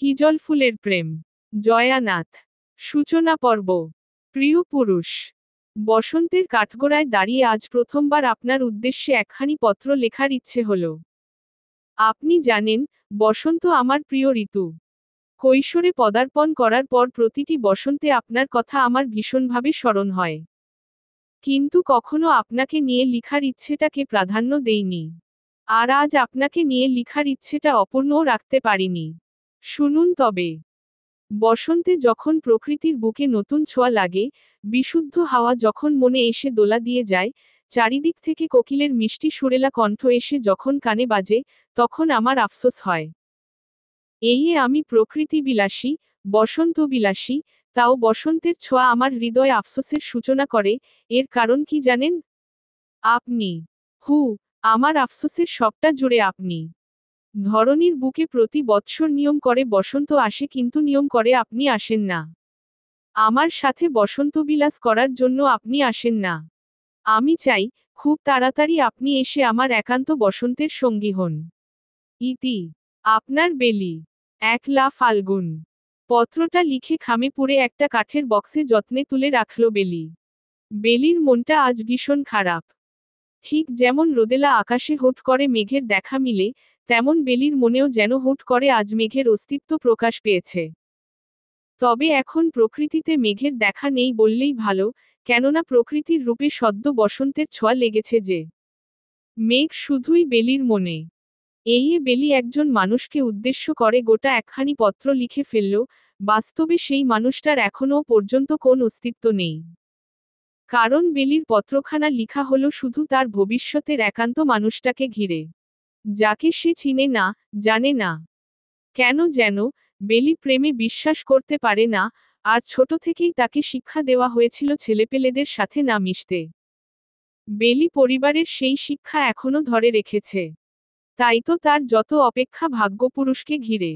হিজল ফুলের প্রেম। জয়ানাথ। সূচনা পর্ব। প্রিয় পুরুষ, বসন্তের কাঠগোড়ায় দাঁড়িয়ে আজ প্রথমবার আপনার উদ্দেশ্যে একখানি পত্র লেখার ইচ্ছে হল। আপনি জানেন, বসন্ত আমার প্রিয় ঋতু। কৈশোরে পদার্পণ করার পর প্রতিটি বসন্তে আপনার কথা আমার ভীষণভাবে স্মরণ হয়। কিন্তু কখনো আপনাকে নিয়ে লিখার ইচ্ছেটাকে প্রাধান্য দেইনি। আর আজ আপনাকে নিয়ে লিখার ইচ্ছেটা অপূর্ণও রাখতে পারিনি। শুনুন তবে। বসন্তে যখন প্রকৃতির বুকে নতুন ছোঁয়া লাগে, বিশুদ্ধ হাওয়া যখন মনে এসে দোলা দিয়ে যায়, চারিদিক থেকে কোকিলের মিষ্টি সুরেলা কণ্ঠ এসে যখন কানে বাজে, তখন আমার আফসোস হয়। এই আমি প্রকৃতি বিলাসী, বসন্ত বিলাসী, তাও বসন্তের ছোঁয়া আমার হৃদয়ে আফসোসের সূচনা করে। এর কারণ কি জানেন? আপনি। হু, আমার আফসোসের সবটা জুড়ে আপনি। ধরনীর বুকে প্রতি বৎসর নিয়ম করে বসন্ত আসে, কিন্তু নিয়ম করে আপনি আসেন না। আমার সাথে বসন্তবিলাস করার জন্য আপনি আসেন না। আমি চাই, খুব তাড়াতাড়ি আপনি এসে আমার একান্ত বসন্তের সঙ্গী হন। ইতি। আপনার বেলি। 1লা ফাল্গুন। পত্রটা লিখে খামে পুরে একটা কাঠের বক্সে যত্নে তুলে রাখল বেলি। বেলির মনটা আজ ভীষণ খারাপ। ঠিক যেমন রোদেলা আকাশে হুট করে মেঘের দেখা মিলে, তেমন বেলির মনেও যেন হুট করে আজ মেঘের অস্তিত্ব প্রকাশ পেয়েছে। তবে এখন প্রকৃতিতে মেঘের দেখা নেই বললেই ভালো, কেননা প্রকৃতির রূপে সদ্য বসন্তের ছোঁয়া লেগেছে যে। মেঘ শুধুই বেলির মনে। এই বেলি একজন মানুষকে উদ্দেশ্য করে গোটা একখানি পত্র লিখে ফেলল, বাস্তবে সেই মানুষটার এখনও পর্যন্ত কোন অস্তিত্ব নেই। কারণ বেলির পত্রখানা লিখা হলো শুধু তার ভবিষ্যতের একান্ত মানুষটাকে ঘিরে, যাকে সে চিনে না, জানে না। কেন যেন বেলি প্রেমে বিশ্বাস করতে পারে না, আর ছোট থেকেই তাকে শিক্ষা দেওয়া হয়েছিল ছেলেপেলেদের সাথে না মিশতে। বেলি পরিবারের সেই শিক্ষা এখনো ধরে রেখেছে। তাই তো তার যত অপেক্ষা ভাগ্যপুরুষকে ঘিরে।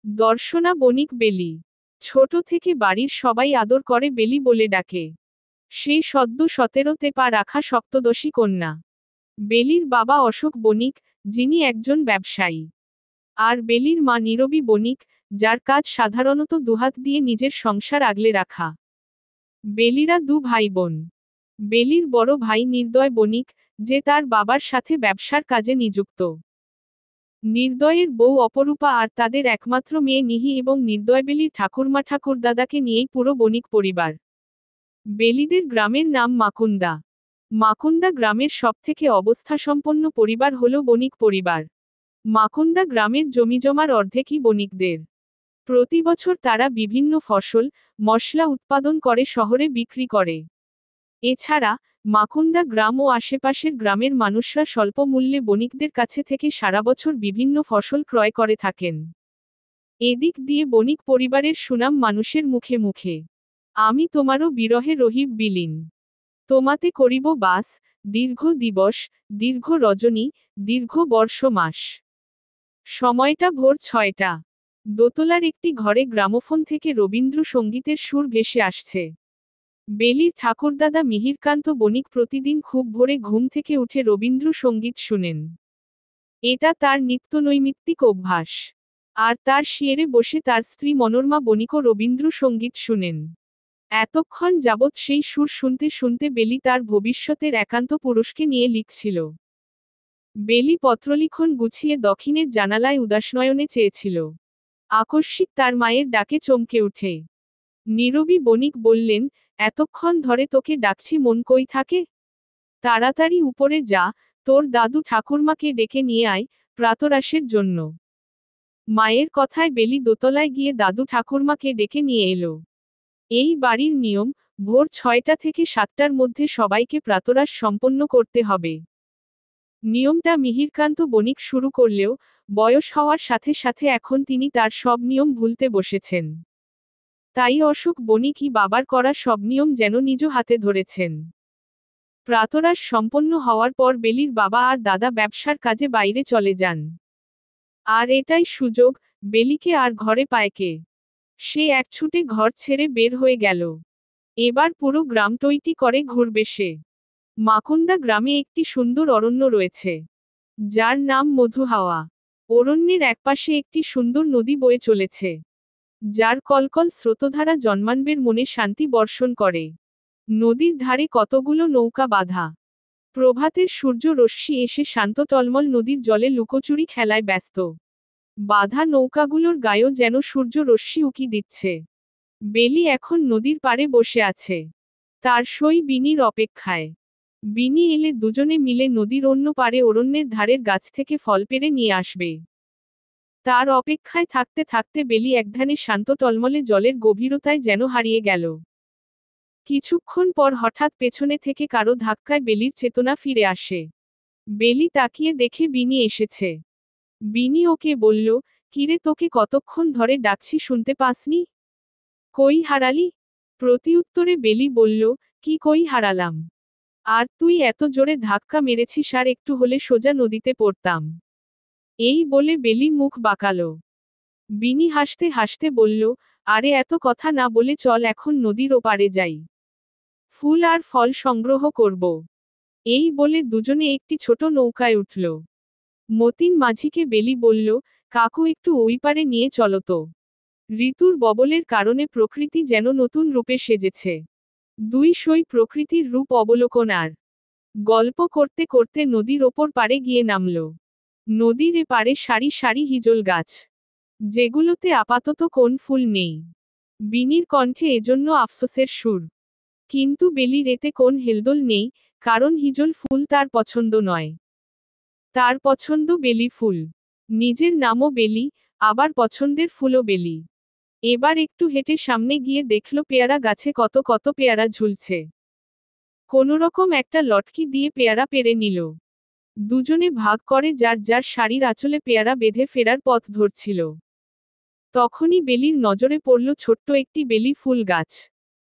দর্শনা বণিক বেলি। ছোট থেকে বাড়ির সবাই আদর করে বেলি বলে ডাকে। সেই সদ্য 17তে পা রাখা সপ্তদশী কন্যা। বেলির বাবা অশোক বণিক, যিনি একজন ব্যবসায়ী। আর বেলির মা নীরবী বণিক, যার কাজ সাধারণত দুহাত দিয়ে নিজের সংসার আগলে রাখা। বেলিরা 2 ভাই বোন। বেলির বড় ভাই নির্দয় বণিক, যে তার বাবার সাথে ব্যবসার কাজে নিযুক্ত। নির্দয়ের বউ অপরূপা আর তাদের একমাত্র মেয়ে নিহি এবং নির্দয় বেলির ঠাকুরমা ঠাকুরদাদাকে নিয়েই পুরো বণিক পরিবার। বেলিদের গ্রামের নাম মাকুন্দা। মাকুন্দা গ্রামের সবথেকে অবস্থাসম্পন্ন পরিবার হল বণিক পরিবার। মাকুন্দা গ্রামের জমিজমার অর্ধেকই বণিকদের। প্রতি বছর তারা বিভিন্ন ফসল, মশলা উৎপাদন করে শহরে বিক্রি করে। এছাড়া, মাকুন্দা গ্রাম ও আশেপাশের গ্রামের মানুষরা স্বল্প মূল্যে বণিকদের কাছে থেকে সারা বছর বিভিন্ন ফসল ক্রয় করে থাকেন। এদিক দিয়ে বণিক পরিবারের সুনাম মানুষের মুখে মুখে। আমি তোমারও বিরহে রহিব বিলীন। তোমাতে করিব বাস, দীর্ঘ দিবস, দীর্ঘ রজনী, দীর্ঘ বর্ষ মাস। সময়টা ভোর 6টা। দোতলার একটি ঘরে গ্রামোফোন থেকে রবীন্দ্রসঙ্গীতের সুর ভেসে আসছে। বেলির ঠাকুরদাদা মিহিরকান্ত বণিক প্রতিদিন খুব ভোরে ঘুম থেকে উঠে রবীন্দ্রসঙ্গীত শুনেন। এটা তার নিত্যনৈমিত্তিক অভ্যাস। আর তার শিয়রে বসে তার স্ত্রী মনোরমা বণিকও রবীন্দ্রসঙ্গীত শুনেন। এতক্ষণ যাবৎ সেই সুর শুনতে শুনতে বেলি তার ভবিষ্যতের একান্ত পুরুষকে নিয়ে লিখছিল। বেলি পত্রলিখন গুছিয়ে দক্ষিণের জানালায় উদাসনয়নে চেয়েছিল। আকস্মিক তার মায়ের ডাকে চমকে উঠে। নীরবী বণিক বললেন, এতক্ষণ ধরে তোকে ডাকছি, মন কই থাকে? তাড়াতাড়ি উপরে যা, তোর দাদু ঠাকুরমাকে ডেকে নিয়ে আয়, প্রাতরাশের জন্য। মায়ের কথায় বেলি দোতলায় গিয়ে দাদু ঠাকুরমাকে ডেকে নিয়ে এলো। এই বাড়ির নিয়ম, ভোর 6টা থেকে 7টার মধ্যে সবাইকে প্রাতরাশ সম্পন্ন করতে হবে। নিয়মটা মিহিরকান্ত বণিক শুরু করলেও, বয়স হওয়ার সাথে সাথে এখন তিনি তার সব নিয়ম ভুলতে বসেছেন। তাই অশোক বণিকই বাবার করা সব নিয়ম যেন নিজ হাতে ধরেছেন। প্রাতরাশ সম্পন্ন হওয়ার পর বেলির বাবা আর দাদা ব্যবসার কাজে বাইরে চলে যান। আর এটাই সুযোগ, বেলিকে আর ঘরে পায় কে? সে একছুটে ঘর ছেড়ে বের হয়ে গেল। এবার পুরো গ্রামটইটি করে ঘুরবে সে। মাকুন্দা গ্রামে একটি সুন্দর অরণ্য রয়েছে, যার নাম মধুহাওয়া। অরণ্যের একপাশে একটি সুন্দর নদী বয়ে চলেছে, যার কলকল স্রোতধারা জন্মানবের মনে শান্তি বর্ষণ করে। নদীর ধারে কতগুলো নৌকা বাঁধা। প্রভাতের সূর্য রশ্মি এসে শান্ত টলমল নদীর জলে লুকোচুরি খেলায় ব্যস্ত। বাঁধা নৌকাগুলোর গায়েও যেন সূর্য রশ্মি উকি দিচ্ছে। বেলি এখন নদীর পাড়ে বসে আছে, তার সই বিনির অপেক্ষায়। বিনি এলে দুজনে মিলে নদীর অন্য পাড়ে অরণ্যের ধারের গাছ থেকে ফল পেড়ে নিয়ে আসবে। তার অপেক্ষায় থাকতে থাকতে বেলি একধানে শান্ত টলমলে জলের গভীরতায় যেন হারিয়ে গেল। কিছুক্ষণ পর হঠাৎ পেছনে থেকে কারো ধাক্কায় বেলির চেতনা ফিরে আসে। বেলি তাকিয়ে দেখে বিনি এসেছে। বিনি ওকে বলল, কিরে, তোকে কতক্ষণ ধরে ডাকছি, শুনতে পাসনি? কই হারালি? প্রতিউত্তরে বেলি বলল, কি কই হারালাম? আর তুই এত জোরে ধাক্কা মেরেছিস, আর একটু হলে সোজা নদীতে পড়তাম। এই বলে বেলি মুখ বাঁকালো। বিনি হাসতে হাসতে বলল, আরে এত কথা না বলে চল এখন নদীর ওপারে যাই। ফুল আর ফল সংগ্রহ করব। এই বলে দুজনে একটি ছোট নৌকায় উঠল। মতিন মাঝিকে বেলি বলল, কাকু একটু ওই পারে নিয়ে চলো তো। ঋতুর ববলের কারণে প্রকৃতি যেন নতুন রূপে সেজেছে। দুই সই প্রকৃতির রূপ অবলোকন আর গল্প করতে করতে নদীর ওপর পারে গিয়ে নামল। নদীর এপারে সারি সারি হিজল গাছ, যেগুলোতে আপাতত কোন ফুল নেই। বিনির কণ্ঠে এজন্য আফসোসের সুর। কিন্তু বেলির এতে কোন হেলদোল নেই, কারণ হিজল ফুল তার পছন্দ নয়। তার পছন্দ বেলি ফুল। নিজের নামও বেলি, আবার পছন্দের ফুলও বেলি। এবার একটু হেঁটে সামনে গিয়ে দেখল পেয়ারা গাছে কত কত পেয়ারা ঝুলছে। কোনোরকম একটা লটকি দিয়ে পেয়ারা পেরে নিল। দুজনে ভাগ করে যার যার শাড়ির আঁচলে পেয়ারা বেঁধে ফেরার পথ ধরছিল। তখনই বেলির নজরে পড়ল ছোট্ট একটি বেলি ফুল গাছ,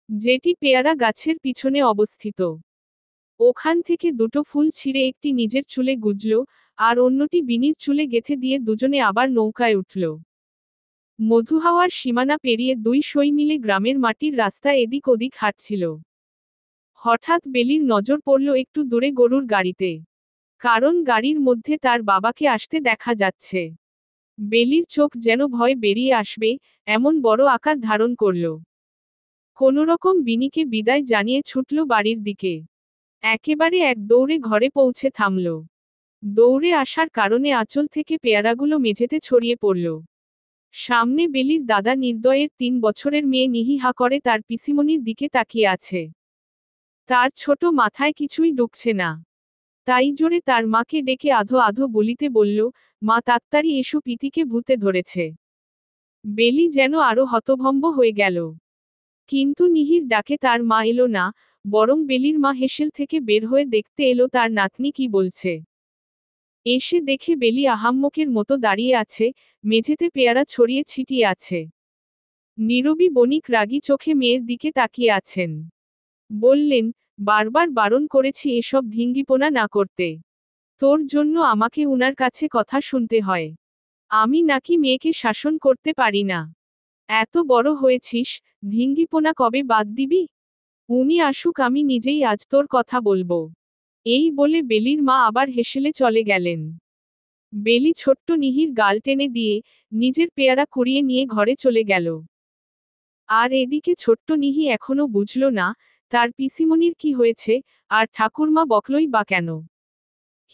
যেটি পেয়ারা গাছের পিছনে অবস্থিত। ওখান থেকে দুটো ফুল ছিঁড়ে একটি নিজের চুলে গুজল, আর অন্যটি বিনির চুলে গেঁথে দিয়ে দুজনে আবার নৌকায় উঠল। মধুহাওয়ার সীমানা পেরিয়ে দুই সই মিলে গ্রামের মাটির রাস্তা এদিক ওদিক হাঁটছিল। হঠাৎ বেলির নজর পড়ল একটু দূরে গরুর গাড়িতে, কারণ গাড়ির মধ্যে তার বাবাকে আসতে দেখা যাচ্ছে। বেলির চোখ যেন ভয় বেরিয়ে আসবে, এমন বড় আকার ধারণ করল। কোনোরকম বিনিকে বিদায় জানিয়ে ছুটল বাড়ির দিকে। একেবারে এক দৌড়ে ঘরে পৌঁছে থামল। দৌড়ে আসার কারণে আঁচল থেকে পেয়ারাগুলো মেঝেতে ছড়িয়ে পড়ল। সামনে বেলির দাদা নির্দয়ের 3 বছরের মেয়ে নিহি হা করে তার পিসিমণির দিকে তাকিয়ে আছে। তার ছোট মাথায় কিছুই ঢুকছে না। তাই জোরে তার মাকে ডেকে আধো আধো বলিতে বলল, মা তাড়াতাড়ি এসো, পিতিকে ভূতে ধরেছে। বেলি যেন আরো হতভম্ব হয়ে গেল। কিন্তু নিহির ডাকে তার মা এলো না, বরং বেলির মা হেসেল থেকে বের হয়ে দেখতে এলো তার নাতনি কি বলছে। এসে দেখে বেলি আহাম্মকের মতো দাঁড়িয়ে আছে, মেঝেতে পেয়ারা ছড়িয়ে ছিটিয়ে আছে। নীরবী বণিক রাগী চোখে মেয়ের দিকে তাকিয়ে আছেন। বললেন, বারবার বারণ করেছি এসব ধিঙ্গিপোনা না করতে। তোর জন্য আমাকে উনার কাছে কথা শুনতে হয়। আমি নাকি মেয়েকে শাসন করতে পারি না। এত বড় হয়েছিস, ধিঙ্গিপোনা কবে বাদ দিবি? উনি আসুক, আমি নিজেই আজ তোর কথা বলবো। এই বলে বেলির মা আবার হেসেলে চলে গেলেন। বেলি ছোট্ট নিহির গাল টেনে দিয়ে নিজের পেয়ারা কুড়িয়ে নিয়ে ঘরে চলে গেল। আর এদিকে ছোট্ট নিহি এখনো বুঝল না তার পিসিমণির কি হয়েছে, আর ঠাকুরমা বকলই বা কেন।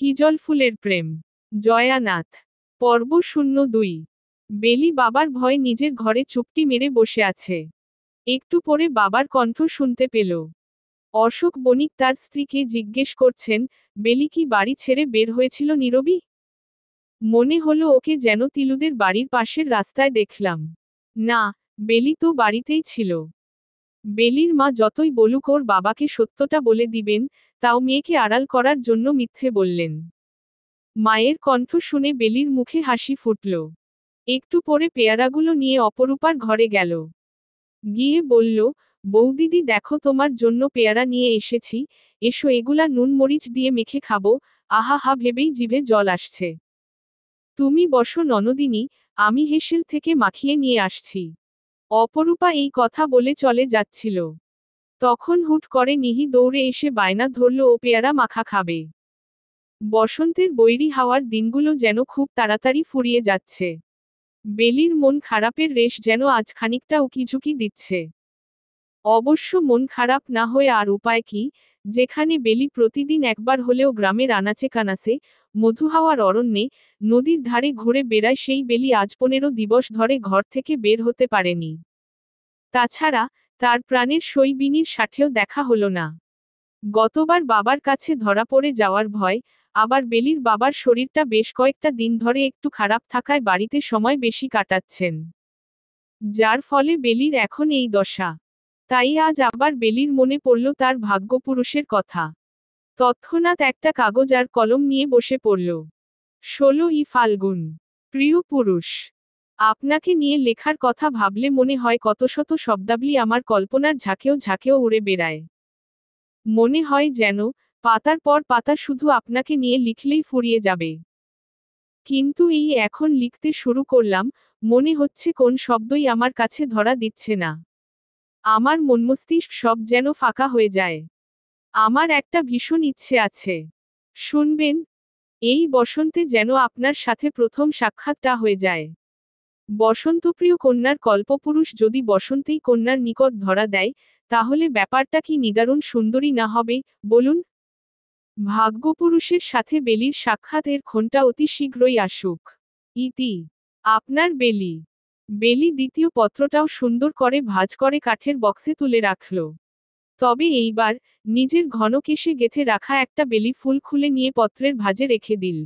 হিজল ফুলের প্রেম। জয়ানাথ। পর্ব 02। বেলি বাবার ভয়ে নিজের ঘরে চুপটি মেরে বসে আছে। একটু পরে বাবার কণ্ঠ শুনতে পেল। অশোক বণিক তার স্ত্রীকে জিজ্ঞেস করছেন, বেলি কি বাড়ি ছেড়ে বের হয়েছিল নীরবী? মনে হলো ওকে যেন তিলুদের বাড়ির পাশের রাস্তায় দেখলাম। না, বেলি তো বাড়িতেই ছিল। বেলির মা যতই বলুক ওর বাবাকে সত্যটা বলে দিবেন, তাও মেয়েকে আড়াল করার জন্য মিথ্যে বললেন। মায়ের কণ্ঠ শুনে বেলির মুখে হাসি ফুটল। একটু পরে পেয়ারাগুলো নিয়ে অপরূপার ঘরে গেল। গিয়ে বলল, বৌদিদি দেখো তোমার জন্য পেয়ারা নিয়ে এসেছি, এসো এগুলা নুন মরিচ দিয়ে মেখে খাবো। আহা হা ভেবেই জিভে জল আসছে। তুমি বসো ননদিনী, আমি হেসেল থেকে মাখিয়ে নিয়ে আসছি। অপরূপা এই কথা বলে চলে যাচ্ছিল। তখন হুট করে নিহি দৌড়ে এসে বায়না ধরল ও পেয়ারা মাখা খাবে। বসন্তের বৈরী হাওয়ার দিনগুলো যেন খুব তাড়াতাড়ি ফুরিয়ে যাচ্ছে। বেলির মন খারাপের রেশ যেন আজ খানিকটা উকিঝুঁকি দিচ্ছে। অবশ্য মন খারাপ না হয়ে আর উপায় কি, যেখানে বেলি প্রতিদিন একবার হলেও গ্রামের আনাচে কানাচে, মধুহাওয়ার অরণ্যে, নদীর ধারে ঘুরে বেড়ায়, সেই বেলি আজ 15 দিবস ধরে ঘর থেকে বের হতে পারেনি। তাছাড়া, তার প্রাণের সই বিনির সাথেও দেখা হলো না। গতবার বাবার কাছে ধরা পড়ে যাওয়ার ভয়, আবার বেলির বাবার শরীরটা বেশ কয়েকটা দিন ধরে একটু খারাপ থাকায় বাড়িতে সময় বেশি কাটাচ্ছেন। যার ফলে বেলির এখন এই দশা। তাই আজ আবার বেলির মনে পড়ল তার ভাগ্যপুরুষের কথা। তৎক্ষণাৎ একটা কাগজ আর কলম নিয়ে বসে পড়ল। 16ই ফাল্গুন। প্রিয় পুরুষ, আপনাকে নিয়ে লেখার কথা ভাবলে মনে হয় কত শত শব্দাবলী আমার কল্পনার ঝাঁকেও ঝাঁকেও উড়ে বেড়ায়। মনে হয় যেন পাতার পর পাতা শুধু আপনাকে নিয়ে লিখলেই ফুরিয়ে যাবে। কিন্তু এই এখন লিখতে শুরু করলাম, মনে হচ্ছে কোন শব্দই আমার কাছে ধরা দিচ্ছে না। আমার মস্তিষ্ক সব যেন ফাঁকা হয়ে যায়। আমার একটা ভীষণ ইচ্ছে আছে। শুনবেন? এই বসন্তে যেন আপনার সাথে প্রথম সাক্ষাৎটা হয়ে যায়। বসন্তপ্রিয় কন্যার কল্পপুরুষ যদি বসন্তেই কন্যার নিকট ধরা দেয়, তাহলে ব্যাপারটা কি নিদারুণ সুন্দরী না হবে, বলুন? ভাগ্যপুরুষের সাথে বেলির সাক্ষাতের ক্ষণটা অতি শীঘ্রই আসুক। ইতি। আপনার বেলি। বেলি দ্বিতীয় পত্রটাও সুন্দর করে ভাঁজ করে কাঠের বক্সে তুলে রাখল। তবে এইবার, নিজের ঘন কেশে গেঁথে রাখা একটা বেলি ফুল খুলে নিয়ে পত্রের ভাঁজে রেখে দিল।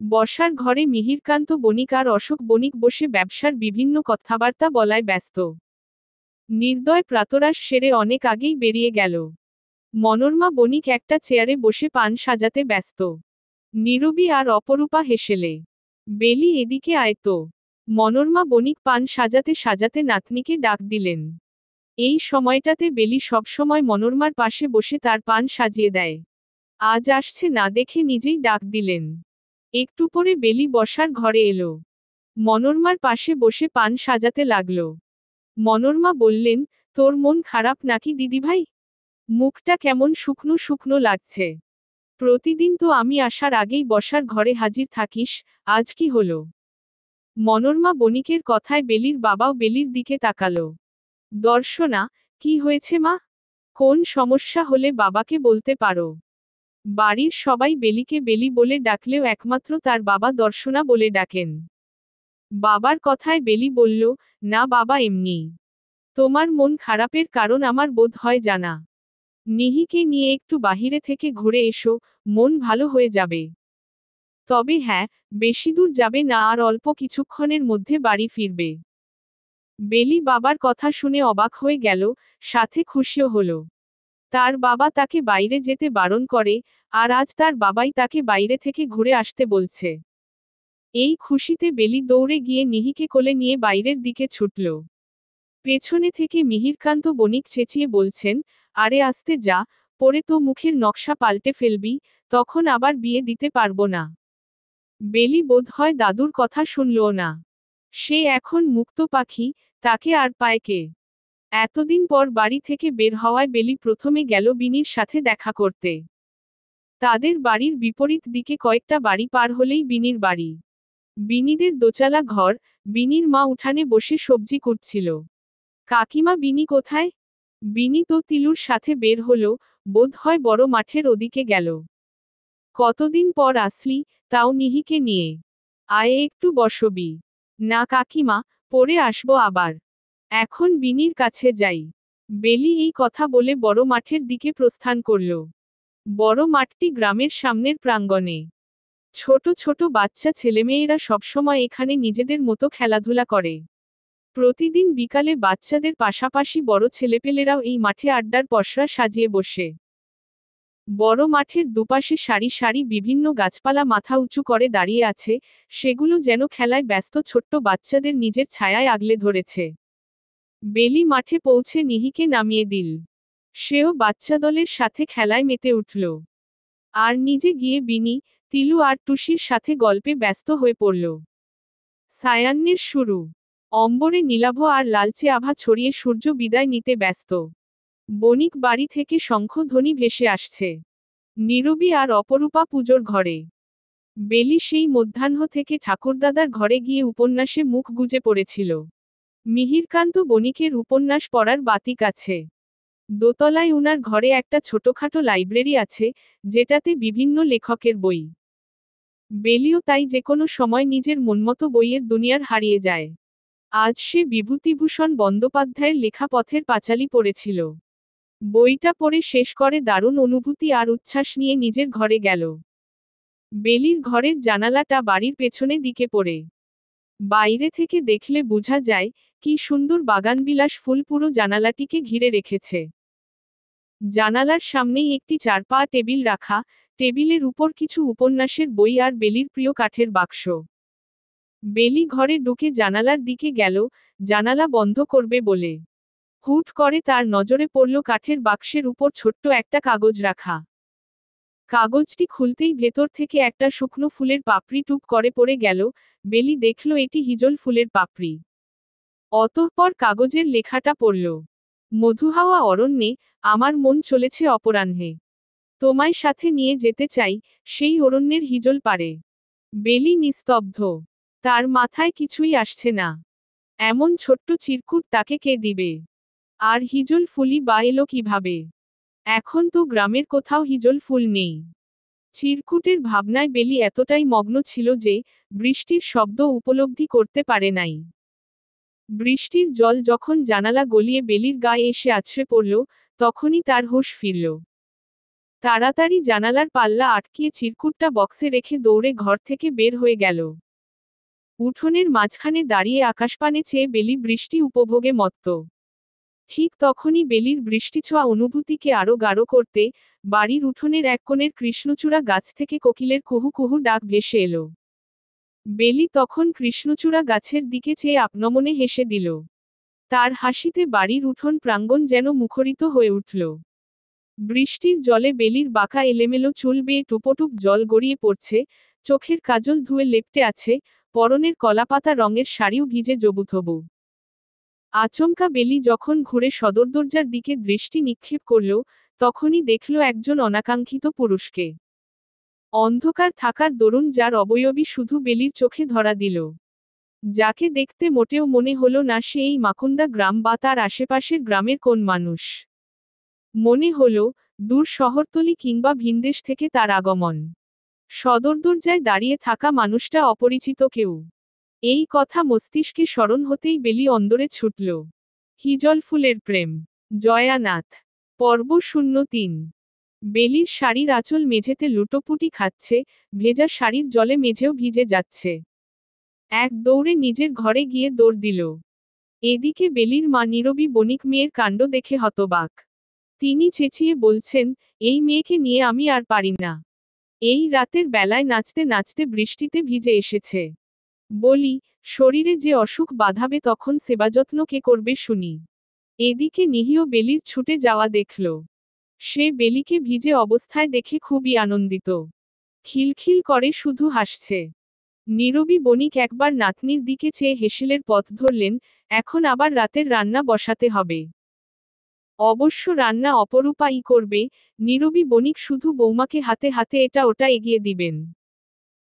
বসার ঘরে মিহিরকান্ত বণিক আর অশোক বণিক বসে ব্যবসার বিভিন্ন কথাবার্তা বলায় ব্যস্ত। নির্দয় প্রাতরাশ সেরে অনেক আগেই বেরিয়ে গেল। মনোরমা বণিক একটা চেয়ারে বসে পান সাজাতে ব্যস্ত। নীরবী আর অপরূপা হেসেলে। বেলি এদিকে আয় তো। মনোরমা বণিক পান সাজাতে সাজাতে নাতনিকে ডাক দিলেন। এই সময়টাতে বেলি সবসময় মনোরমার পাশে বসে তার পান সাজিয়ে দেয়। আজ আসছে না দেখে নিজেই ডাক দিলেন। একটু পরে বেলি বসার ঘরে এলো। মনোরমার পাশে বসে পান সাজাতে লাগল। মনোরমা বললেন, তোর মন খারাপ নাকি দিদিভাই? মুখটা কেমন শুকনো শুকনো লাগছে। প্রতিদিন তো আমি আসার আগেই বসার ঘরে হাজির থাকিস, আজ কি হলো? মনোরমা বণিকের কথায় বেলির বাবাও বেলির দিকে তাকালো। দর্শনা, কি হয়েছে মা? কোন সমস্যা হলে বাবাকে বলতে পারো। বাড়ির সবাই বেলিকে বেলি বলে ডাকলেও একমাত্র তার বাবা দর্শনা বলে ডাকেন। বাবার কথায় বেলি বলল, না বাবা এমনিই। তোমার মন খারাপের কারণ আমার বোধ হয় জানা। নিহিকে নিয়ে একটু বাহিরে থেকে ঘুরে এসো, মন ভালো হয়ে যাবে। তবে হ্যাঁ, বেশি দূর যাবে না আর অল্প কিছুক্ষণের মধ্যে বাড়ি ফিরবে। বেলি বাবার কথা শুনে অবাক হয়ে গেল, সাথে খুশিও হলো। তার বাবা তাকে বাইরে যেতে বারণ করে, আর আজ তার বাবাই তাকে বাইরে থেকে ঘুরে আসতে বলছে। এই খুশিতে বেলি দৌড়ে গিয়ে নিহিকে কোলে নিয়ে বাইরের দিকে ছুটল। পেছনে থেকে মিহিরকান্ত বণিক চেঁচিয়ে বলছেন, আরে আস্তে যা, পরে তো মুখের নকশা পাল্টে ফেলবি, তখন আবার বিয়ে দিতে পারবো না। বেলি বোধহয় দাদুর কথা শুনলও না। সে এখন মুক্ত পাখি, তাকে আর পায় কে? এতদিন পর বাড়ি থেকে বের হওয়ায় বেলি প্রথমে গেল বিনির সাথে দেখা করতে। তাদের বাড়ির বিপরীত দিকে কয়েকটা বাড়ি পার হলেই বিনির বাড়ি। বিনিদের দোচালা ঘর, বিনির মা উঠানে বসে সবজি কুটছিল। কাকিমা বিনি কোথায়? বিনি তো তিলুর সাথে বের হলো, বোধ হয় বড় মাঠের ওদিকে গেল। কতদিন পর আসলি, তাও নিহিকে নিয়ে? আয় একটু বসবি। না কাকিমা, পরে আসবো আবার। এখন বিনির কাছে যাই। বেলি এই কথা বলে বড় মাঠের দিকে প্রস্থান করল। বড় মাঠটি গ্রামের সামনের প্রাঙ্গণে। ছোট ছোট বাচ্চা ছেলেমেয়েরা সবসময় এখানে নিজেদের মতো খেলাধুলা করে। প্রতিদিন বিকালে বাচ্চাদের পাশাপাশি বড় ছেলেপেলেরাও এই মাঠে আড্ডার পসরা সাজিয়ে বসে। বড় মাঠের দুপাশে সারি সারি বিভিন্ন গাছপালা মাথা উঁচু করে দাঁড়িয়ে আছে, সেগুলো যেন খেলায় ব্যস্ত ছোট্ট বাচ্চাদের নিজের ছায়ায় আগলে ধরেছে। বেলি মাঠে পৌঁছে নিহিকে নামিয়ে দিল। সেও বাচ্চাদলের সাথে খেলায় মেতে উঠল। আর নিজে গিয়ে বিনি, তিলু আর টুসির সাথে গল্পে ব্যস্ত হয়ে পড়ল। সায়ান্নের শুরু। অম্বরে নীলাভ আর লালচে আভা ছড়িয়ে সূর্য বিদায় নিতে ব্যস্ত। বণিক বাড়ি থেকে শঙ্খধ্বনি ভেসে আসছে। নীরবী আর অপরূপা পুজোর ঘরে। বেলি সেই মধ্যাহ্ন থেকে ঠাকুরদাদার ঘরে গিয়ে উপন্যাসে মুখ গুজে পড়েছিল। মিহিরকান্ত বণিকের উপন্যাস পড়ার বাতিক আছে। দোতলায় উনার ঘরে একটা ছোটখাটো লাইব্রেরি আছে, যেটাতে বিভিন্ন লেখকের বই। বেলিও তাই যেকোনো সময় নিজের মনমতো বইয়ের দুনিয়ার হারিয়ে যায়। আজ সে বিভূতিভূষণ বন্দ্যোপাধ্যায়ের লেখা পথের পাঁচালী পড়েছিল। বইটা পড়ে শেষ করে দারুণ অনুভূতি আর উচ্ছ্বাস নিয়ে নিজের ঘরে গেল। বেলির ঘরের জানালাটা বাড়ির পেছনে দিকে পড়ে। বাইরে থেকে দেখলে বোঝা যায়, কি সুন্দর বাগানবিলাস ফুল পুরো জানালাটিকে ঘিরে রেখেছে। জানালার সামনেই একটি চারপা টেবিল রাখা, টেবিলের উপর কিছু উপন্যাসের বই আর বেলির প্রিয় কাঠের বাক্স। বেলি ঘরে ঢুকে জানালার দিকে গেল, জানালা বন্ধ করবে বলে। হুট করে তার নজরে পড়ল কাঠের বাক্সের উপর ছোট্ট একটা কাগজ রাখা। কাগজটি খুলতেই ভেতর থেকে একটা শুকনো ফুলের পাপড়ি টুপ করে পড়ে গেল। বেলি দেখল এটি হিজল ফুলের পাপড়ি। অতঃপর কাগজের লেখাটা পড়ল। মধুহাওয়া অরণ্যে, আমার মন চলেছে অপরাহ্নে। তোমায় সাথে নিয়ে যেতে চাই, সেই অরণ্যের হিজল পারে। বেলি নিস্তব্ধ। তার মাথায় কিছুই আসছে না। এমন ছোট্ট চিরকুট তাকে কে দিবে? আর হিজল ফুলই বা এলো কিভাবে? এখন তো গ্রামের কোথাও হিজল ফুল নেই। চিরকুটের ভাবনায় বেলি এতটাই মগ্ন ছিল যে, বৃষ্টির শব্দ উপলব্ধি করতে পারে নাই। বৃষ্টির জল যখন জানালা গলিয়ে বেলির গায়ে এসে আছড়ে পড়ল, তখনই তার হুঁশ ফিরল। তাড়াতাড়ি জানালার পাল্লা আটকিয়ে চিরকুটটা বক্সে রেখে দৌড়ে ঘর থেকে বের হয়ে গেল। উঠোনের মাঝখানে দাঁড়িয়ে আকাশপানে চেয়ে বেলি বৃষ্টি উপভোগে মত্ত। ঠিক তখনই বেলির বৃষ্টিছোঁয়া অনুভূতিকে আরো গাঢ় করতে, বাড়ির উঠোনের এক কোণের কৃষ্ণচূড়া গাছ থেকে কোকিলের কুহু কুহু ডাক ভেসে এলো। বেলি তখন কৃষ্ণচূড়া গাছের দিকে চেয়ে আপনমনে হেসে দিল। তার হাসিতে বাড়ির উঠোন প্রাঙ্গণ যেন মুখরিত হয়ে উঠল। বৃষ্টির জলে বেলির বাঁকা এলেমেলো চুল বেয়ে টুপটুপ জল গড়িয়ে পড়ছে, চোখের কাজল ধুয়ে লেপ্টে আছে, পরনের কলাপাতা রঙের শাড়িও ভিজে জবুথবু। আচমকা বেলি যখন ঘুরে সদর দরজার দিকে দৃষ্টি নিক্ষেপ করল, তখনই দেখল একজন অনাকাঙ্ক্ষিত পুরুষকে। অন্ধকার থাকার দরুন যার অবয়বই শুধু বেলির চোখে ধরা দিল। যাকে দেখতে মোটেও মনে হলো না সে এই মাকুন্দা গ্রাম বা তার আশেপাশের গ্রামের কোন মানুষ। মনে হলো, দূর শহরতলি কিংবা ভিনদেশ থেকে তার আগমন। সদর দরজায় দাঁড়িয়ে থাকা মানুষটা অপরিচিত কেউ। এই কথা মস্তিষ্কে স্মরণ হতেই বেলি অন্দরে ছুটল। হিজল ফুলের প্রেম। জয়ানাথ। পর্ব ০৩। বেলির শাড়ির আঁচল মেঝেতে লুটোপুটি খাচ্ছে, ভেজা শাড়ির জলে মেঝেও ভিজে যাচ্ছে। এক দৌড়ে নিজের ঘরে গিয়ে দৌড় দিল। এদিকে বেলির মা নীরবী বণিক মেয়ের কাণ্ড দেখে হতবাক। তিনি চেঁচিয়ে বলছেন, এই মেয়েকে নিয়ে আমি আর পারি না। এই রাতের বেলায় নাচতে নাচতে বৃষ্টিতে ভিজে এসেছে। বলি, শরীরে যে অসুখ বাঁধাবে তখন সেবাযত্ন কে করবে শুনি। এদিকে নিহিও বেলির ছুটে যাওয়া দেখল। সে বেলিকে ভিজে অবস্থায় দেখে খুবই আনন্দিত। খিলখিল করে শুধু হাসছে। নীরবী বণিক একবার নাতনির দিকে চেয়ে হেসেলের পথ ধরলেন, এখন আবার রাতের রান্না বসাতে হবে। অবশ্য রান্না অপরূপাই করবে, নীরবী বণিক শুধু বৌমাকে হাতে হাতে এটা ওটা এগিয়ে দিবেন।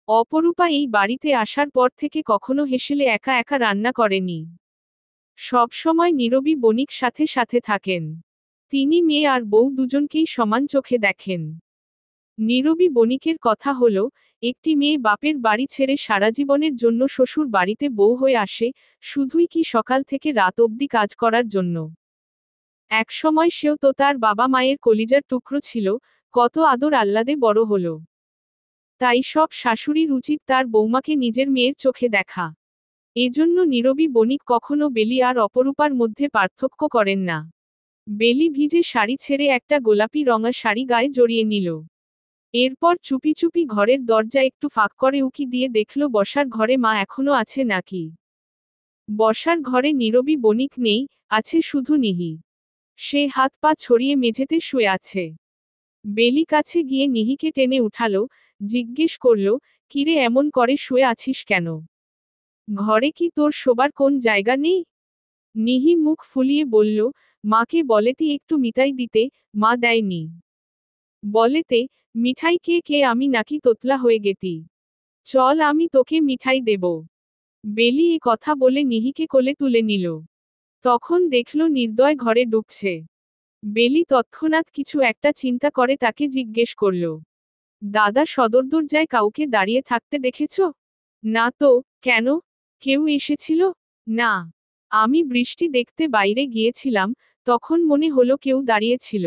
অপরূপা এই বাড়িতে আসার পর থেকে কখনো হেসেলে একা একা রান্না করেনি। সবসময় নীরবী বণিক সাথে সাথে থাকেন। তিনি মেয়ে আর বউ দুজনকেই সমান চোখে দেখেন। নীরবী বণিকের কথা হলো, একটি মেয়ে বাপের বাড়ি ছেড়ে সারা জীবনের জন্য শ্বশুর বাড়িতে বউ হয়ে আসে, শুধুই কি সকাল থেকে রাত অবধি কাজ করার জন্য। একসময় সেও তো তার বাবা মায়ের কলিজার টুকরো ছিল, কত আদর আহ্লাদে বড় হলো। তাই সব শাশুড়ির উচিত তার বৌমাকে নিজের মেয়ের চোখে দেখা। এজন্য নীরবী বণিক কখনো বেলি আর অপরূপার মধ্যে পার্থক্য করেন না। বেলি ভিজে শাড়ি ছেড়ে একটা গোলাপি রঙা শাড়ি গায়ে জড়িয়ে নিল। এরপর চুপি চুপি ঘরের দরজা একটু ফাঁক করে উকি দিয়ে দেখল বসার ঘরে মা এখনো আছে নাকি। বসার ঘরে নীরবী বণিক নেই, আছে শুধু নিহি। সে হাত পা ছড়িয়ে মেঝেতে শুয়ে আছে। বেলি কাছে গিয়ে নিহিকে টেনে উঠালো, জিজ্ঞেস করল, কিরে এমন করে শুয়ে আছিস কেন? ঘরে কি তোর শোবার কোন জায়গা নেই? নিহি মুখ ফুলিয়ে বলল, মাকে বলেতি একটু মিতাই দিতে, মা দেয়নি। বলেতে, মিঠাই কে কে, আমি নাকি তোতলা হয়ে গেতি? চল আমি তোকে মিঠাই দেব। বেলি এ কথা বলে নিহিকে কোলে তুলে নিল। তখন দেখল নির্দয় ঘরে ঢুকছে। বেলি তৎক্ষণাৎ কিছু একটা চিন্তা করে তাকে জিজ্ঞেস করল, দাদা সদরদরজায় কাউকে দাঁড়িয়ে থাকতে দেখেছ? না তো, কেন? কেউ এসেছিল? না। আমি বৃষ্টি দেখতে বাইরে গিয়েছিলাম, তখন মনে হলো কেউ দাঁড়িয়েছিল।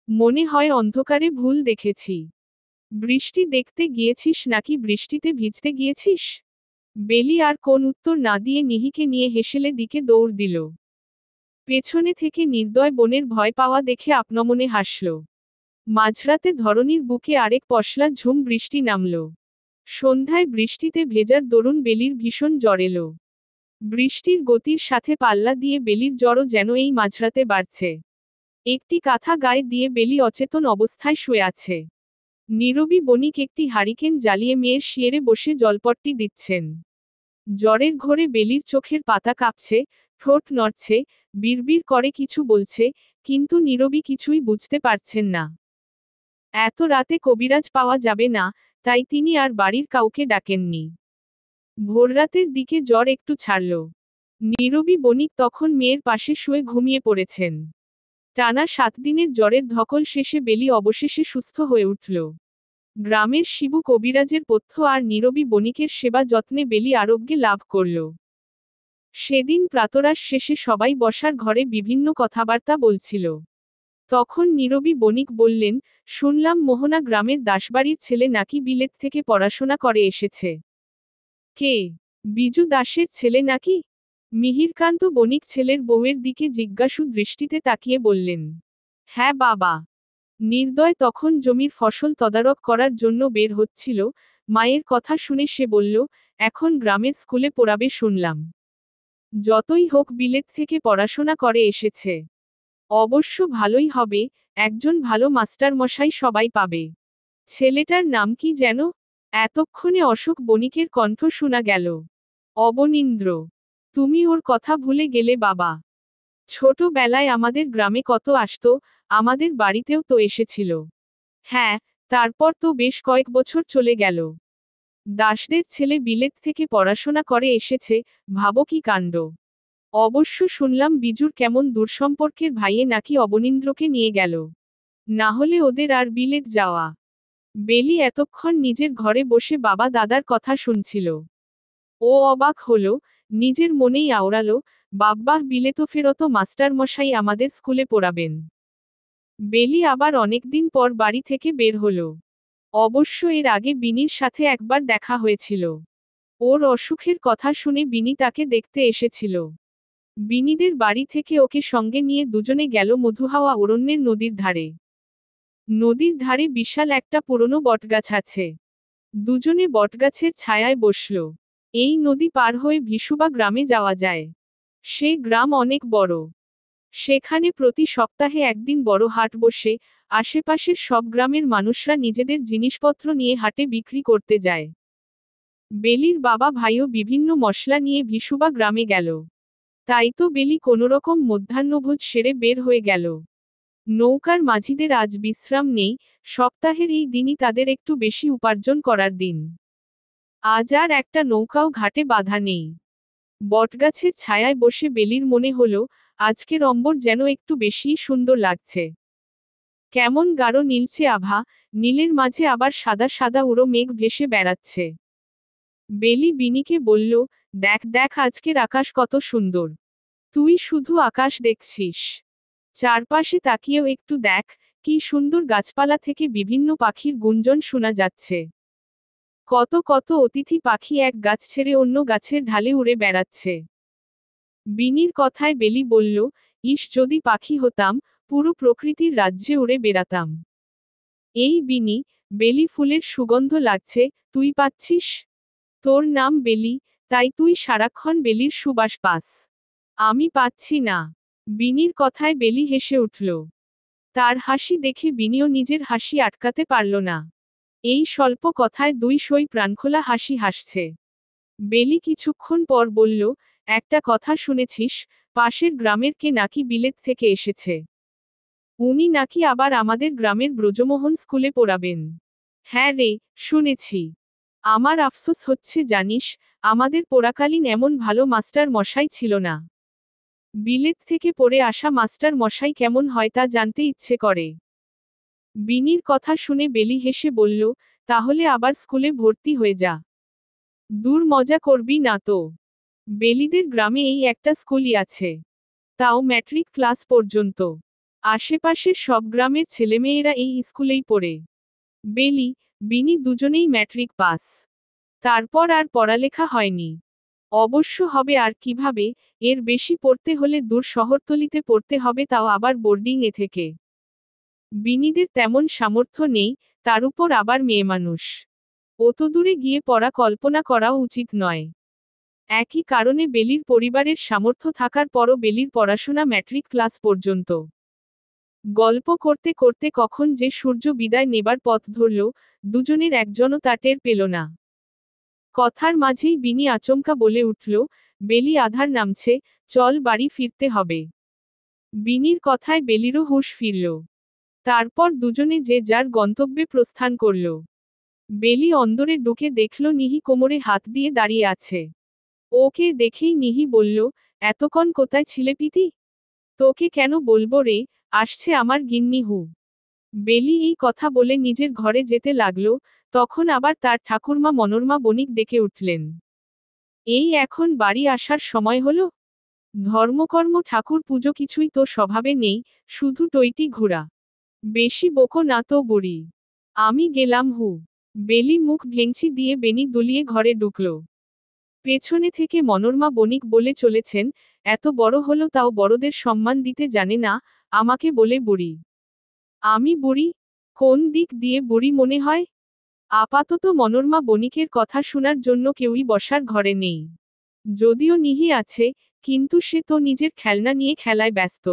মনে হয় অন্ধকারে ভুল দেখেছি। বৃষ্টি দেখতে গিয়েছিস নাকি বৃষ্টিতে ভিজতে গিয়েছিস? বেলি আর কোন উত্তর না দিয়ে নিহিকে নিয়ে হেসেলে দিকে দৌড় দিল। পেছনে থেকে নির্দয় বোনের ভয় পাওয়া দেখে আপনমনে হাসল। মাঝরাতে ধরণীর বুকে আরেক পশলা ঝুম বৃষ্টি নামল। সন্ধ্যায় বৃষ্টিতে ভেজার দরুন বেলির ভীষণ জ্বর এলো। বৃষ্টির গতির সাথে পাল্লা দিয়ে বেলির জ্বরও যেন এই মাঝরাতে বাড়ছে। একটি কাঁথা গায়ে দিয়ে বেলি অচেতন অবস্থায় শুয়ে আছে। নীরবী বণিক একটি হারিকেন জ্বালিয়ে মেয়ের শিয়েরে বসে জলপট্টি দিচ্ছেন। জ্বরের ঘোরে বেলির চোখের পাতা কাঁপছে, ঠোঁট নড়ছে, বিড়বিড় করে কিছু বলছে, কিন্তু নীরবী কিছুই বুঝতে পারছেন না। এত রাতে কবিরাজ পাওয়া যাবে না, তাই তিনি আর বাড়ির কাউকে ডাকেননি। ভোররাতের দিকে জ্বর একটু ছাড়ল। নীরবী বণিক তখন মেয়ের পাশে শুয়ে ঘুমিয়ে পড়েছেন। টানা 7 দিনের জ্বরের ধকল শেষে বেলি অবশেষে সুস্থ হয়ে উঠল। গ্রামের শিবু কবিরাজের পথ্য আর নীরবী বণিকের সেবা যত্নে বেলি আরোগ্যে লাভ করল। সেদিন প্রাতরাশ শেষে সবাই বসার ঘরে বিভিন্ন কথাবার্তা বলছিল। তখন নীরবী বণিক বললেন, শুনলাম মোহনা গ্রামের দাসবাড়ির ছেলে নাকি বিলেত থেকে পড়াশোনা করে এসেছে। কে? বিজু দাসের ছেলে নাকি? মিহিরকান্ত বণিক ছেলের বউয়ের দিকে জিজ্ঞাসু দৃষ্টিতে তাকিয়ে বললেন, হ্যাঁ বাবা। নির্দয় তখন জমির ফসল তদারক করার জন্য বের হচ্ছিল। মায়ের কথা শুনে সে বলল, এখন গ্রামের স্কুলে পড়াবে শুনলাম। যতই হোক বিলেত থেকে পড়াশোনা করে এসেছে। অবশ্য ভালোই হবে, একজন ভালো মাস্টারমশাই সবাই পাবে। ছেলেটার নাম কি যেন? এতক্ষণে অশোক বণিকের কণ্ঠ শোনা গেল। অবনীন্দ্র। তুমি ওর কথা ভুলে গেলে বাবা। ছোটবেলায় আমাদের গ্রামে কত আসতো, আমাদের বাড়িতেও তো এসেছিল। হ্যাঁ, তারপর তো বেশ কয়েক বছর চলে গেল। দাসদের ছেলে বিলেত থেকে পড়াশোনা করে এসেছে, ভাবো কি কাণ্ড। অবশ্য শুনলাম বিজুর কেমন দূরসম্পর্কের ভাইয়ে নাকি অবনীন্দ্রকে নিয়ে গেল। না হলে ওদের আর বিলেত যাওয়া। বেলি এতক্ষণ নিজের ঘরে বসে বাবা দাদার কথা শুনছিল। ও অবাক হলো, নিজের মনেই আওড়ালো, বাব্বাহ বিলেত ফেরত মাস্টারমশাই আমাদের স্কুলে পড়াবেন। বেলি আবার অনেকদিন পর বাড়ি থেকে বের হলো। অবশ্য এর আগে বিনির সাথে একবার দেখা হয়েছিল। ওর অসুখের কথা শুনে বিনি তাকে দেখতে এসেছিল। বিনিদের বাড়ি থেকে ওকে সঙ্গে নিয়ে দুজনে গেল মধুহাওয়া অরণ্যের নদীর ধারে। নদীর ধারে বিশাল একটা পুরনো বটগাছ আছে। দুজনে বটগাছের ছায়ায় বসল। এই নদী পার হয়ে ভিসুবা গ্রামে যাওয়া যায়। সে গ্রাম অনেক বড়। সেখানে প্রতি সপ্তাহে একদিন বড় হাট বসে, আশেপাশের সব গ্রামের মানুষরা নিজেদের জিনিসপত্র নিয়ে হাটে বিক্রি করতে যায়। বেলির বাবা ভাইও বিভিন্ন মশলা নিয়ে ভিসুবা গ্রামে গেল। তাই তো বেলি কোনোরকম মধ্যাহ্নভোজ সেরে বের হয়ে গেল। নৌকার মাঝিদের আজ বিশ্রাম নেই, সপ্তাহের এই দিনই তাদের একটু বেশি উপার্জন করার দিন। আজ আর একটা নৌকাও ঘাটে বাঁধা নেই। বটগাছের ছায়ায় বসে বেলির মনে হলো, আজকের অম্বর যেন একটু বেশিই সুন্দর লাগছে। কেমন গাঢ় নীলচে আভা, নীলের মাঝে আবার সাদা সাদা উড়ো মেঘ ভেসে বেড়াচ্ছে। বেলি বিনিকে বলল, দেখ দেখ আজকের আকাশ কত সুন্দর। তুই শুধু আকাশ দেখছিস? চারপাশে তাকিয়েও একটু দেখ, কি সুন্দর গাছপালা থেকে বিভিন্ন পাখির গুঞ্জন শোনা যাচ্ছে। কত কত অতিথি পাখি এক গাছ ছেড়ে অন্য গাছের ঢালে উড়ে বেড়াচ্ছে। বিনির কথায় বেলি বলল, ইস যদি পাখি হতাম, পুরো প্রকৃতির রাজ্যে উড়ে বেড়াতাম। এই বিনি, বেলি ফুলের সুগন্ধ লাগছে, তুই পাচ্ছিস? তোর নাম বেলি, তাই তুই সারাক্ষণ বেলির সুবাস পাস। আমি পাচ্ছি না। বিনির কথায় বেলি হেসে উঠল। তার হাসি দেখে বিনিও নিজের হাসি আটকাতে পারল না। এই স্বল্প কথায় দুই সই প্রাণখোলা হাসি হাসছে। বেলি কিছুক্ষণ পর বলল, একটা কথা শুনেছিস, পাশের গ্রামের কে নাকি বিলেত থেকে এসেছে। উনি নাকি আবার আমাদের গ্রামের ব্রজমোহন স্কুলে পড়াবেন। হ্যাঁ রে, শুনেছি। আমার আফসোস হচ্ছে জানিস, আমাদের পড়াকালীন এমন ভালো মাস্টার মশাই ছিল না। বিলেত থেকে পড়ে আসা মাস্টার মশাই কেমন হয় তা জানতে ইচ্ছে করে। বিনির কথা শুনে বেলি হেসে বলল, তাহলে আবার স্কুলে ভর্তি হয়ে যা। দূর, মজা করবি না তো। বেলিদের গ্রামে এই একটা স্কুলই আছে, তাও ম্যাট্রিক ক্লাস পর্যন্ত। আশেপাশের সব গ্রামের ছেলেমেয়েরা এই স্কুলেই পড়ে। বেলি, বিনি দুজনেই ম্যাট্রিক পাস। তারপর আর পড়ালেখা হয়নি। অবশ্য হবে আর কিভাবে, এর বেশি পড়তে হলে দূর শহরতলিতে পড়তে হবে, তাও আবার বোর্ডিংয়ে থেকে। বিনিদের তেমন সামর্থ্য নেই, তার উপর আবার মেয়েমানুষ। অত দূরে গিয়ে পড়া কল্পনা করাও উচিত নয়। একই কারণে বেলির পরিবারের সামর্থ্য থাকার পরও বেলির পড়াশোনা ম্যাট্রিক ক্লাস পর্যন্ত। গল্প করতে করতে কখন যে সূর্য বিদায় নেবার পথ ধরল, দুজনের একজনও তা টের পেল না। কথার মাঝেই বিনি আচমকা বলে উঠল, বেলি, আধার নামছে, চল বাড়ি ফিরতে হবে। বিনির কথায় বেলিরও হুঁশ ফিরল। তারপর দুজনে যে যার গন্তব্যে প্রস্থান করল। বেলি অন্দরে ঢুকে দেখল নিহি কোমরে হাত দিয়ে দাঁড়িয়ে আছে। ওকে দেখেই নিহি বলল, এতক্ষণ কোথায় ছিলে পিতি? তোকে কেন বলবো রে, আসছে আমার গিন্নি হু। বেলি এই কথা বলে নিজের ঘরে যেতে লাগল, তখন আবার তার ঠাকুরমা মনোরমা বণিক ডেকে উঠলেন। এই এখন বাড়ি আসার সময় হলো? ধর্মকর্ম ঠাকুর পুজো কিছুই তো স্বভাবে নেই, শুধু টইটি ঘোরা। বেশি বকো না তো বুড়ি। আমি গেলাম হু। বেলি মুখ ভেঙচি দিয়ে বেনি দুলিয়ে ঘরে ঢুকল। পেছনে থেকে মনোরমা বণিক বলে চলেছেন, এত বড় হলো তাও বড়দের সম্মান দিতে জানে না, আমাকে বলে বুড়ি। আমি বুড়ি? কোন দিক দিয়ে বুড়ি মনে হয়? আপাতত মনোরমা বণিকের কথা শোনার জন্য কেউই বসার ঘরে নেই। যদিও নিহি আছে, কিন্তু সে তো নিজের খেলনা নিয়ে খেলায় ব্যস্ত।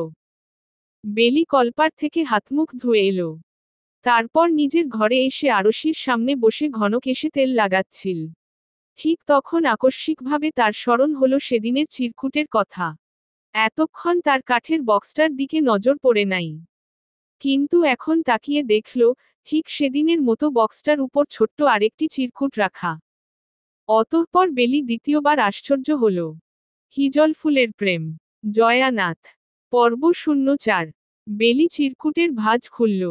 বেলি কলপার থেকে হাতমুখ ধুয়ে এলো। তারপর নিজের ঘরে এসে আড়শির সামনে বসে ঘন কেশে তেল লাগাচ্ছিল। ঠিক তখন আকস্মিকভাবে তার স্মরণ হলো সেদিনের চিরকুটের কথা। এতক্ষণ তার কাঠের বক্সটার দিকে নজর পড়ে নাই। কিন্তু এখন তাকিয়ে দেখল, ঠিক সেদিনের মতো বক্সটার উপর ছোট্ট আরেকটি চিরকুট রাখা। অতঃপর বেলি দ্বিতীয়বার আশ্চর্য হল। হিজল ফুলের প্রেম। জয়ানাথ। পর্ব ০৪। বেলি চিরকুটের ভাঁজ খুলল।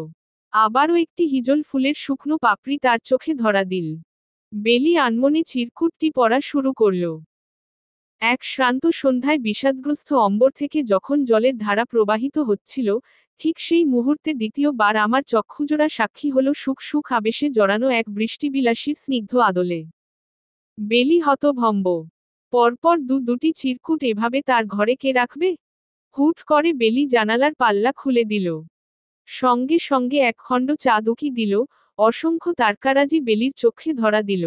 আবারও একটি হিজল ফুলের শুকনো পাপড়ি তার চোখে ধরা দিল। বেলি আনমনে চিরকুটটি পড়া শুরু করল। এক শ্রান্ত সন্ধ্যায় বিষাদগ্রস্ত অম্বর থেকে যখন জলের ধারা প্রবাহিত হচ্ছিল, ঠিক সেই মুহূর্তে দ্বিতীয়বার আমার চক্ষুজোড়া সাক্ষী হল সুখ সুখ আবেশে জড়ানো এক বৃষ্টিবিলাসীর স্নিগ্ধ আদলে। বেলি হতভম্ব। পরপর দুটি চিরকুট এভাবে তার ঘরে কে রাখবে? হুট করে বেলি জানালার পাল্লা খুলে দিল। সঙ্গে সঙ্গে একখণ্ড চাঁদ উঁকি দিল, অসংখ্য তারকারাজি বেলির চোখে ধরা দিল।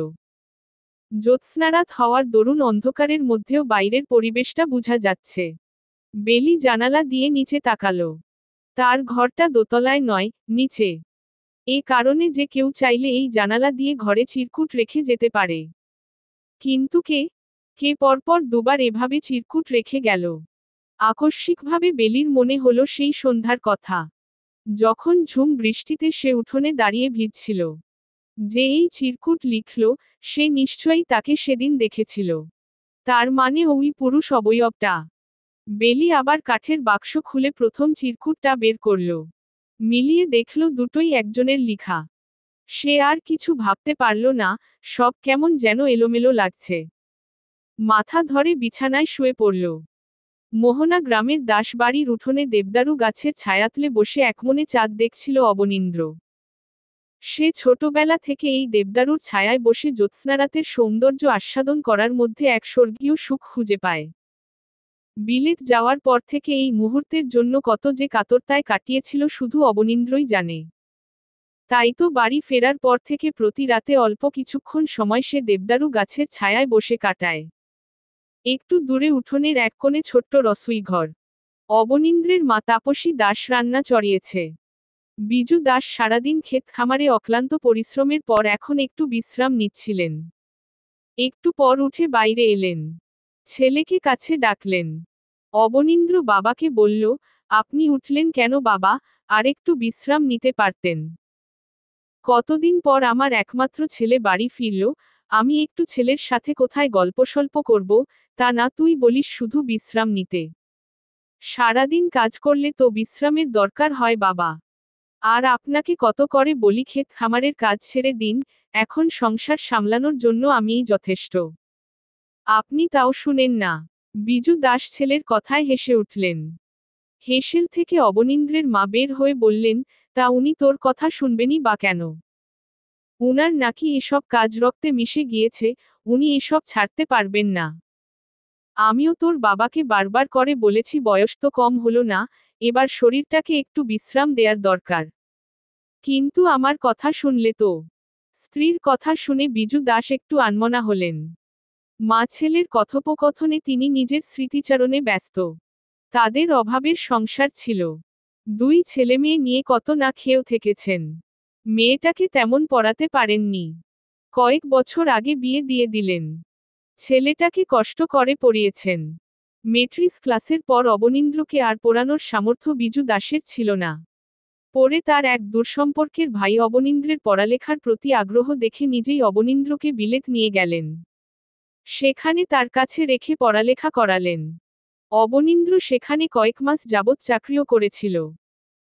জ্যোৎস্নারাত হওয়ার দরুন অন্ধকারের মধ্যেও বাইরের পরিবেশটা বোঝা যাচ্ছে। বেলি জানালা দিয়ে নিচে তাকালো। তার ঘরটা দোতলায় নয়, নিচে। এ কারণে যে কেউ চাইলে এই জানালা দিয়ে ঘরে চিরকুট রেখে যেতে পারে। কিন্তু কে পরপর দুবার এভাবে চিরকুট রেখে গেল? আকস্মিকভাবে বেলির মনে হলো সেই সন্ধ্যার কথা, যখন ঝুম বৃষ্টিতে সে উঠোনে দাঁড়িয়ে ভিজছিল। যে এই চিরকুট লিখল, সে নিশ্চয়ই তাকে সেদিন দেখেছিল। তার মানে ওই পুরুষ অবয়বটা। বেলি আবার কাঠের বাক্স খুলে প্রথম চিরকুটটা বের করল। মিলিয়ে দেখল দুটোই একজনের লিখা। সে আর কিছু ভাবতে পারল না, সব কেমন যেন এলোমেলো লাগছে। মাথা ধরে বিছানায় শুয়ে পড়ল। মোহনা গ্রামের দাসবাড়ির উঠোনে দেবদারু গাছের ছায়াতলে বসে একমনে চাঁদ দেখছিল অবনীন্দ্র। সে ছোটবেলা থেকে এই দেবদারুর ছায়ায় বসে জ্যোৎস্নারাতের সৌন্দর্য আস্বাদন করার মধ্যে এক স্বর্গীয় সুখ খুঁজে পায়। বিলেত যাওয়ার পর থেকে এই মুহূর্তের জন্য কত যে কাতরতায় কাটিয়েছিল শুধু অবনীন্দ্রই জানে। তাই তো বাড়ি ফেরার পর থেকে প্রতি রাতে অল্প কিছুক্ষণ সময় সে দেবদারু গাছের ছায়ায় বসে কাটায়। একটু দূরে উঠোনের এক কোণে ছোট্ট রসুই ঘর। অবনীন্দ্রের মা তাপসী দাস রান্না চড়িয়েছে। বিজু দাস সারাদিন ক্ষেত খামারে অক্লান্ত পরিশ্রমের পর এখন একটু বিশ্রাম নিচ্ছিলেন। একটু পর উঠে বাইরে এলেন। ছেলেকে কাছে ডাকলেন। অবনীন্দ্র বাবাকে বলল, আপনি উঠলেন কেন বাবা, আরেকটু বিশ্রাম নিতে পারতেন। কতদিন পর আমার একমাত্র ছেলে বাড়ি ফিরল, আমি একটু ছেলের সাথে কোথায় গল্পসল্প করব, তা না তুই বলিস শুধু বিশ্রাম নিতে। সারাদিন কাজ করলে তো বিশ্রামের দরকার হয় বাবা। আর আপনাকে কত করে বলি ক্ষেত খামারের কাজ ছেড়ে দিন, এখন সংসার সামলানোর জন্য আমিই যথেষ্ট। আপনি তাও শুনেন না। বিজু দাস ছেলের কথায় হেসে উঠলেন। হেসেল থেকে অবনীন্দ্রের মা বের হয়ে বললেন, তা উনি তোর কথা শুনবেনই বা কেন? উনার নাকি এসব কাজ রক্তে মিশে গিয়েছে, উনি এসব ছাড়তে পারবেন না। আমিও তোর বাবাকে বারবার করে বলেছি বয়স তো কম হলো না, এবার শরীরটাকে একটু বিশ্রাম দেয়ার দরকার। কিন্তু আমার কথা শুনলে তো? স্ত্রীর কথা শুনে বিজু দাস একটু আনমনা হলেন। মা ছেলের কথোপকথনে তিনি নিজের স্মৃতিচারণে ব্যস্ত। তাদের অভাবের সংসার ছিল। দুই ছেলেমেয়ে নিয়ে কত না খেয়েও থেকেছেন। মেয়েটাকে তেমন পড়াতে পারেননি। কয়েক বছর আগে বিয়ে দিয়ে দিলেন। ছেলেটাকে কষ্ট করে পড়িয়েছেন। মেট্রিক্স ক্লাসের পর অবনীন্দ্রকে আর পড়ানোর সামর্থ্য বিজু দাসের ছিল না। পরে তার এক দূরসম্পর্কের ভাই অবনীন্দ্রের পড়ালেখার প্রতি আগ্রহ দেখে নিজেই অবনীন্দ্রকে বিলেত নিয়ে গেলেন। সেখানে তার কাছে রেখে পড়ালেখা করালেন। অবনীন্দ্র সেখানে কয়েক মাস যাবৎ চাকরিও করেছিল।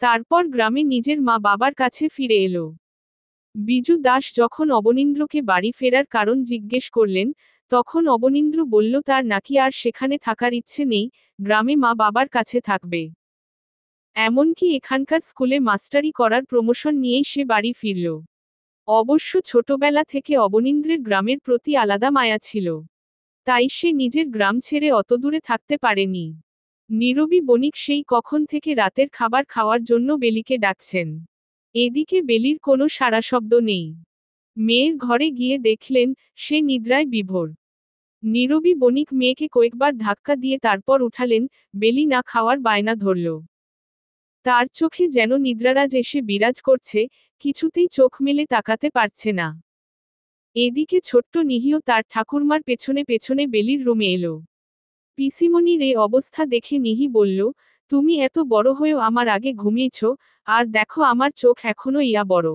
তারপর গ্রামে নিজের মা বাবার কাছে ফিরে এলো। বিজু দাস যখন অবনীন্দ্রকে বাড়ি ফেরার কারণ জিজ্ঞেস করলেন, তখন অবনীন্দ্র বলল তার নাকি আর সেখানে থাকার ইচ্ছে নেই, গ্রামে মা বাবার কাছে থাকবে। এমনকি এখানকার স্কুলে মাস্টারি করার প্রমোশন নিয়েই সে বাড়ি ফিরল। অবশ্য ছোটবেলা থেকে অবনীন্দ্রের গ্রামের প্রতি আলাদা মায়া ছিল। তাই সে নিজের গ্রাম ছেড়ে অত দূরে থাকতে পারেনি। নীরবী বণিক সেই কখন থেকে রাতের খাবার খাওয়ার জন্য বেলিকে ডাকছেন। এদিকে বেলির কোনো সাড়াশব্দ নেই। মেয়ের ঘরে গিয়ে দেখলেন, সে নিদ্রায় বিভোর। নীরবী বণিক মেয়েকে কয়েকবার ধাক্কা দিয়ে তারপর উঠালেন, বেলি না খাওয়ার বায়না ধরল। তার চোখে যেন নিদ্রারাজ এসে বিরাজ করছে, কিছুতেই চোখ মেলে তাকাতে পারছে না। এদিকে ছোট্ট নিহিও তার ঠাকুরমার পেছনে পেছনে বেলির রুমে এলো। পিসিমণির এই অবস্থা দেখে নিহি বলল, তুমি এত বড় হয়েও আমার আগে ঘুমিয়েছ, আর দেখো আমার চোখ এখনো ইয়া বড়।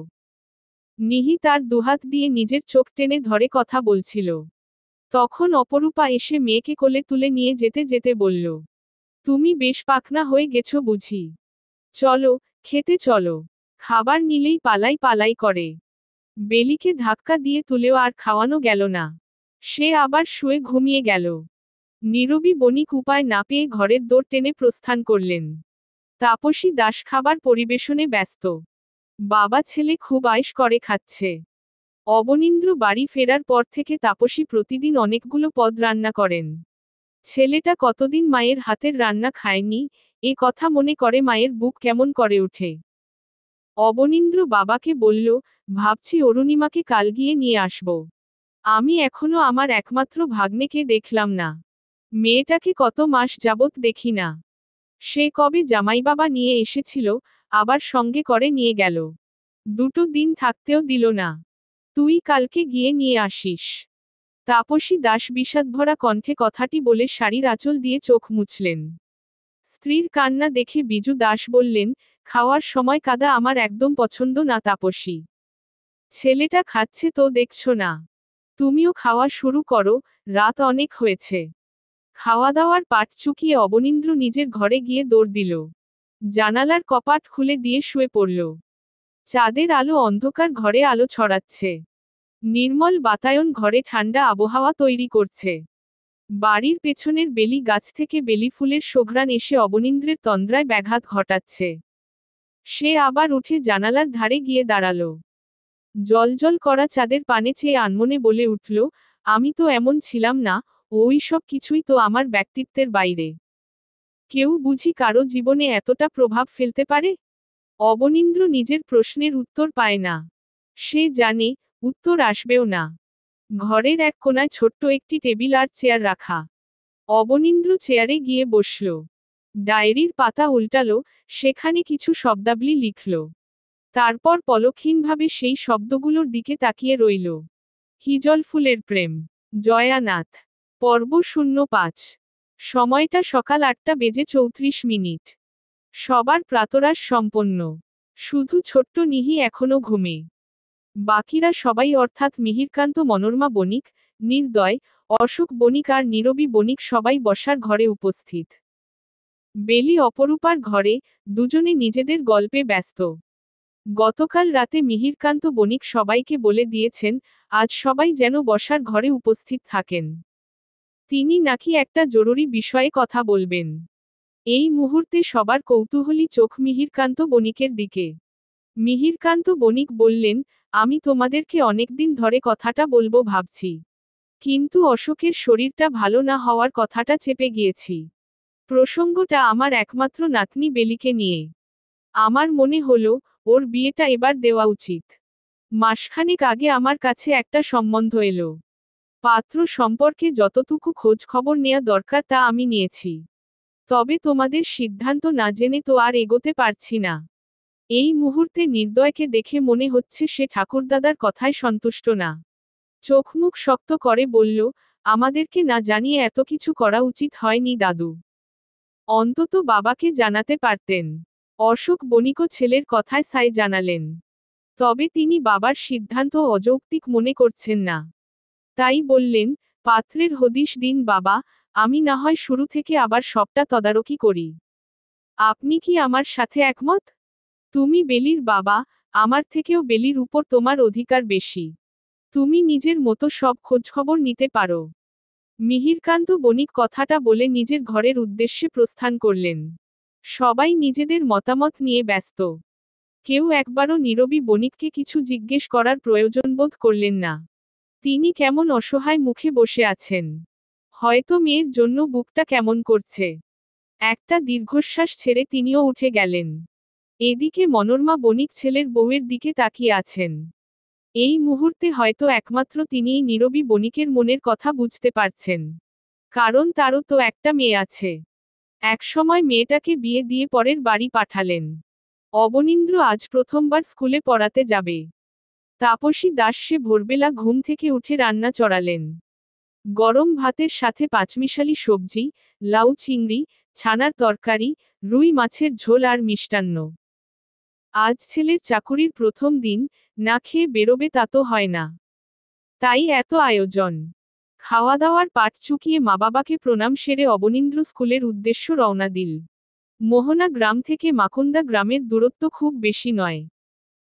নিহি তার দুহাত দিয়ে নিজের চোখ টেনে ধরে কথা বলছিল। তখন অপরূপা এসে মেয়েকে কোলে তুলে নিয়ে যেতে যেতে বলল, তুমি বেশ পাকনা হয়ে গেছো বুঝি। চলো, খেতে চলো। খাবার নিলেই পালাই পালাই করে। বেলিকে ধাক্কা দিয়ে তুলেও আর খাওয়ানো গেল না। সে আবার শুয়ে ঘুমিয়ে গেল। নীরবী বণিক উপায় না পেয়ে ঘরের দোর টেনে প্রস্থান করলেন। তাপসী দাস খাবার পরিবেশনে ব্যস্ত। বাবা ছেলে খুব আয়েশ করে খাচ্ছে। অবনীন্দ্র বাড়ি ফেরার পর থেকে তাপসী প্রতিদিন অনেকগুলো পদ রান্না করেন। ছেলেটা কতদিন মায়ের হাতের রান্না খায়নি, এ কথা মনে করে মায়ের বুক কেমন করে ওঠে। অবনীন্দ্র বাবাকে বলল, ভাবছি অরুণিমাকে কাল গিয়ে নিয়ে আসব। আমি এখনো আমার একমাত্র ভাগ্নেকে দেখলাম না। মেয়েটাকে কত মাস যাবৎ দেখি না। সে কবে জামাইবাবা নিয়ে এসেছিল, আবার সঙ্গে করে নিয়ে গেল। দুটো দিন থাকতেও দিল না। তুই কালকে গিয়ে নিয়ে আসিস। তাপসী দাস বিষাদভরা কণ্ঠে কথাটি বলে শাড়ির আঁচল দিয়ে চোখ মুছলেন। স্ত্রীর কান্না দেখে বিজু দাস বললেন, খাওয়ার সময় কাঁদা আমার একদম পছন্দ না তাপসী। ছেলেটা খাচ্ছে তো দেখছো না। তুমিও খাওয়া শুরু করো, রাত অনেক হয়েছে। খাওয়া দাওয়ার পাট চুকিয়ে অবনীন্দ্র নিজের ঘরে গিয়ে দৌড় দিল। জানালার কপাট খুলে দিয়ে শুয়ে পড়ল। চাঁদের আলো অন্ধকার ঘরে আলো ছড়াচ্ছে। নির্মল বাতায়ন ঘরে ঠান্ডা আবহাওয়া তৈরি করছে। বাড়ির পেছনের বেলি গাছ থেকে বেলি ফুলের সুঘ্রাণ এসে অবনীন্দ্রের তন্দ্রায় ব্যাঘাত ঘটাচ্ছে। সে আবার উঠে জানালার ধারে গিয়ে দাঁড়ালো। জলজল করা চাঁদের পানে চেয়ে আনমনে বলে উঠল, আমি তো এমন ছিলাম না, ওই সব কিছুই তো আমার ব্যক্তিত্বের বাইরে। কেউ বুঝি কারো জীবনে এতটা প্রভাব ফেলতে পারে? অবনীন্দ্র নিজের প্রশ্নের উত্তর পায় না। সে জানে, উত্তর আসবেও না। ঘরের এক কোণায় ছোট্ট একটি টেবিল আর চেয়ার রাখা। অবনীন্দ্র চেয়ারে গিয়ে বসল। ডায়েরির পাতা উল্টালো, সেখানে কিছু শব্দাবলী লিখল। তারপর পলকহীনভাবে সেই শব্দগুলোর দিকে তাকিয়ে রইল। হিজল ফুলের প্রেম। জয়ানাথ। পর্ব 05। সময়টা সকাল 8টা বেজে 34 মিনিট। সবার প্রাতরাশ সম্পন্ন। শুধু ছোট্ট নিহি এখনো ঘুমে। বাকিরা সবাই অর্থাৎ মিহিরকান্ত, মনোরমা বণিক, নির্দয়, অশোক বণিক আর নীরবী বণিক সবাই বসার ঘরে উপস্থিত। বেলি অপরূপার ঘরে, দুজনে নিজেদের গল্পে ব্যস্ত। গতকাল রাতে মিহিরকান্ত বণিক সবাইকে বলে দিয়েছেন, আজ সবাই যেন বসার ঘরে উপস্থিত থাকেন। তিনি নাকি একটা জরুরি বিষয়ে কথা বলবেন। এই মুহূর্তে সবার কৌতূহলী চোখ মিহিরকান্ত বণিকের দিকে। মিহিরকান্ত বণিক বললেন, আমি তোমাদেরকে অনেকদিন ধরে কথাটা বলবো ভাবছি। কিন্তু অশোকের শরীরটা ভালো না হওয়ার কথাটা চেপে গিয়েছি। প্রসঙ্গটা আমার একমাত্র নাতনি বেলিকে নিয়ে। আমার মনে হলো, ওর বিয়েটা এবার দেওয়া উচিত। মাসখানেক আগে আমার কাছে একটা সম্বন্ধ এলো। পাত্র সম্পর্কে যতটুকু খোঁজ খবর নেয়া দরকার তা আমি নিয়েছি। তবে তোমাদের সিদ্ধান্ত না জেনে তো আর এগোতে পারছি না। এই মুহূর্তে নির্দয়কে দেখে মনে হচ্ছে সে ঠাকুরদাদার কথায় সন্তুষ্ট না। চোখ মুখ শক্ত করে বলল, আমাদেরকে না জানিয়ে এত কিছু করা উচিত হয়নি দাদু। অন্তত বাবাকে জানাতে পারতেন। অশোক বণিকও ছেলের কথায় সায় জানালেন। তবে তিনি বাবার সিদ্ধান্ত অযৌক্তিক মনে করছেন না। তাই বললেন, পাত্রের হদিশ দিন বাবা, আমি না হয় শুরু থেকে আবার সবটা তদারকি করি। আপনি কি আমার সাথে একমত? তুমি বেলির বাবা, আমার থেকেও বেলির উপর তোমার অধিকার বেশি। তুমি নিজের মতো সব খোঁজখবর নিতে পারো। মিহিরকান্ত বণিক কথাটা বলে নিজের ঘরের উদ্দেশ্যে প্রস্থান করলেন। সবাই নিজেদের মতামত নিয়ে ব্যস্ত। কেউ একবারও নীরবী বণিককে কিছু জিজ্ঞেস করার প্রয়োজন বোধ করলেন না। তিনি কেমন অসহায় মুখে বসে আছেন। হয়তো মেয়ের জন্য বুকটা কেমন করছে। একটা দীর্ঘশ্বাস ছেড়ে তিনিও উঠে গেলেন। এদিকে মনোরমা বণিক ছেলের বউয়ের দিকে তাকিয়ে আছেন। এই মুহূর্তে হয়তো একমাত্র তিনিই নীরবী বণিকের মনের কথা বুঝতে পারছেন। কারণ তারও তো একটা মেয়ে আছে। একসময় মেয়েটাকে বিয়ে দিয়ে পরের বাড়ি পাঠালেন। অবনীন্দ্র আজ প্রথমবার স্কুলে পড়াতে যাবে। তাপসী দাস সে ভোরবেলা ঘুম থেকে উঠে রান্না চড়ালেন। গরম ভাতের সাথে পাঁচমিশালি সবজি, লাউ চিংড়ি, ছানার তরকারি, রুই মাছের ঝোল আর মিষ্টান্ন। আজ ছেলের চাকুরির প্রথম দিন, না খেয়ে বেরোবে তা তো হয় না। তাই এত আয়োজন। খাওয়া দাওয়ার পাট চুকিয়ে মা বাবাকে প্রণাম সেরে অবনীন্দ্র স্কুলের উদ্দেশ্য রওনা দিল। মোহনা গ্রাম থেকে মাকুন্দা গ্রামের দূরত্ব খুব বেশি নয়।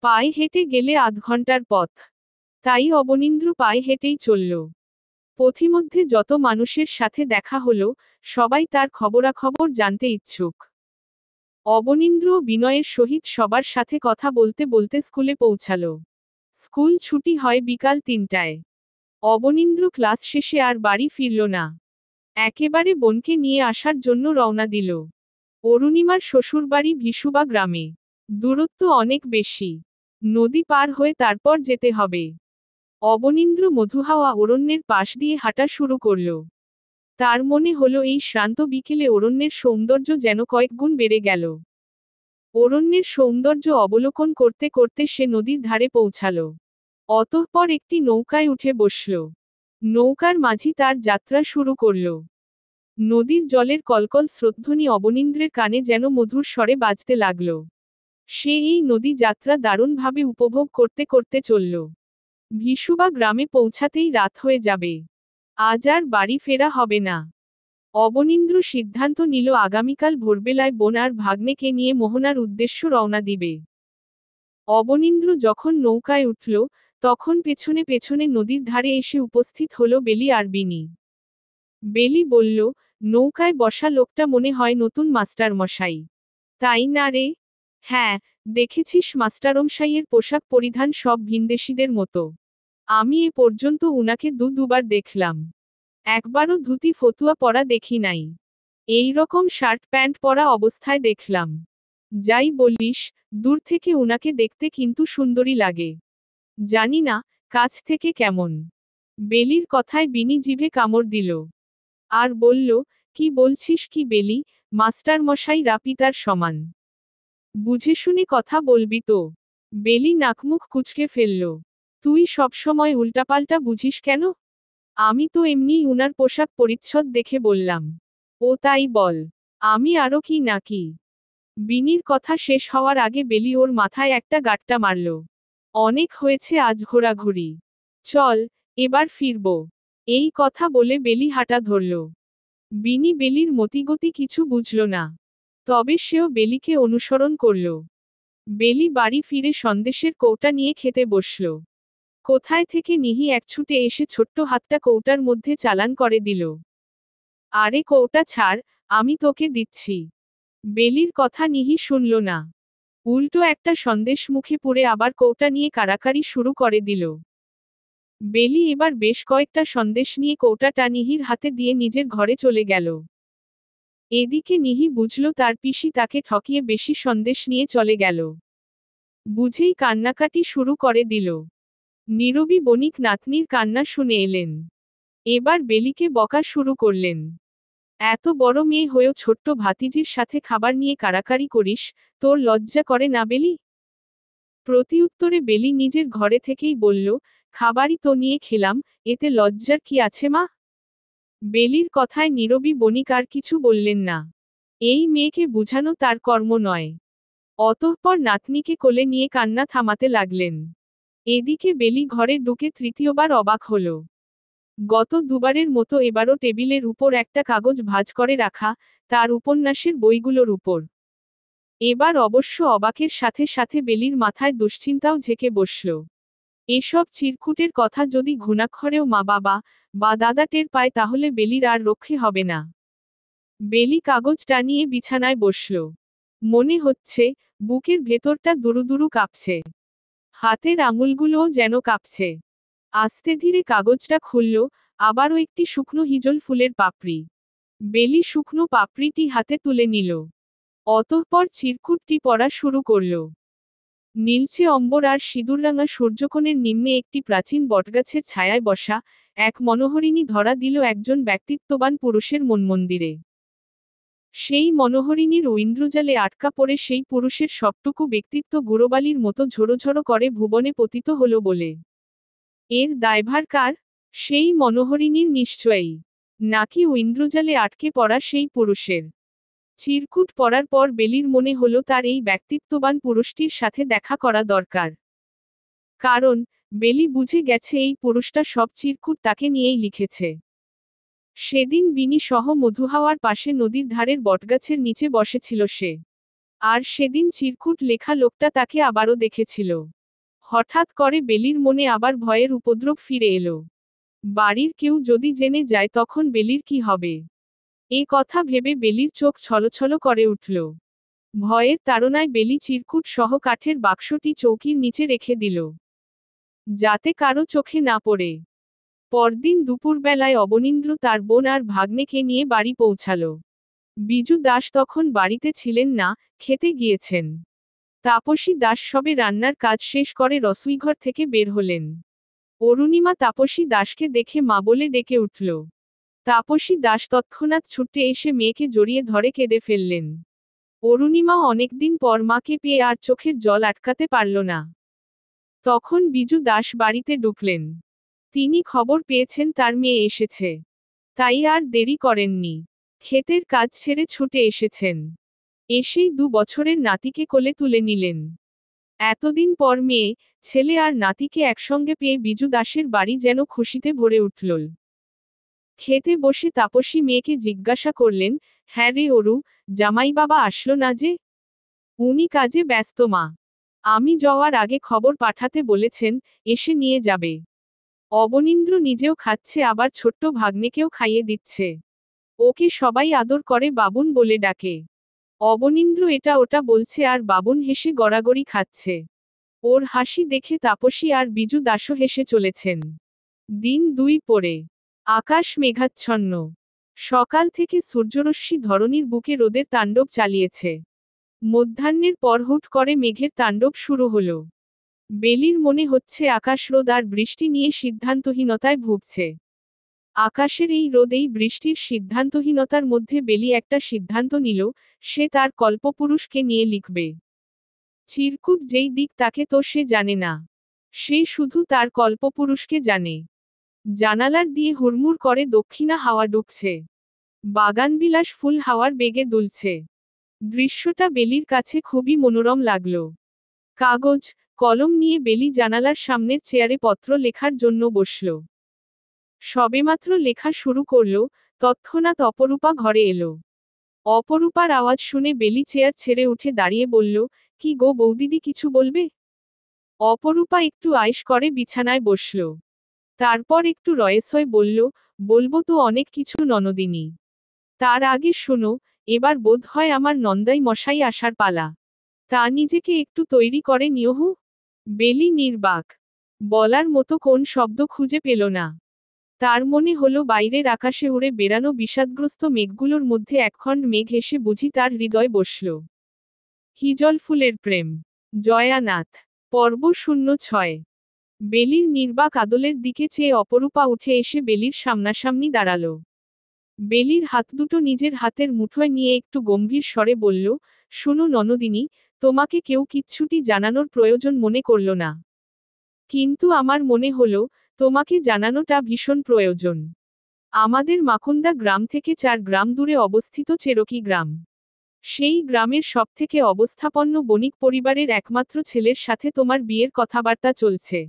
পায়ে হেঁটে গেলে আধ ঘন্টার পথ। তাই অবনীন্দ্র পায়ে হেঁটেই চলল। পথিমধ্যে যত মানুষের সাথে দেখা হলো, সবাই তার খবরাখবর জানতে ইচ্ছুক। অবনীন্দ্র বিনয়ের সহিত সবার সাথে কথা বলতে বলতে স্কুলে পৌঁছাল। স্কুল ছুটি হয় বিকাল ৩টায়। অবনীন্দ্র ক্লাস শেষে আর বাড়ি ফিরল না। একেবারে বোনকে নিয়ে আসার জন্য রওনা দিল। অরুণিমার শ্বশুরবাড়ি ভিসুবা গ্রামে। দূরত্ব অনেক বেশি। নদী পার হয়ে তারপর যেতে হবে। অবনীন্দ্র মধুহাওয়া অরণ্যের পাশ দিয়ে হাঁটা শুরু করল। তার মনে হলো এই শ্রান্ত বিকেলে অরণ্যের সৌন্দর্য যেন কয়েক গুণ বেড়ে গেল। অরণ্যের সৌন্দর্য অবলোকন করতে করতে সে নদীর ধারে পৌঁছাল। অতঃপর একটি নৌকায় উঠে বসল। নৌকার মাঝি তার যাত্রা শুরু করল। নদীর জলের কলকল স্রোতধ্বনি অবনীন্দ্রের কানে যেন মধুর স্বরে বাজতে লাগল। সে এই নদী যাত্রা দারুণভাবে উপভোগ করতে করতে চলল। ভিসুবা গ্রামে পৌঁছাতেই রাত হয়ে যাবে। আজ আর বাড়ি ফেরা হবে না। অবনীন্দ্র সিদ্ধান্ত নিল আগামীকাল ভোরবেলায় বোন আর ভাগ্নেকে নিয়ে মোহনার উদ্দেশ্য রওনা দিবে। অবনীন্দ্র যখন নৌকায় উঠল, তখন পেছনে পেছনে নদীর ধারে এসে উপস্থিত হলো বেলি আর বিনি। বেলি বলল, নৌকায় বসা লোকটা মনে হয় নতুন মাস্টারমশাই। তাই না রে? হ্যাঁ, দেখেছিস মাস্টারমশাইয়ের পোশাক পরিধান সব ভিনদেশীদের মতো। আমি এ পর্যন্ত উনাকে দুবার দেখলাম। একবারও ধুতি ফতুয়া পরা দেখি নাই। এই রকম শার্ট প্যান্ট পরা অবস্থায় দেখলাম। যাই বলিস, দূর থেকে উনাকে দেখতে কিন্তু সুন্দরী লাগে। জানি না, কাছ থেকে কেমন। বেলির কথায় বিনি জিভে কামড় দিল। আর বলল, কি বলছিস কি বেলি, মাস্টারমশাইরা পিতার সমান। বুঝে শুনে কথা বলবি তো। বেলি নাকমুখ কুঁচকে ফেলল। তুই সবসময় উল্টাপাল্টা বুঝিস কেন? আমি তো এমনিই উনার পোশাক পরিচ্ছদ দেখে বললাম। ও তাই বল। আমি আরো কি নাকি? বিনির কথা শেষ হওয়ার আগে বেলি ওর মাথায় একটা গাঁটটা মারল। অনেক হয়েছে আজ ঘোরাঘুরি। চল, এবার ফিরব। এই কথা বলে বেলি হাঁটা ধরল। বিনি বেলির মতিগতি কিছু বুঝল না। তবে সেও বেলিকে অনুসরণ করল। বেলি বাড়ি ফিরে সন্দেশের কৌটা নিয়ে খেতে বসল। কোথায় থেকে নিহি একছুটে এসে ছোট্ট হাতটা কৌটার মধ্যে চালান করে দিল। আরে কৌটা ছাড়, আমি তোকে দিচ্ছি। বেলির কথা নিহি শুনল না। উল্টো একটা সন্দেশ মুখে পুরে আবার কৌটা নিয়ে কাড়াকাড়ি শুরু করে দিল। বেলি এবার বেশ কয়েকটা সন্দেশ নিয়ে কৌটাটা নিহির হাতে দিয়ে নিজের ঘরে চলে গেল। এদিকে নিহি বুঝল তার পিসি তাকে ঠকিয়ে বেশি সন্দেশ নিয়ে চলে গেল। বুঝেই কান্নাকাটি শুরু করে দিল। নীরবী বণিক নাতনির কান্না শুনে এলেন। এবার বেলিকে বকা শুরু করলেন। এত বড় মেয়ে হয়েও ছোট্ট ভাতিজির সাথে খাবার নিয়ে কাড়াকাড়ি করিস, তোর লজ্জা করে না বেলি? প্রতিউত্তরে বেলি নিজের ঘরে থেকেই বলল, খাবারই তো নিয়ে খেলাম, এতে লজ্জার কি আছে মা? বেলির কথায় নীরবী বণিক আর কিছু বললেন না। এই মেয়েকে বুঝানো তার কর্ম নয়। অতঃপর নাতনিকে কোলে নিয়ে কান্না থামাতে লাগলেন। এদিকে বেলি ঘরে ঢুকে তৃতীয়বার অবাক হল। গত দুবারের মতো এবারও টেবিলের উপর একটা কাগজ ভাঁজ করে রাখা, তার উপন্যাসের বইগুলোর উপর। এবার অবশ্য অবাকের সাথে সাথে বেলির মাথায় দুশ্চিন্তাও ঝেঁকে বসল। এসব চিরকুটের কথা যদি ঘুণাক্ষরেও মা বাবা বা দাদা টের পায় তাহলে বেলির আর রক্ষে হবে না। বেলি কাগজটা নিয়ে বিছানায় বসল। মনে হচ্ছে, বুকের ভেতরটা দুরুদুরু কাঁপছে। হাতের আঙুলগুলোও যেন কাঁপছে। আস্তে ধীরে কাগজটা খুলল, আবারও একটি শুকনো হিজল ফুলের পাপড়ি। বেলি শুকনো পাপড়িটি হাতে তুলে নিল। অতঃপর চিরকুটটি পড়া শুরু করল। নীলচে অম্বর আর সিঁদুররাঙা সূর্যকোণের নিম্নে একটি প্রাচীন বটগাছের ছায়ায় বসা এক মনোহরিণী ধরা দিল একজন ব্যক্তিত্ববান পুরুষের মনমন্দিরে। সেই মনোহরিণীর ঐন্দ্রজালে আটকা পড়ে সেই পুরুষের সবটুকু ব্যক্তিত্ব গুঁড়োবালির মতো ঝোড়ো করে ভুবনে পতিত হল বলে। এর দায়ভার কার? সেই মনোহরিণীর নিশ্চয়ই। নাকি ঐন্দ্রজালে আটকে পড়া সেই পুরুষের? চিরকুট পড়ার পর বেলির মনে হলো তার এই ব্যক্তিত্ববান পুরুষটির সাথে দেখা করা দরকার। কারণ, বেলি বুঝে গেছে এই পুরুষটা সব চিরকুট তাকে নিয়েই লিখেছে। সেদিন বিনি সহ মধুহাওয়ার পাশে নদীর ধারের বটগাছের নিচে বসেছিল সে। আর সেদিন চিরকুট লেখা লোকটা তাকে আবারও দেখেছিল। হঠাৎ করে বেলির মনে আবার ভয়ের উপদ্রব ফিরে এলো। বাড়ির কেউ যদি জেনে যায় তখন বেলির কি হবে? এ কথা ভেবে বেলির চোখ ছলছল করে উঠল। ভয়ের তাড়নায় বেলি চিরকুট সহ কাঠের বাক্সটি চৌকির নিচে রেখে দিল, যাতে কারো চোখে না পড়ে। পরদিন দুপুরবেলায় অবনীন্দ্র তার বোন আর ভাগ্নেকে নিয়ে বাড়ি পৌঁছাল। বিজু দাস তখন বাড়িতে ছিলেন না, খেতে গিয়েছেন। তাপসী দাস সবে রান্নার কাজ শেষ করে রসুইঘর থেকে বের হলেন। অরুণিমা তাপসী দাসকে দেখে মা বলে ডেকে উঠল। তাপসী দাস তৎক্ষণাৎ ছুটে এসে মেয়েকে জড়িয়ে ধরে কেঁদে ফেললেন। অরুণিমা অনেকদিন পর মাকে পেয়ে আর চোখের জল আটকাতে পারল না। তখন বিজু দাস বাড়িতে ঢুকলেন। তিনি খবর পেয়েছেন তার মেয়ে এসেছে। তাই আর দেরি করেননি। ক্ষেতের কাজ ছেড়ে ছুটে এসেছেন। এসেই 2 বছরের নাতিকে কোলে তুলে নিলেন। এতদিন পর মেয়ে, ছেলে আর নাতিকে একসঙ্গে পেয়ে বিজু দাসের বাড়ি যেন খুশিতে ভরে উঠল। খেতে বসে তাপসী মেয়েকে জিজ্ঞাসা করলেন, হ্যাঁ রে অরু, জামাই বাবা আসলো না যে? উনি কাজে ব্যস্ত মা। আমি যাওয়ার আগে খবর পাঠাতে বলেছেন, এসে নিয়ে যাবে। অবনীন্দ্র নিজেও খাচ্ছে আবার ছোট্ট ভাগ্নেকেও খাইয়ে দিচ্ছে। ওকে সবাই আদর করে বাবুন বলে ডাকে। অবনীন্দ্র এটা ওটা বলছে আর বাবুন হেসে গড়াগড়ি খাচ্ছে। ওর হাসি দেখে তাপসী আর বিজু দাসও হেসে চলেছেন। দিন 2 পরে। আকাশ মেঘাচ্ছন্ন। সকাল থেকে সূর্যরশ্মি ধরণীর বুকে রোদের তাণ্ডব চালিয়েছে। মধ্যাহ্নের পর হুট করে মেঘের তাণ্ডব শুরু হলো। বেলির মনে হচ্ছে আকাশ রোদ আর বৃষ্টি নিয়ে সিদ্ধান্তহীনতায় ভুগছে। আকাশের এই রোদ এই বৃষ্টির সিদ্ধান্তহীনতার মধ্যে বেলি একটা সিদ্ধান্ত নিল, সে তার কল্পপুরুষকে নিয়ে লিখবে। চিরকুট যেই দিক তাকে তো সে জানে না। সে শুধু তার কল্পপুরুষকে জানে। জানালার দিয়ে হুড়মুড় করে দক্ষিণা হাওয়া ঢুকছে। বাগানবিলাস ফুল হাওয়ার বেগে দুলছে। দৃশ্যটা বেলির কাছে খুবই মনোরম লাগল। কাগজ, কলম নিয়ে বেলি জানালার সামনের চেয়ারে পত্র লেখার জন্য বসল। সবেমাত্র লেখা শুরু করল, তৎক্ষণাৎ অপরূপা ঘরে এলো। অপরূপার আওয়াজ শুনে বেলি চেয়ার ছেড়ে উঠে দাঁড়িয়ে বলল, কি গো বৌদিদি, কিছু বলবে? অপরূপা একটু আয়েশ করে বিছানায় বসল। তারপর একটু রয়েস হয়ে বলল, বলবো তো অনেক কিছু ননদিনী। তার আগে শোনো, এবার বোধ হয় আমার নন্দাই মশাই আসার পালা। তা নিজেকে একটু তৈরি করে নিওহু। বেলি নির্বাক। বলার মতো কোন শব্দ খুঁজে পেল না। তার মনে হলো বাইরের আকাশে উড়ে বেড়ানো বিষাদগ্রস্ত মেঘগুলোর মধ্যে একখণ্ড মেঘ এসে বুঝি তার হৃদয় বসল। হিজল ফুলের প্রেম। জয়ানাথ। পর্ব 06। বেলির নির্বাক আদলের দিকে চেয়ে অপরূপা উঠে এসে বেলির সামনাসামনি দাঁড়াল। বেলির হাত দুটো নিজের হাতের মুঠোয় নিয়ে একটু গম্ভীর স্বরে বলল, শুনো ননদিনী, তোমাকে কেউ কিচ্ছুটি জানানোর প্রয়োজন মনে করল না। কিন্তু আমার মনে হলো, তোমাকে জানানোটা ভীষণ প্রয়োজন। আমাদের মাকুন্দা গ্রাম থেকে 4 গ্রাম দূরে অবস্থিত চেরোকি গ্রাম। সেই গ্রামের সবথেকে অবস্থাপন্ন বণিক পরিবারের একমাত্র ছেলের সাথে তোমার বিয়ের কথাবার্তা চলছে।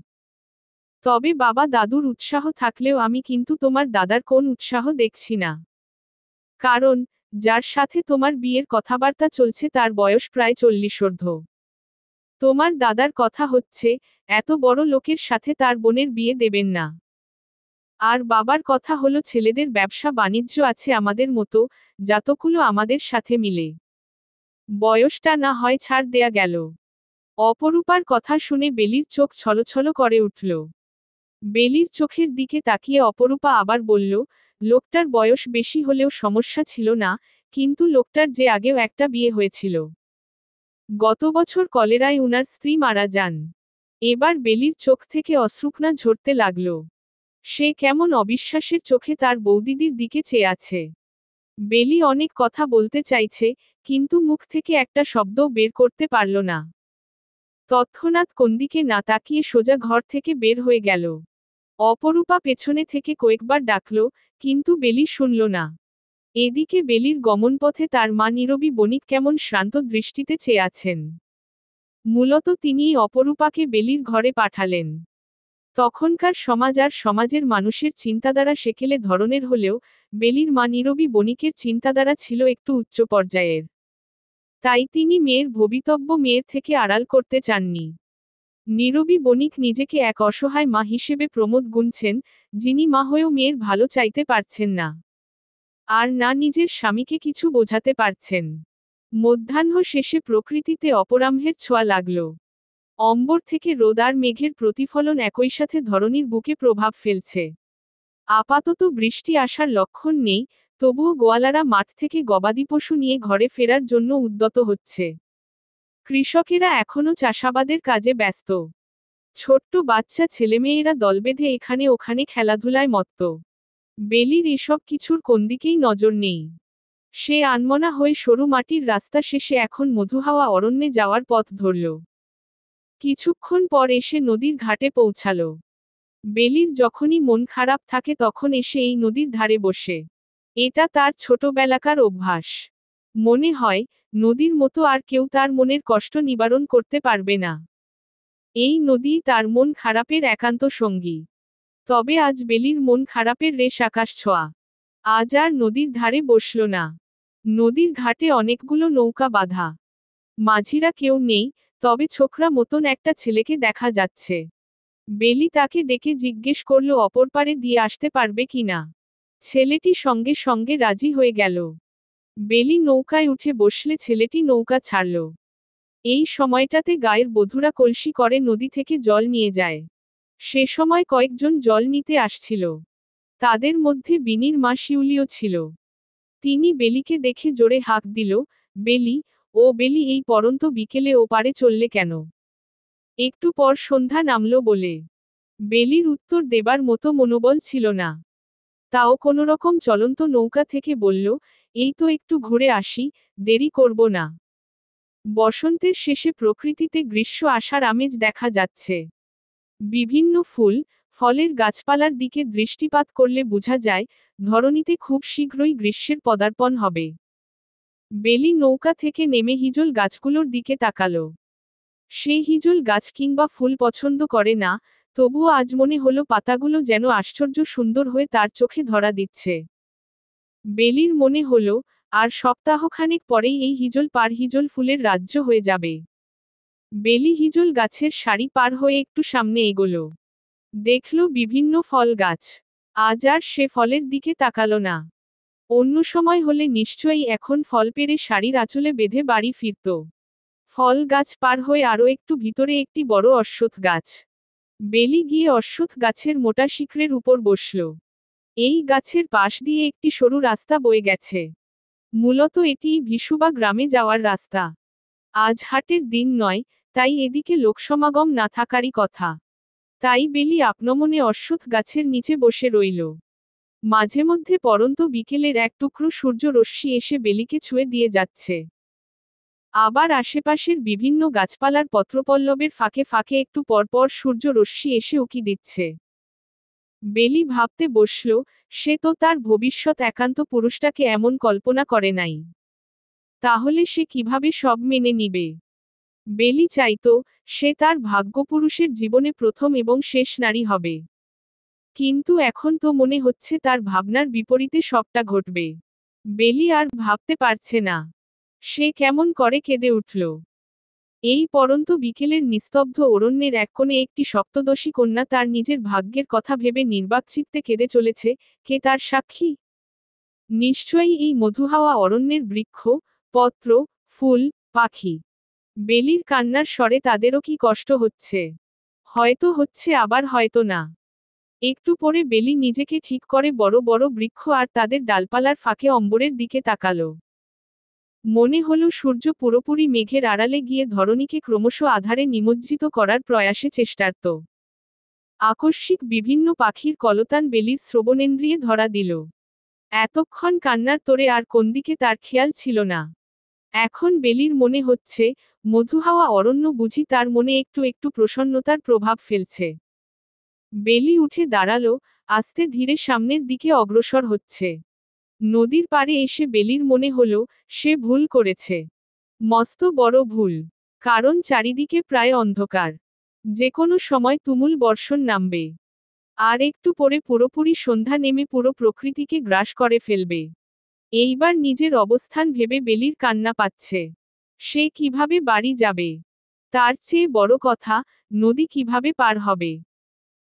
তবে বাবা দাদুর উৎসাহ থাকলেও আমি কিন্তু তোমার দাদার কোন উৎসাহ দেখছি না। কারণ, যার সাথে তোমার বিয়ের কথাবার্তা চলছে তার বয়স প্রায় 40 ঊর্ধ্ব। তোমার দাদার কথা হচ্ছে, এত বড় লোকের সাথে তার বোনের বিয়ে দেবেন না। আর বাবার কথা হলো ছেলেদের ব্যবসা বাণিজ্য আছে আমাদের মতো, যতগুলো আমাদের সাথে মিলে। বয়সটা না হয় ছাড় দেয়া গেল। অপরূপার কথা শুনে বেলির চোখ ছলছল করে উঠল। বেলির চোখের দিকে তাকিয়ে অপরূপা আবার বলল, লোকটার বয়স বেশি হলেও সমস্যা ছিল না, কিন্তু লোকটার যে আগেও একটা বিয়ে হয়েছিল। গত বছর কলেরায় উনার স্ত্রী মারা যান। এবার বেলির চোখ থেকে অশ্রুকণা ঝরতে লাগল। সে কেমন অবিশ্বাসের চোখে তার বৌদিদির দিকে চেয়ে আছে। বেলি অনেক কথা বলতে চাইছে, কিন্তু মুখ থেকে একটা শব্দও বের করতে পারল না। তৎক্ষণাৎ কোনদিকে না তাকিয়ে সোজা ঘর থেকে বের হয়ে গেল। অপরূপা পেছনে থেকে কয়েকবার ডাকল, কিন্তু বেলি শুনল না। এদিকে বেলির গমনপথে তার মা নীরবী বণিক কেমন শ্রান্ত দৃষ্টিতে চেয়ে আছেন। মূলত তিনিই অপরূপাকে বেলির ঘরে পাঠালেন। তখনকার সমাজ আর সমাজের মানুষের চিন্তাধারা সেকেলে ধরনের হলেও, বেলির মা নীরবী বণিকের চিন্তাধারা ছিল একটু উচ্চ পর্যায়ের। তাই তিনি মেয়ের ভবিতব্য মেয়ের থেকে আড়াল করতে চাননি। নীরবী বণিক নিজেকে এক অসহায় মা হিসেবে প্রমোদ গুনছেন, যিনি মা হয়েও মেয়ের ভালো চাইতে পারছেন না। আর না নিজের স্বামীকে কিছু বোঝাতে পারছেন। মধ্যাহ্ন শেষে প্রকৃতিতে অপরাহ্নের ছোঁয়া লাগল। অম্বর থেকে রোদ আর মেঘের প্রতিফলন একই সাথে ধরণীর বুকে প্রভাব ফেলছে। আপাতত বৃষ্টি আসার লক্ষণ নেই, তবুও গোয়ালারা মাঠ থেকে গবাদি পশু নিয়ে ঘরে ফেরার জন্য উদ্যত হচ্ছে। কৃষকেরা এখনো চাষাবাদের কাজে ব্যস্ত। ছোট্ট বাচ্চা ছেলেমেয়েরা দল বেঁধে এখানে ওখানে খেলাধুলায় মত্ত। বেলির এসব কিছুর কোনদিকেই নজর নেই। সে আনমনা হয়ে সরু মাটির রাস্তা শেষে এখন মধুহাওয়া অরণ্যে যাওয়ার পথ ধরল। কিছুক্ষণ পর এসে নদীর ঘাটে পৌঁছাল। বেলির যখনই মন খারাপ থাকে তখন এসে এই নদীর ধারে বসে। এটা তার ছোটবেলাকার অভ্যাস। মনে হয়, নদীর মতো আর কেউ তার মনের কষ্ট নিবারণ করতে পারবে না। এই নদীই তার মন খারাপের একান্ত সঙ্গী। তবে আজ বেলির মন খারাপের রেশ আকাশ ছোঁয়া। আজ আর নদীর ধারে বসল না। নদীর ঘাটে অনেকগুলো নৌকা বাঁধা। মাঝিরা কেউ নেই, তবে ছোকরা মতন একটা ছেলেকে দেখা যাচ্ছে। বেলি তাকে ডেকে জিজ্ঞেস করল অপর পারে দিয়ে আসতে পারবে কিনা। ছেলেটি সঙ্গে সঙ্গে রাজি হয়ে গেল। বেলি নৌকায় উঠে বসলে ছেলেটি নৌকা ছাড়ল। এই সময়টাতে গায়ের বধূরা কলসি করে নদী থেকে জল নিয়ে যায়। সে সময় কয়েকজন জল নিতে আসছিল। তাদের মধ্যে বিনির মা শিউলিও ছিল। তিনি বেলিকে দেখে জোরে হাঁক দিল, বেলি, ও বেলি, এই পরন্ত বিকেলে ও পারে চললে কেন? একটু পর সন্ধ্যা নামল বলে। বেলির উত্তর দেবার মতো মনোবল ছিল না। তাও কোনোরকম চলন্ত নৌকা থেকে বলল, এই তো একটু ঘুরে আসি, দেরি করব না। বসন্তের শেষে প্রকৃতিতে গ্রীষ্ম আসার আমেজ দেখা যাচ্ছে। বিভিন্ন ফুল, ফলের গাছপালার দিকে দৃষ্টিপাত করলে বোঝা যায়, ধরণীতে খুব শীঘ্রই গ্রীষ্মের পদার্পণ হবে। বেলি নৌকা থেকে নেমে হিজল গাছগুলোর দিকে তাকালো। সে হিজল গাছ কিংবা ফুল পছন্দ করে না, তবুও আজ মনে হলো পাতাগুলো যেন আশ্চর্য সুন্দর হয়ে তার চোখে ধরা দিচ্ছে। বেলির মনে হলো, আর সপ্তাহখানেক পরেই এই হিজল হিজল ফুলের রাজ্য হয়ে যাবে। বেলি হিজল গাছের সারি পার হয়ে একটু সামনে এগোলো। দেখল বিভিন্ন ফল গাছ। আজ আর সে ফলের দিকে তাকালো না। অন্য সময় হলে নিশ্চয়ই এখন ফল পেড়ে শাড়ির আঁচলে বেঁধে বাড়ি ফিরত। ফল গাছ পার হয়ে আরও একটু ভিতরে একটি বড় অশ্বত্থ গাছ। বেলি গিয়ে অশ্বত্থ গাছের মোটা শিখরের উপর বসল। এই গাছের পাশ দিয়ে একটি সরু রাস্তা বয়ে গেছে। মূলত এটি ভিসুবা গ্রামে যাওয়ার রাস্তা। আজ হাটের দিন নয়, তাই এদিকে লোকসমাগম না থাকারই কথা। তাই বেলি আপনমনে অশ্বত্থ গাছের নিচে বসে রইল। মাঝে মধ্যে পরন্ত বিকেলের এক টুকরো সূর্য রশ্মি এসে বেলিকে ছুঁয়ে দিয়ে যাচ্ছে। আবার আশেপাশের বিভিন্ন গাছপালার পত্রপল্লবের ফাঁকে ফাঁকে একটু পরপর সূর্য রশ্মি এসে উকি দিচ্ছে। বেলি ভাবতে বসল, সে তো তার ভবিষ্যৎ একান্ত পুরুষটাকে এমন কল্পনা করে নাই। তাহলে সে কিভাবে সব মেনে নিবে? বেলি চাইতো, সে তার ভাগ্যপুরুষের জীবনে প্রথম এবং শেষ নারী হবে। কিন্তু এখন তো মনে হচ্ছে তার ভাবনার বিপরীতে সবটা ঘটবে। বেলি আর ভাবতে পারছে না। সে কেমন করে কেঁদে উঠল। এই পরন্ত বিকেলের নিস্তব্ধ অরণ্যের এক কোণে একটি সপ্তদশী কন্যা তার নিজের ভাগ্যের কথা ভেবে নির্বাক চিত্তে কেঁদে চলেছে। কে তার সাক্ষী? নিশ্চয়ই এই মধুহাওয়া অরণ্যের বৃক্ষ, পত্র, ফুল, পাখি। বেলির কান্নার স্বরে তাদেরও কি কষ্ট হচ্ছে? হয়তো হচ্ছে, আবার হয়তো না। একটু পরে বেলি নিজেকে ঠিক করে বড় বড় বৃক্ষ আর তাদের ডালপালার ফাঁকে অম্বরের দিকে তাকালো। মনে হলো সূর্য পুরোপুরি মেঘের আড়ালে গিয়ে ধরণীকে ক্রমশ আধারে নিমজ্জিত করার প্রয়াসে চেষ্টারত। আকস্মিক বিভিন্ন পাখির কলতান বেলির শ্রবণেন্দ্রিয়ে ধরা দিল। এতক্ষণ কান্নার তোরে আর কোনদিকে তার খেয়াল ছিল না। এখন বেলির মনে হচ্ছে, মধুহাওয়া অরণ্য বুঝি তার মনে একটু একটু প্রসন্নতার প্রভাব ফেলছে। বেলি উঠে দাঁড়ালো, আস্তে ধীরে সামনের দিকে অগ্রসর হচ্ছে। নদীর পাড়ে এসে বেলির মনে হলো, সে ভুল করেছে। মস্ত বড় ভুল। কারণ চারিদিকে প্রায় অন্ধকার। যে কোনো সময় তুমুল বর্ষণ নামবে। আর একটু পরে পুরোপুরি সন্ধ্যা নেমে পুরো প্রকৃতিকে গ্রাস করে ফেলবে। এইবার নিজের অবস্থান ভেবে বেলির কান্না পাচ্ছে। সে কিভাবে বাড়ি যাবে? তার চেয়ে বড় কথা, নদী কিভাবে পার হবে?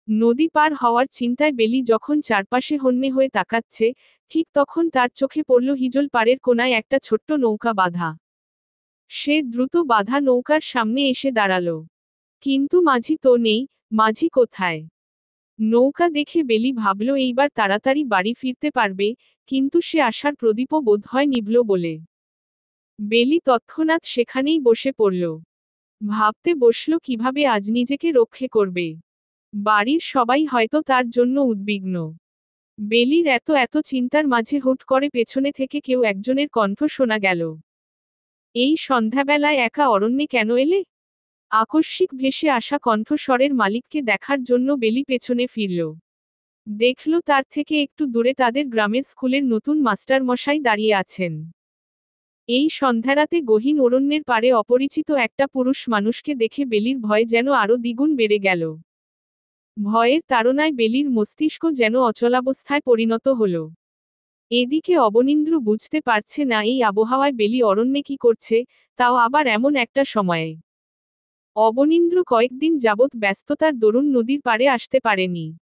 নদী পার হওয়ার চিন্তায় বেলি যখন চারপাশে হন্যে হয়ে তাকাচ্ছে, ঠিক তখন তার চোখে পড়ল হিজল পাড়ের কোনায় একটা ছোট্ট নৌকা বাঁধা। সে দ্রুত বাঁধা নৌকার সামনে এসে দাঁড়াল। কিন্তু মাঝি তো নেই। মাঝি কোথায়? নৌকা দেখে বেলি ভাবল এইবার তাড়াতাড়ি বাড়ি ফিরতে পারবে, কিন্তু সে আশার প্রদীপও বোধহয় নিভল বলে। বেলি তৎক্ষণাৎ সেখানেই বসে পড়ল। ভাবতে বসল কিভাবে আজ নিজেকে রক্ষে করবে। বাড়ির সবাই হয়তো তার জন্য উদ্বিগ্ন। বেলির এত এত চিন্তার মাঝে হুট করে পেছনে থেকে কেউ একজনের কণ্ঠ শোনা গেল। এই সন্ধ্যাবেলায় একা অরণ্যে কেন এলে? আকস্মিক ভেসে আসা কণ্ঠস্বরের মালিককে দেখার জন্য বেলি পেছনে ফিরল। দেখল তার থেকে একটু দূরে তাদের গ্রামের স্কুলের নতুন মাস্টারমশাই দাঁড়িয়ে আছেন। এই সন্ধ্যারাতে গহীন অরণ্যের পাড়ে অপরিচিত একটা পুরুষ মানুষকে দেখে বেলির ভয় যেন আরো দ্বিগুণ বেড়ে গেল। ভয়ের তাড়নায় বেলির মস্তিষ্ক যেন অচলাবস্থায় পরিণত হল। এদিকে অবনীন্দ্র বুঝতে পারছে না এই আবহাওয়ায় বেলি অরণ্যে কি করছে, তাও আবার এমন একটা সময়ে। অবনীন্দ্র কয়েকদিন যাবৎ ব্যস্ততার দরুন নদীর পাড়ে আসতে পারেনি।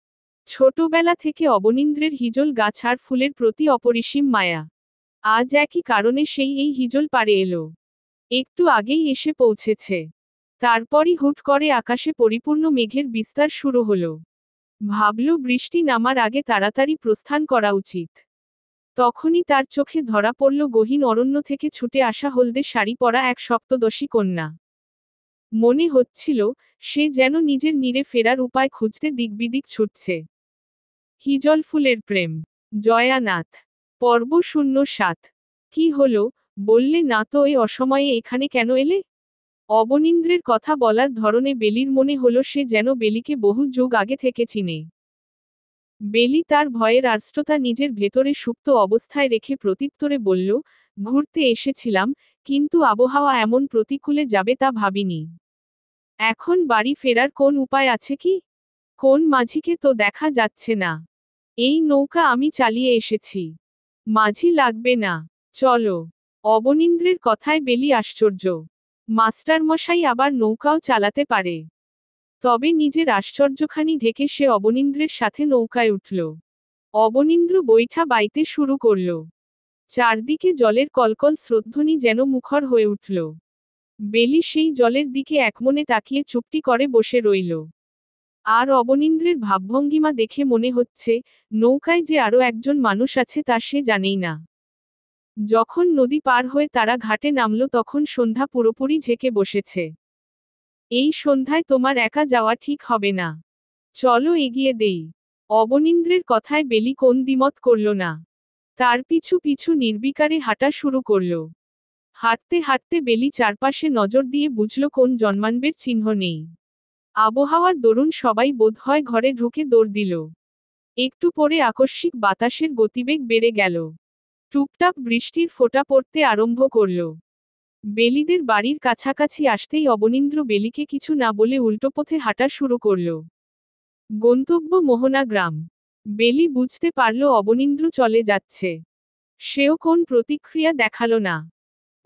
ছোটবেলা থেকে অবনীন্দ্রের হিজল গাছ আর ফুলের প্রতি অপরিসীম মায়া। আজ একই কারণে সেই এই হিজল পাড়ে এলো। একটু আগেই এসে পৌঁছেছে। তারপরই হুট করে আকাশে পরিপূর্ণ মেঘের বিস্তার শুরু হলো। ভাবল বৃষ্টি নামার আগে তাড়াতাড়ি প্রস্থান করা উচিত। তখনই তার চোখে ধরা পড়ল গহীন অরণ্য থেকে ছুটে আসা হলদে শাড়ি পরা এক সপ্তদশী কন্যা। মনে হচ্ছিল, সে যেন নিজের নীড়ে ফেরার উপায় খুঁজতে দিকবিদিক ছুটছে। হিজল ফুলের প্রেম। জয়ানাথ। পর্ব 07। কি হলো, বললে না তো এই অসময়ে এখানে কেন এলে? অবনীন্দ্রের কথা বলার ধরনে বেলির মনে হলো সে যেন বেলিকে বহু যুগ আগে থেকে চিনে। বেলি তার ভয়ের আর্দ্রতা নিজের ভেতরে সুপ্ত অবস্থায় রেখে প্রত্যুত্তরে বলল, ঘুরতে এসেছিলাম, কিন্তু আবহাওয়া এমন প্রতিকূলে যাবে তা ভাবিনি। এখন বাড়ি ফেরার কোন উপায় আছে কি? কোন মাঝিকে তো দেখা যাচ্ছে না। এই নৌকা আমি চালিয়ে এসেছি। মাঝি লাগবে না। চলো। অবনীন্দ্রের কথায় বেলি আশ্চর্য। মাস্টারমশাই আবার নৌকাও চালাতে পারে। তবে নিজের আশ্চর্যখানি ঢেকে সে অবনীন্দ্রের সাথে নৌকায় উঠল। অবনীন্দ্র বৈঠা বাইতে শুরু করল। চারদিকে জলের কলকল স্রোতধ্বনি যেন মুখর হয়ে উঠল। বেলি সেই জলের দিকে একমনে তাকিয়ে চুপটি করে বসে রইল। আর অবনীন্দ্রের ভাবভঙ্গিমা দেখে মনে হচ্ছে, নৌকায় যে আরও একজন মানুষ আছে তা সে জানেই না। যখন নদী পার হয়ে তারা ঘাটে নামল তখন সন্ধ্যা পুরোপুরি ঝেঁকে বসেছে। এই সন্ধ্যায় তোমার একা যাওয়া ঠিক হবে না। চলো এগিয়ে দেই। অবনীন্দ্রের কথায় বেলি কোন দ্বিমত করল না। তার পিছু পিছু নির্বিকারে হাঁটা শুরু করল। হাঁটতে হাঁটতে বেলি চারপাশে নজর দিয়ে বুঝল কোন জন্মানবের চিহ্ন নেই। আবহাওয়ার দরুন সবাই বোধহয় ঘরে ঢুকে দৌড় দিল। একটু পরে আকস্মিক বাতাসের গতিবেগ বেড়ে গেল। টুপটাপ বৃষ্টির ফোঁটা পড়তে আরম্ভ করল। বেলিদের বাড়ির কাছাকাছি আসতেই অবনীন্দ্র বেলিকে কিছু না বলে উল্টো পথে হাঁটা শুরু করল। গন্তব্য মোহনা গ্রাম। বেলি বুঝতে পারল অবনীন্দ্র চলে যাচ্ছে। সেও কোন প্রতিক্রিয়া দেখালো না,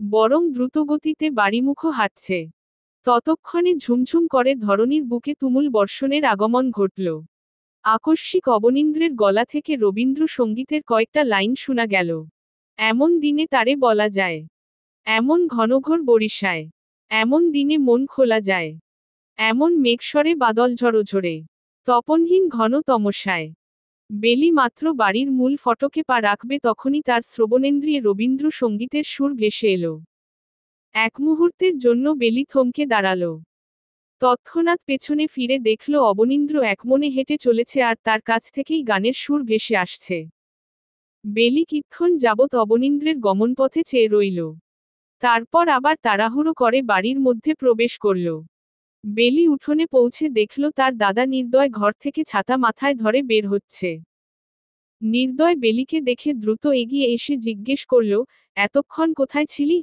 বরং দ্রুতগতিতে বাড়িমুখো হাঁটছে। ততক্ষণে ঝুমঝুম করে ধরণীর বুকে তুমুল বর্ষণের আগমন ঘটল। আকস্মিক অবনীন্দ্রের গলা থেকে রবীন্দ্রসঙ্গীতের কয়েকটা লাইন শোনা গেল। এমন দিনে তারে বলা যায়, এমন ঘনঘোর বরিশায়, এমন দিনে মন খোলা যায়, এমন মেঘস্বরে বাদল ঝরঝরে, তপনহীন ঘন তমসায়। বেলি মাত্র বাড়ির মূল ফটকে পা রাখবে তখনই তার শ্রবণেন্দ্রিয়ে রবীন্দ্রসঙ্গীতের সুর ভেসে এলো। এক মুহূর্তের জন্য বেলি থমকে দাঁড়াল। তৎক্ষণাৎ পেছনে ফিরে দেখল অবনীন্দ্র একমনে হেঁটে চলেছে আর তার কাছ থেকেই গানের সুর ভেসে আসছে। বেলি কিক্ষণ যাবৎ অবনীন্দ্রের গমনপথে চেয়ে রইল। তারপর আবার তাড়াহুড়ো করে বাড়ির মধ্যে প্রবেশ করল। বেলি উঠোনে পৌঁছে দেখল তার দাদা নির্দয় ঘর থেকে ছাতা মাথায় ধরে বের হচ্ছে। নির্দয় বেলিকে দেখে দ্রুত এগিয়ে এসে জিজ্ঞেস করল, এতক্ষণ কোথায় ছিলি?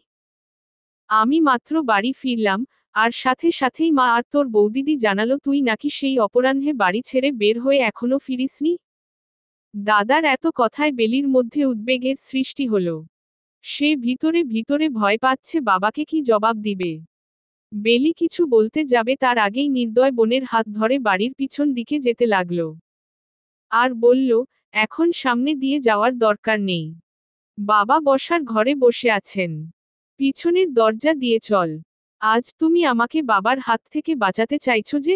আমি মাত্র বাড়ি ফিরলাম, আর সাথে সাথেই মা আর তোর বৌদিদি জানালো তুই নাকি সেই অপরাহ্নে বাড়ি ছেড়ে বের হয়ে এখনো ফিরিসনি। দাদার এত কথায় বেলির মধ্যে উদ্বেগের সৃষ্টি হলো। সে ভিতরে ভিতরে ভয় পাচ্ছে বাবাকে কি জবাব দিবে। বেলি কিছু বলতে যাবে তার আগেই নির্দয় বোনের হাত ধরে বাড়ির পিছন দিকে যেতে লাগল। আর বলল, এখন সামনে দিয়ে যাওয়ার দরকার নেই। বাবা বসার ঘরে বসে আছেন। পিছনের দরজা দিয়ে চল। আজ তুমি আমাকে বাবার হাত থেকে বাঁচাতে চাইছো যে?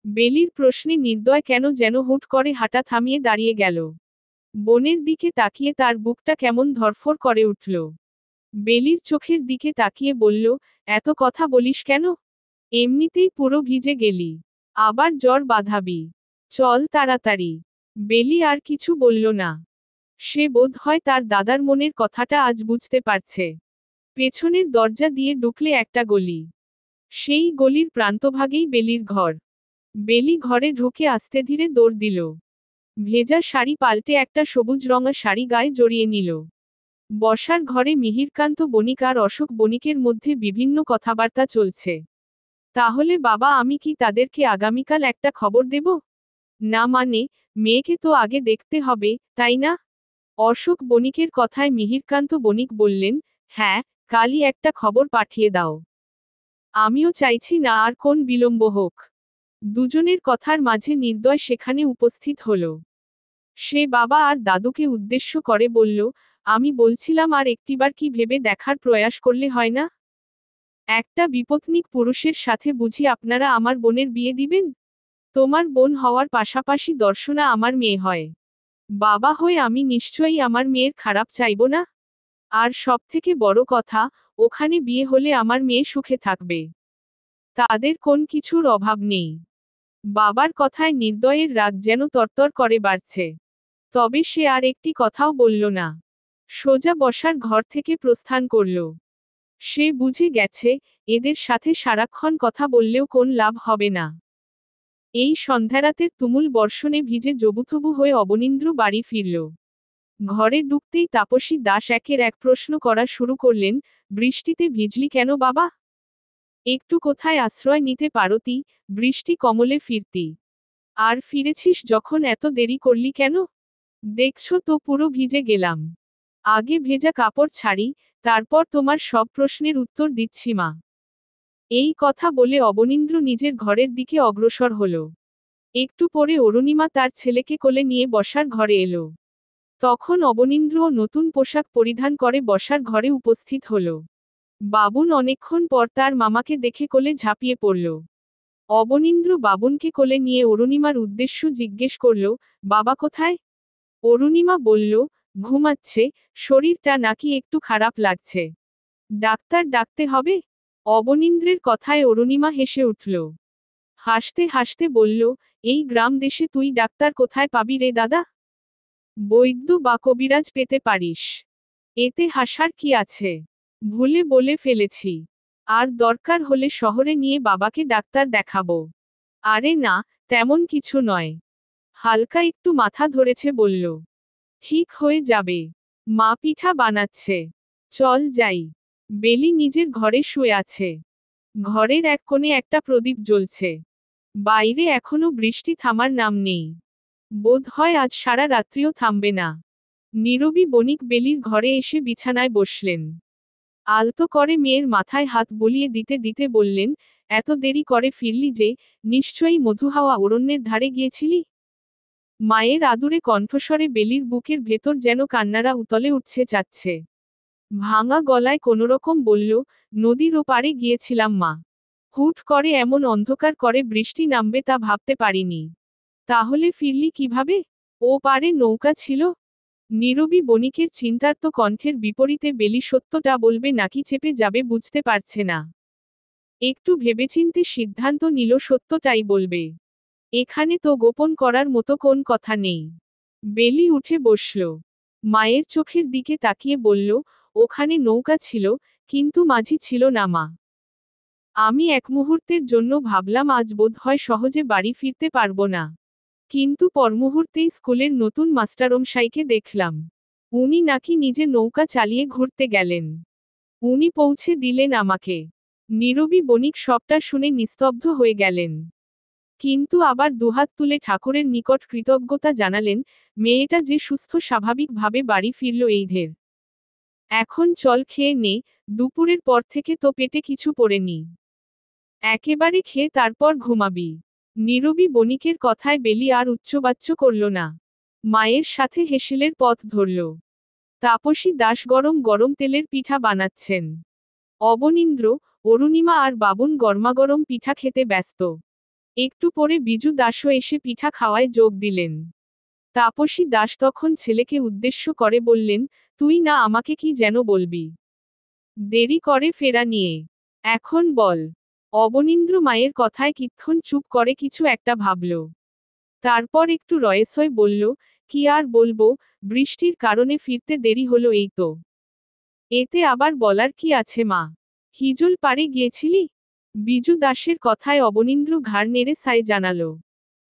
বেলির প্রশ্নে নির্দয় কেন যেন হুট করে হাঁটা থামিয়ে দাঁড়িয়ে গেল। বোনের দিকে তাকিয়ে তার বুকটা কেমন ধড়ফড় করে উঠল। বেলির চোখের দিকে তাকিয়ে বলল, এত কথা বলিস কেন? এমনিতেই পুরো ভিজে গেলি। আবার জ্বর বাঁধাবি। চল তাড়াতাড়ি। বেলি আর কিছু বলল না। সে বোধ হয় তার দাদার মনের কথাটা আজ বুঝতে পারছে। পেছনের দরজা দিয়ে ঢুকলে একটা গলি। সেই গলির প্রান্তভাগেই বেলির ঘর। বেলি ঘরে ঢুকে আস্তে ধীরে দৌড় দিল। ভেজা শাড়ি পাল্টে একটা সবুজ রঙা শাড়ি গায়ে জড়িয়ে নিল। বসার ঘরে মিহিরকান্ত বণিক আর অশোক বণিকের মধ্যে বিভিন্ন কথাবার্তা চলছে। তাহলে বাবা আমি কি তাদেরকে আগামীকাল একটা খবর দেব? না মানে, মেয়েকে তো আগে দেখতে হবে, তাই না? অশোক বণিকের কথায় মিহিরকান্ত বণিক বললেন, হ্যাঁ, কালই একটা খবর পাঠিয়ে দাও। আমিও চাইছি না আর কোন বিলম্ব হোক। দুজনের কথার মাঝে নির্দয় সেখানে উপস্থিত হল। সে বাবা আর দাদুকে উদ্দেশ্য করে বলল, আমি বলছিলাম আর একটিবার কি ভেবে দেখার প্রয়াস করলে হয় না? একটা বিপত্নিক পুরুষের সাথে বুঝি আপনারা আমার বোনের বিয়ে দিবেন? তোমার বোন হওয়ার পাশাপাশি দর্শনা আমার মেয়ে হয়। বাবা হয়ে আমি নিশ্চয়ই আমার মেয়ের খারাপ চাইব না। আর সবথেকে বড় কথা, ওখানে বিয়ে হলে আমার মেয়ে সুখে থাকবে। তাদের কোন কিছুর অভাব নেই। বাবার কথায় নির্দয়ের রাগ যেন তরতর করে বাড়ছে। তবে সে আর একটি কথাও বলল না। সোজা বসার ঘর থেকে প্রস্থান করল। সে বুঝে গেছে, এদের সাথে সারাক্ষণ কথা বললেও কোন লাভ হবে না। এই সন্ধ্যারাতের তুমুল বর্ষণে ভিজে জবুথবু হয়ে অবনীন্দ্র বাড়ি ফিরল। ঘরে ঢুকতেই তাপসী দাস একের এক প্রশ্ন করা শুরু করলেন, বৃষ্টিতে ভিজলি কেন বাবা? একটু কোথায় আশ্রয় নিতে পারতি, বৃষ্টি কমলে ফিরতি। আর ফিরেছিস যখন এত দেরি করলি কেন? দেখছো তো পুরো ভিজে গেলাম। আগে ভেজা কাপড় ছাড়ি, তারপর তোমার সব প্রশ্নের উত্তর দিচ্ছি মা। এই কথা বলে অবনীন্দ্র নিজের ঘরের দিকে অগ্রসর হল। একটু পরে অরুণিমা তার ছেলেকে কোলে নিয়ে বসার ঘরে এলো। তখন অবনীন্দ্রও নতুন পোশাক পরিধান করে বসার ঘরে উপস্থিত হল। বাবুন অনেকক্ষণ পর তার মামাকে দেখে কোলে ঝাঁপিয়ে পড়ল। অবনীন্দ্র বাবুনকে কোলে নিয়ে অরুণিমার উদ্দেশ্য জিজ্ঞেস করল, বাবা কোথায়? অরুণিমা বলল, ঘুমাচ্ছে, শরীরটা নাকি একটু খারাপ লাগছে। ডাক্তার ডাকতে হবে? অবনীন্দ্রের কথায় অরুণিমা হেসে উঠল। হাসতে হাসতে বলল, এই গ্রাম দেশে তুই ডাক্তার কোথায় পাবি রে দাদা? বৈদ্য বা কবিরাজ পেতে পারিস। এতে হাসার কি আছে? ভুলে বলে ফেলেছি। আর দরকার হলে শহরে নিয়ে বাবাকে ডাক্তার দেখাবো। আরে না, তেমন কিছু নয়। হালকা একটু মাথা ধরেছে বলল। ঠিক হয়ে যাবে। মা পিঠা বানাচ্ছে। চল যাই। বেলি নিজের ঘরে শুয়ে আছে। ঘরের এক কোণে একটা প্রদীপ জ্বলছে। বাইরে এখনো বৃষ্টি থামার নাম নেই। বোধ হয় আজ সারা রাত্রিও থামবে না। নীরবী বণিক বেলির ঘরে এসে বিছানায় বসলেন। আলতো করে মেয়ের মাথায় হাত বুলিয়ে দিতে দিতে বললেন, এত দেরি করে ফিরলি যে, নিশ্চয়ই মধুহাওয়া অরণ্যের ধারে গিয়েছিলি? মায়ের আদুরে কণ্ঠস্বরে বেলির বুকের ভেতর যেন কান্নারা উতলে উঠছে যাচ্ছে। ভাঙা গলায় কোনোরকম বলল, নদীর ওপারে গিয়েছিলাম মা। হুট করে এমন অন্ধকার করে বৃষ্টি নামবে তা ভাবতে পারিনি। তাহলে ফিরলি কিভাবে? ও পারে নৌকা ছিল? নীরবী বণিকের চিন্তার্ত কণ্ঠের বিপরীতে বেলি সত্যটা বলবে নাকি চেপে যাবে বুঝতে পারছে না। একটু ভেবেচিন্তে সিদ্ধান্ত নিল সত্যটাই বলবে। এখানে তো গোপন করার মতো কোন কথা নেই। বেলি উঠে বসল। মায়ের চোখের দিকে তাকিয়ে বলল, ওখানে নৌকা ছিল, কিন্তু মাঝি ছিল না মা। আমি এক মুহূর্তের জন্য ভাবলাম আজ বোধ হয় সহজে বাড়ি ফিরতে পারবো না। কিন্তু পরমুহূর্তেই স্কুলের নতুন মাস্টারমশাইকে দেখলাম। উনি নাকি নিজে নৌকা চালিয়ে ঘুরতে গেলেন। উনি পৌঁছে দিলেন আমাকে। নীরবী বণিক সবটা শুনে নিস্তব্ধ হয়ে গেলেন। কিন্তু আবার দুহাত তুলে ঠাকুরের নিকট কৃতজ্ঞতা জানালেন, মেয়েটা যে সুস্থ স্বাভাবিকভাবে বাড়ি ফিরল এই ঢের। এখন চল খেয়ে নে, দুপুরের পর থেকে তো পেটে কিছু পড়েনি। একেবারে খেয়ে তারপর ঘুমাবি। নীরবী বণিকের কথায় বেলি আর উচ্চবাচ্য করল না। মায়ের সাথে হেসেলের পথ ধরল। তাপসী দাস গরম গরম তেলের পিঠা বানাচ্ছেন। অবনীন্দ্র, অরুণিমা আর বাবুন গরমাগরম পিঠা খেতে ব্যস্ত। একটু পরে বিজু দাসও এসে পিঠা খাওয়ায় যোগ দিলেন। তাপসী দাস তখন ছেলেকে উদ্দেশ্য করে বললেন, তুই না আমাকে কি যেন বলবি? দেরি করে ফেরা নিয়ে। এখন বল। অবনীন্দ্র মায়ের কথায় কিক্ষণ চুপ করে কিছু একটা ভাবল। তারপর একটু রয়েসয় বলল, কি আর বলবো, বৃষ্টির কারণে ফিরতে দেরি হলো এই তো। এতে আবার বলার কি আছে মা? হিজল পাড়ে গিয়েছিলি? বিজু দাসের কথায় অবনীন্দ্র ঘাড় নেড়ে সায় জানালো।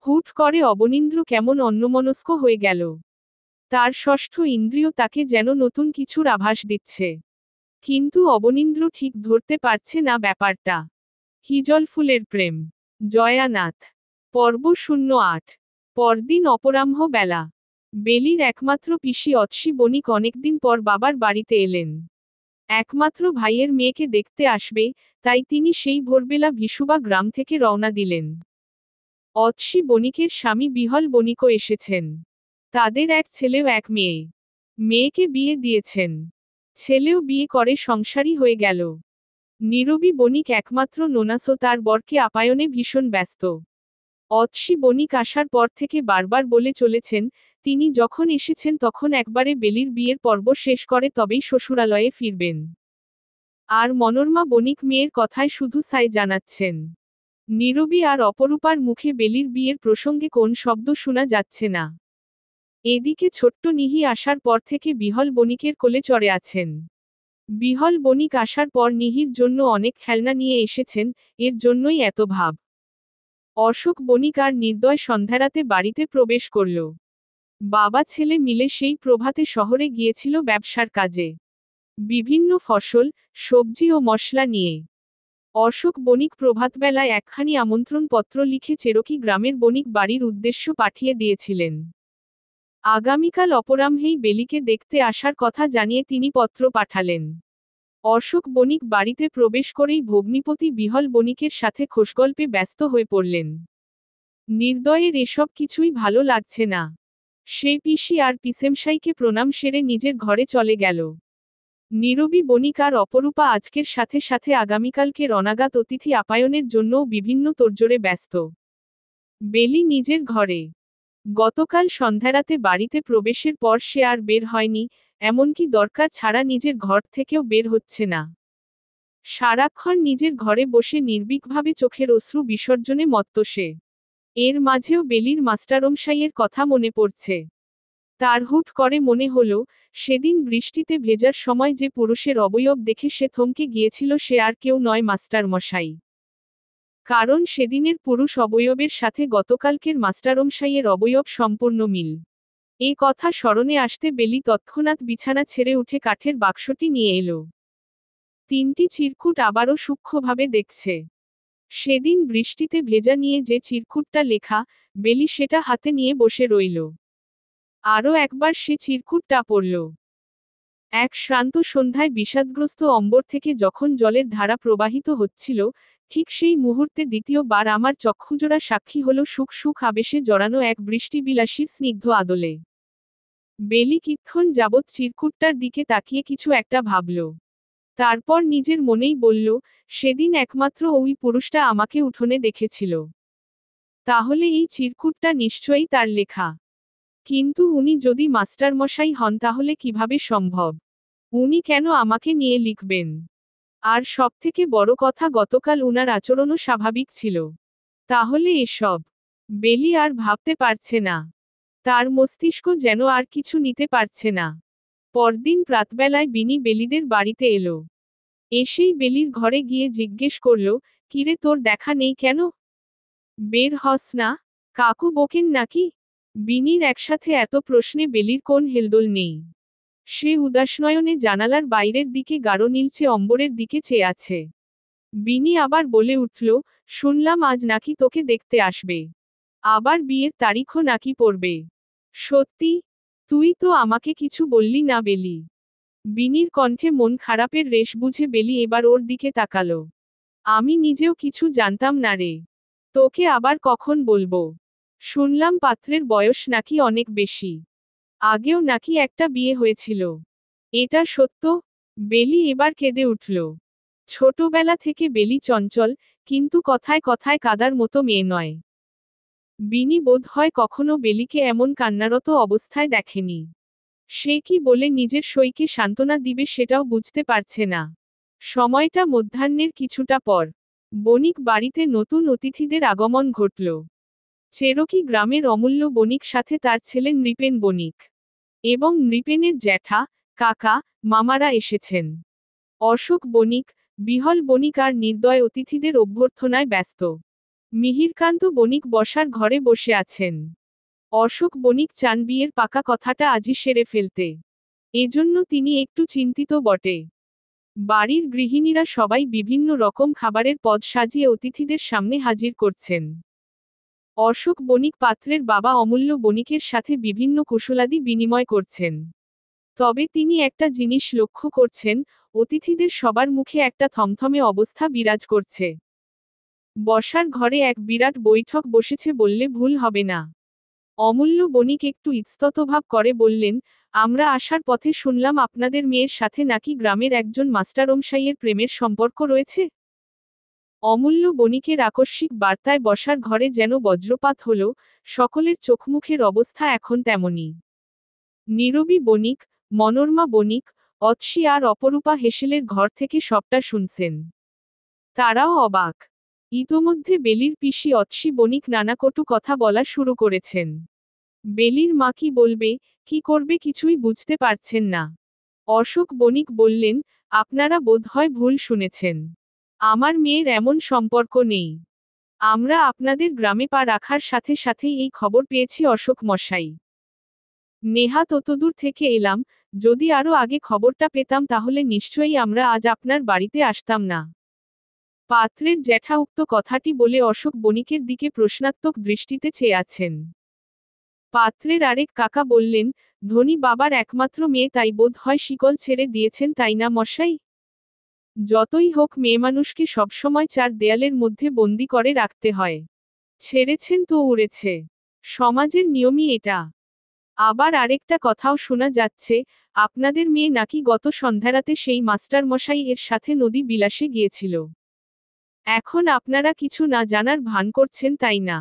হুট করে অবনীন্দ্র কেমন অন্যমনস্ক হয়ে গেল। তার ষষ্ঠ ইন্দ্রিয় তাকে যেন নতুন কিছুর আভাস দিচ্ছে। কিন্তু অবনীন্দ্র ঠিক ধরতে পারছে না ব্যাপারটা। হিজল ফুলের প্রেম। জয়ানাথ। পর্ব 08। পরদিন অপরাহ্ন বেলা। বেলির একমাত্র পিসি অতসী বণিক অনেকদিন পর বাবার বাড়িতে এলেন। একমাত্র ভাইয়ের মেয়েকে দেখতে আসবে, তাই তিনি সেই ভোরবেলা ভিসুবা গ্রাম থেকে রওনা দিলেন। অতসী বণিকের স্বামী বিহল বণিকও এসেছেন। তাদের এক ছেলে ও এক মেয়ে। মেয়েকে বিয়ে দিয়েছেন। ছেলেও বিয়ে করে সংসারী হয়ে গেল। নীরবী বণিক একমাত্র নোনাসো তার বরকে আপ্যায়নে ভীষণ ব্যস্ত। অতসী বণিক আসার পর থেকে বারবার বলে চলেছেন, তিনি যখন এসেছেন তখন একবারে বেলির বিয়ের পর্ব শেষ করে তবেই শ্বশুরালয়ে ফিরবেন। আর মনোরমা বণিক মেয়ের কথায় শুধু সায় জানাচ্ছেন। নীরবী আর অপরূপার মুখে বেলির বিয়ের প্রসঙ্গে কোন শব্দ শোনা যাচ্ছে না। এদিকে ছোট্ট নিহি আসার পর থেকে বিহল বণিকের কোলে চড়ে আছেন। বিহল বণিক আসার পর নিহির জন্য অনেক খেলনা নিয়ে এসেছেন, এর জন্যই এত ভাব। অশোক বণিক আর নির্দয় সন্ধ্যারাতে বাড়িতে প্রবেশ করল। বাবা ছেলে মিলে সেই প্রভাতে শহরে গিয়েছিল ব্যবসার কাজে। বিভিন্ন ফসল, সবজি ও মশলা নিয়ে। অশোক বণিক প্রভাতবেলায় একখানি আমন্ত্রণ পত্র লিখে চেরোকি গ্রামের বণিক বাড়ির উদ্দেশ্য পাঠিয়ে দিয়েছিলেন। আগামীকাল অপরাহ্নেই বেলিকে দেখতে আসার কথা জানিয়ে তিনি পত্র পাঠালেন। অশোক বণিক বাড়িতে প্রবেশ করেই ভগ্নিপতি বিহল বণিকের সাথে খোশগল্পে ব্যস্ত হয়ে পড়লেন। নির্দয়ের এসব কিছুই ভালো লাগছে না। সে পিসি আর পিসেমশাইকে প্রণাম সেরে নিজের ঘরে চলে গেল। নীরবী বণিক আর অপরূপা আজকের সাথে সাথে আগামীকালকের অনাগাত অতিথি আপ্যায়নের জন্যও বিভিন্ন তোড়জোড়ে ব্যস্ত। বেলি নিজের ঘরে। গতকাল সন্ধ্যারাতে বাড়িতে প্রবেশের পর সে আর বের হয়নি, এমনকি দরকার ছাড়া নিজের ঘর থেকেও বের হচ্ছে না। সারাক্ষণ নিজের ঘরে বসে নির্ভীকভাবে চোখের অশ্রু বিসর্জনে মত্ত সে। এর মাঝেও বেলির মাস্টারমশাইয়ের কথা মনে পড়ছে। তার হুট করে মনে হলো, সেদিন বৃষ্টিতে ভেজার সময় যে পুরুষের অবয়ব দেখে সে থমকে গিয়েছিল সে আর কেউ নয় মাস্টারমশাই। কারণ সেদিনের পুরুষ অবয়বের সাথে গতকালকের মাস্টারমশাইয়ের অবয়ব সম্পূর্ণ মিল। এই কথা স্মরণে আসতে বেলি তৎক্ষণাৎ বিছানা ছেড়ে উঠে কাঠের বাক্সটি নিয়ে এলো। তিনটি চিরকুট আবারও সূক্ষ্মভাবে দেখছে। সেদিন বৃষ্টিতে ভেজা নিয়ে যে চিরকুটটা লেখা, বেলি সেটা হাতে নিয়ে বসে রইল। আরও একবার সে চিরকুটটা পড়ল। এক শ্রান্ত সন্ধ্যায় বিষাদগ্রস্ত অম্বর থেকে যখন জলের ধারা প্রবাহিত হচ্ছিল, ঠিক সেই মুহূর্তে দ্বিতীয়বার আমার চক্ষুজোড়া সাক্ষী হল সুখ সুখ আবেশে জড়ানো এক বৃষ্টিবিলাসীর স্নিগ্ধ আদলে। বেলি কিক্ষণ যাবৎ চিরকুটটার দিকে তাকিয়ে কিছু একটা ভাবল। তারপর নিজের মনেই বলল, সেদিন একমাত্র ওই পুরুষটা আমাকে উঠোনে দেখেছিল। তাহলে এই চিরকুটটা নিশ্চয়ই তার লেখা। কিন্তু উনি যদি মাস্টারমশাই হন তাহলে কিভাবে সম্ভব? উনি কেন আমাকে নিয়ে লিখবেন? আর সবথেকে বড় কথা গতকাল উনার আচরণও স্বাভাবিক ছিল। তাহলে এসব? বেলি আর ভাবতে পারছে না। তার মস্তিষ্ক যেন আর কিছু নিতে পারছে না। পরদিন প্রাতবেলায় বিনি বেলিদের বাড়িতে এলো। এসেই বেলির ঘরে গিয়ে জিজ্ঞেস করল, কিরে তোর দেখা নেই কেন? বের হস না? কাকু বকেন নাকি? বিনির একসাথে এত প্রশ্নে বেলির কোন হেলদোল নেই। সে উদাসনয়নে জানালার বাইরের দিকে গাঢ় নীলচে অম্বরের দিকে চেয়ে আছে। বিনি আবার বলে উঠল, শুনলাম আজ নাকি তোকে দেখতে আসবে। আবার বিয়ের তারিখও নাকি পড়বে। সত্যি? তুই তো আমাকে কিছু বললি না বেলি। বিনির কণ্ঠে মন খারাপের রেশ বুঝে বেলি এবার ওর দিকে তাকালো। আমি নিজেও কিছু জানতাম না রে। তোকে আবার কখন বলবো? শুনলাম পাত্রের বয়স নাকি অনেক বেশি। আগেও নাকি একটা বিয়ে হয়েছিল। এটা সত্য? বেলি এবার কেঁদে উঠল। ছোটবেলা থেকে বেলি চঞ্চল, কিন্তু কথায় কথায় কাদার মতো মেয়ে নয়। বিনি বোধ হয় কখনো বেলিকে এমন কান্নারত অবস্থায় দেখেনি। সে কি বলে নিজের সইকে সান্ত্বনা দিবে সেটাও বুঝতে পারছে না। সময়টা মধ্যাহ্নের কিছুটা পর। বণিক বাড়িতে নতুন অতিথিদের আগমন ঘটল। চেরোকি গ্রামের অমূল্য বণিক সাথে তার ছেলে নৃপেন বণিক এবং নৃপেনের জ্যাঠা, কাকা, মামারা এসেছেন। অশোক বণিক, বিহল বণিক আর নির্দয় অতিথিদের অভ্যর্থনায় ব্যস্ত। মিহিরকান্ত বণিক বসার ঘরে বসে আছেন। অশোক বণিক চান বিয়ের পাকা কথাটা আজই সেরে ফেলতে। এজন্য তিনি একটু চিন্তিত বটে। বাড়ির গৃহিণীরা সবাই বিভিন্ন রকম খাবারের পদ সাজিয়ে অতিথিদের সামনে হাজির করছেন। অশোক বণিক পাত্রের বাবা অমূল্য বণিকের সাথে বিভিন্ন কুশলাদি বিনিময় করছেন। তবে তিনি একটা জিনিস লক্ষ্য করছেন, অতিথিদের সবার মুখে একটা থমথমে অবস্থা বিরাজ করছে। বসার ঘরে এক বিরাট বৈঠক বসেছে বললে ভুল হবে না। অমূল্য বণিক একটু ইতস্ততভাব করে বললেন, আমরা আসার পথে শুনলাম আপনাদের মেয়ের সাথে নাকি গ্রামের একজন মাস্টারমশাইয়ের প্রেমের সম্পর্ক রয়েছে। অমূল্য বণিকের আকস্মিক বার্তায় বসার ঘরে যেন বজ্রপাত হল, সকলের চোখমুখের অবস্থা এখন তেমনই। নীরবী বণিক, মনোরমা বণিক, অতসী আর অপরূপা হেসেলের ঘর থেকে সবটা শুনছেন। তারাও অবাক। ইতোমধ্যে বেলির পিসি অতসী বণিক নানা কটু কথা বলা শুরু করেছেন। বেলির মা কি বলবে, কি করবে কিছুই বুঝতে পারছেন না। অশোক বণিক বললেন, আপনারা বোধহয় ভুল শুনেছেন। আমার মেয়ের এমন সম্পর্ক নেই। আমরা আপনাদের গ্রামে পা রাখার সাথে সাথেই এই খবর পেয়েছি অশোক মশাই। নেহাত অতদূর থেকে এলাম, যদি আরো আগে খবরটা পেতাম তাহলে নিশ্চয়ই আমরা আজ আপনার বাড়িতে আসতাম না। পাত্রের জ্যাঠা উক্ত কথাটি বলে অশোক বণিকের দিকে প্রশ্নাত্মক দৃষ্টিতে চেয়ে আছেন। পাত্রের আরেক কাকা বললেন, ধনী বাবার একমাত্র মেয়ে, তাই বোধ হয় শিকল ছেড়ে দিয়েছেন, তাই না মশাই? যতই হোক মেয়েমানুষকে সবসময় চার দেয়ালের মধ্যে বন্দি করে রাখতে হয়। ছেড়েছেন তো উড়েছে। সমাজের নিয়মই এটা। আবার আরেকটা কথাও শোনা যাচ্ছে, আপনাদের মেয়ে নাকি গত সন্ধ্যারাতে সেই মাস্টার মশাই এর সাথে নদী বিলাসে গিয়েছিল। এখন আপনারা কিছু না জানার ভান করছেন, তাই না?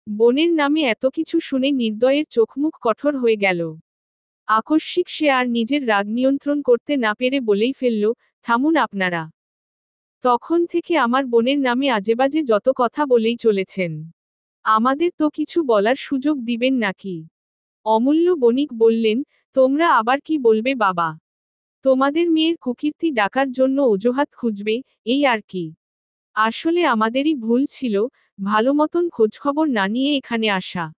বোনের নামে এত কিছু শুনে নির্দয়ের চোখমুখ কঠোর হয়ে গেল। আকস্মিক সে আর নিজের রাগ নিয়ন্ত্রণ করতে না পেরে বলেই ফেলল, থামুন আপনারা। তখন থেকে আমার বোনের নামে আজেবাজে যত কথা বলেই চলেছেন। আমাদের তো কিছু বলার সুযোগ দিবেন নাকি? অমূল্য বণিক বললেন, তোমরা আবার কি বলবে বাবা? তোমাদের মেয়ের কুকীর্তি ডাকার জন্য অজুহাত খুঁজবে, এই আর কি। আসলে আমাদেরই ভুল ছিল, ভালো মতন খোঁজখবর না নিয়ে এখানে আসা।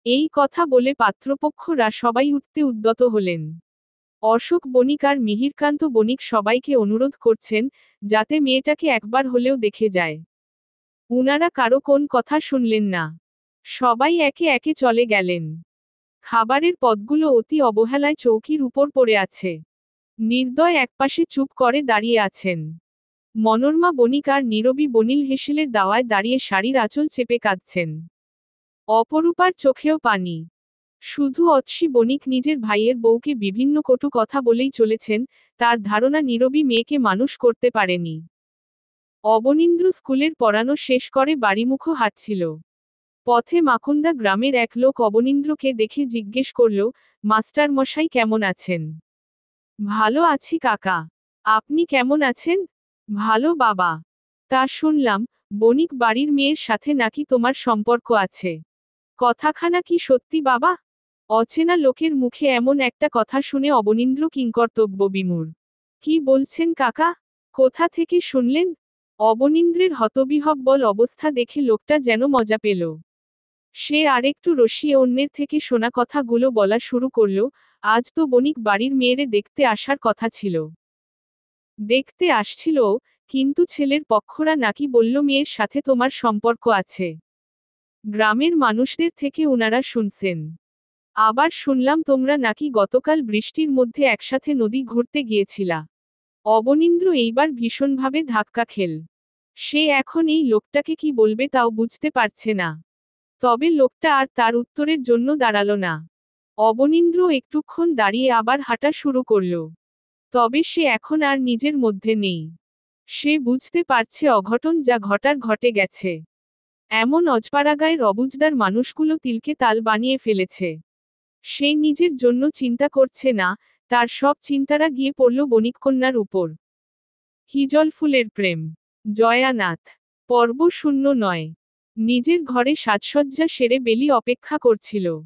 এই কথা বলে পাত্রপক্ষরা সবাই উঠতে উদ্যত হলেন। অশোক বণিক আর মিহিরকান্ত বণিক সবাইকে অনুরোধ করছেন, যাতে মেয়েটাকে একবার হলেও দেখে যায়। উনারা কারো কোন কথা শুনলেন না। সবাই একে একে চলে গেলেন। খাবারের পদগুলো অতি অবহেলায় চৌকির উপর পড়ে আছে। নির্দয় একপাশে চুপ করে দাঁড়িয়ে আছেন। মনোরমা বণিক আর নীরবী বনিল হেসেলের দাওয়ায় দাঁড়িয়ে শাড়ির আঁচল চেপে কাঁদছেন। অপরূপার চোখেও পানি। শুধু অতসী বণিক নিজের ভাইয়ের বউকে বিভিন্ন কটু কথা বলেই চলেছেন, তার ধারণা নীরবী মেয়েকে মানুষ করতে পারেনি। অবনীন্দ্র স্কুলের পড়ানো শেষ করে বাড়িমুখো হাঁটছিল। পথে মাকুন্দা গ্রামের এক লোক অবনীন্দ্রকে দেখে জিজ্ঞেস করল, মাস্টার মশাই কেমন আছেন? ভালো আছি কাকা। আপনি কেমন আছেন? ভালো বাবা। তা শুনলাম, বণিক বাড়ির মেয়ের সাথে নাকি তোমার সম্পর্ক আছে। কথাখানা কি সত্যি বাবা? অচেনা লোকের মুখে এমন একটা কথা শুনে অবনীন্দ্র কিংকর্তব্য বিমূঢ়। কি বলছেন কাকা? কোথা থেকে শুনলেন? অবনীন্দ্রের হতবিহ্বল অবস্থা দেখে লোকটা যেন মজা পেল। সে আরেকটু রসিয়ে অন্যের থেকে শোনা কথাগুলো বলা শুরু করল, আজ তো বণিক বাড়ির মেয়েরে দেখতে আসার কথা ছিল। দেখতে আসছিল, কিন্তু ছেলের পক্ষরা নাকি বলল মেয়ের সাথে তোমার সম্পর্ক আছে। গ্রামের মানুষদের থেকে উনারা শুনছেন। আবার শুনলাম তোমরা নাকি গতকাল বৃষ্টির মধ্যে একসাথে নদী ঘুরতে গিয়েছিলা। অবনীন্দ্র এইবার ভীষণভাবে ধাক্কা খেল। সে এখন এই লোকটাকে কি বলবে তাও বুঝতে পারছে না। তবে লোকটা আর তার উত্তরের জন্য দাঁড়ালো না। অবনীন্দ্র একটুক্ষণ দাঁড়িয়ে আবার হাঁটা শুরু করল। তবে সে এখন আর নিজের মধ্যে নেই। সে বুঝতে পারছে অঘটন যা ঘটার ঘটে গেছে। এমন অজপাড়াগায়ের অবুঝদার মানুষগুলো তিলকে তাল বানিয়ে ফেলেছে। সে নিজের জন্য চিন্তা করছে না, তার সব চিন্তারা গিয়ে পড়ল বণিককন্যার উপর। হিজল ফুলের প্রেম। জয়ানাথ। পর্ব 09। নিজের ঘরে সাজসজ্জা সেরে বেলি অপেক্ষা করছিল।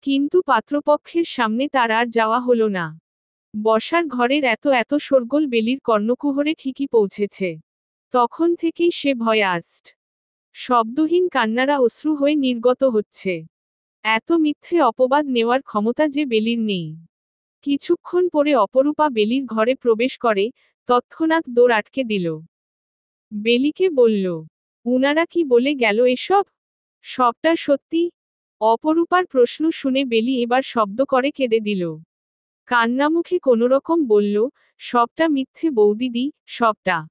কিন্তু পাত্রপক্ষের সামনে তার আর যাওয়া হলো না। বসার ঘরের এত এত শোরগোল বেলির কর্ণকুহরে ঠিকই পৌঁছেছে। তখন থেকেই সে ভয় আস্ট। শব্দহীন কান্নারা অশ্রু হয়ে নির্গত হচ্ছে। এত মিথ্যে অপবাদ নেওয়ার ক্ষমতা যে বেলির নেই। কিছুক্ষণ পরে অপরূপা বেলির ঘরে প্রবেশ করে, তৎক্ষণাৎ দোর আটকে দিল। বেলিকে বলল, উনারা কি বলে গেল এসব? সবটা সত্যি? অপরূপার প্রশ্ন শুনে বেলি এবার শব্দ করে কেঁদে দিল। কান্নামুখে কোনোরকম বলল, সবটা মিথ্যে বৌদিদি, সবটা।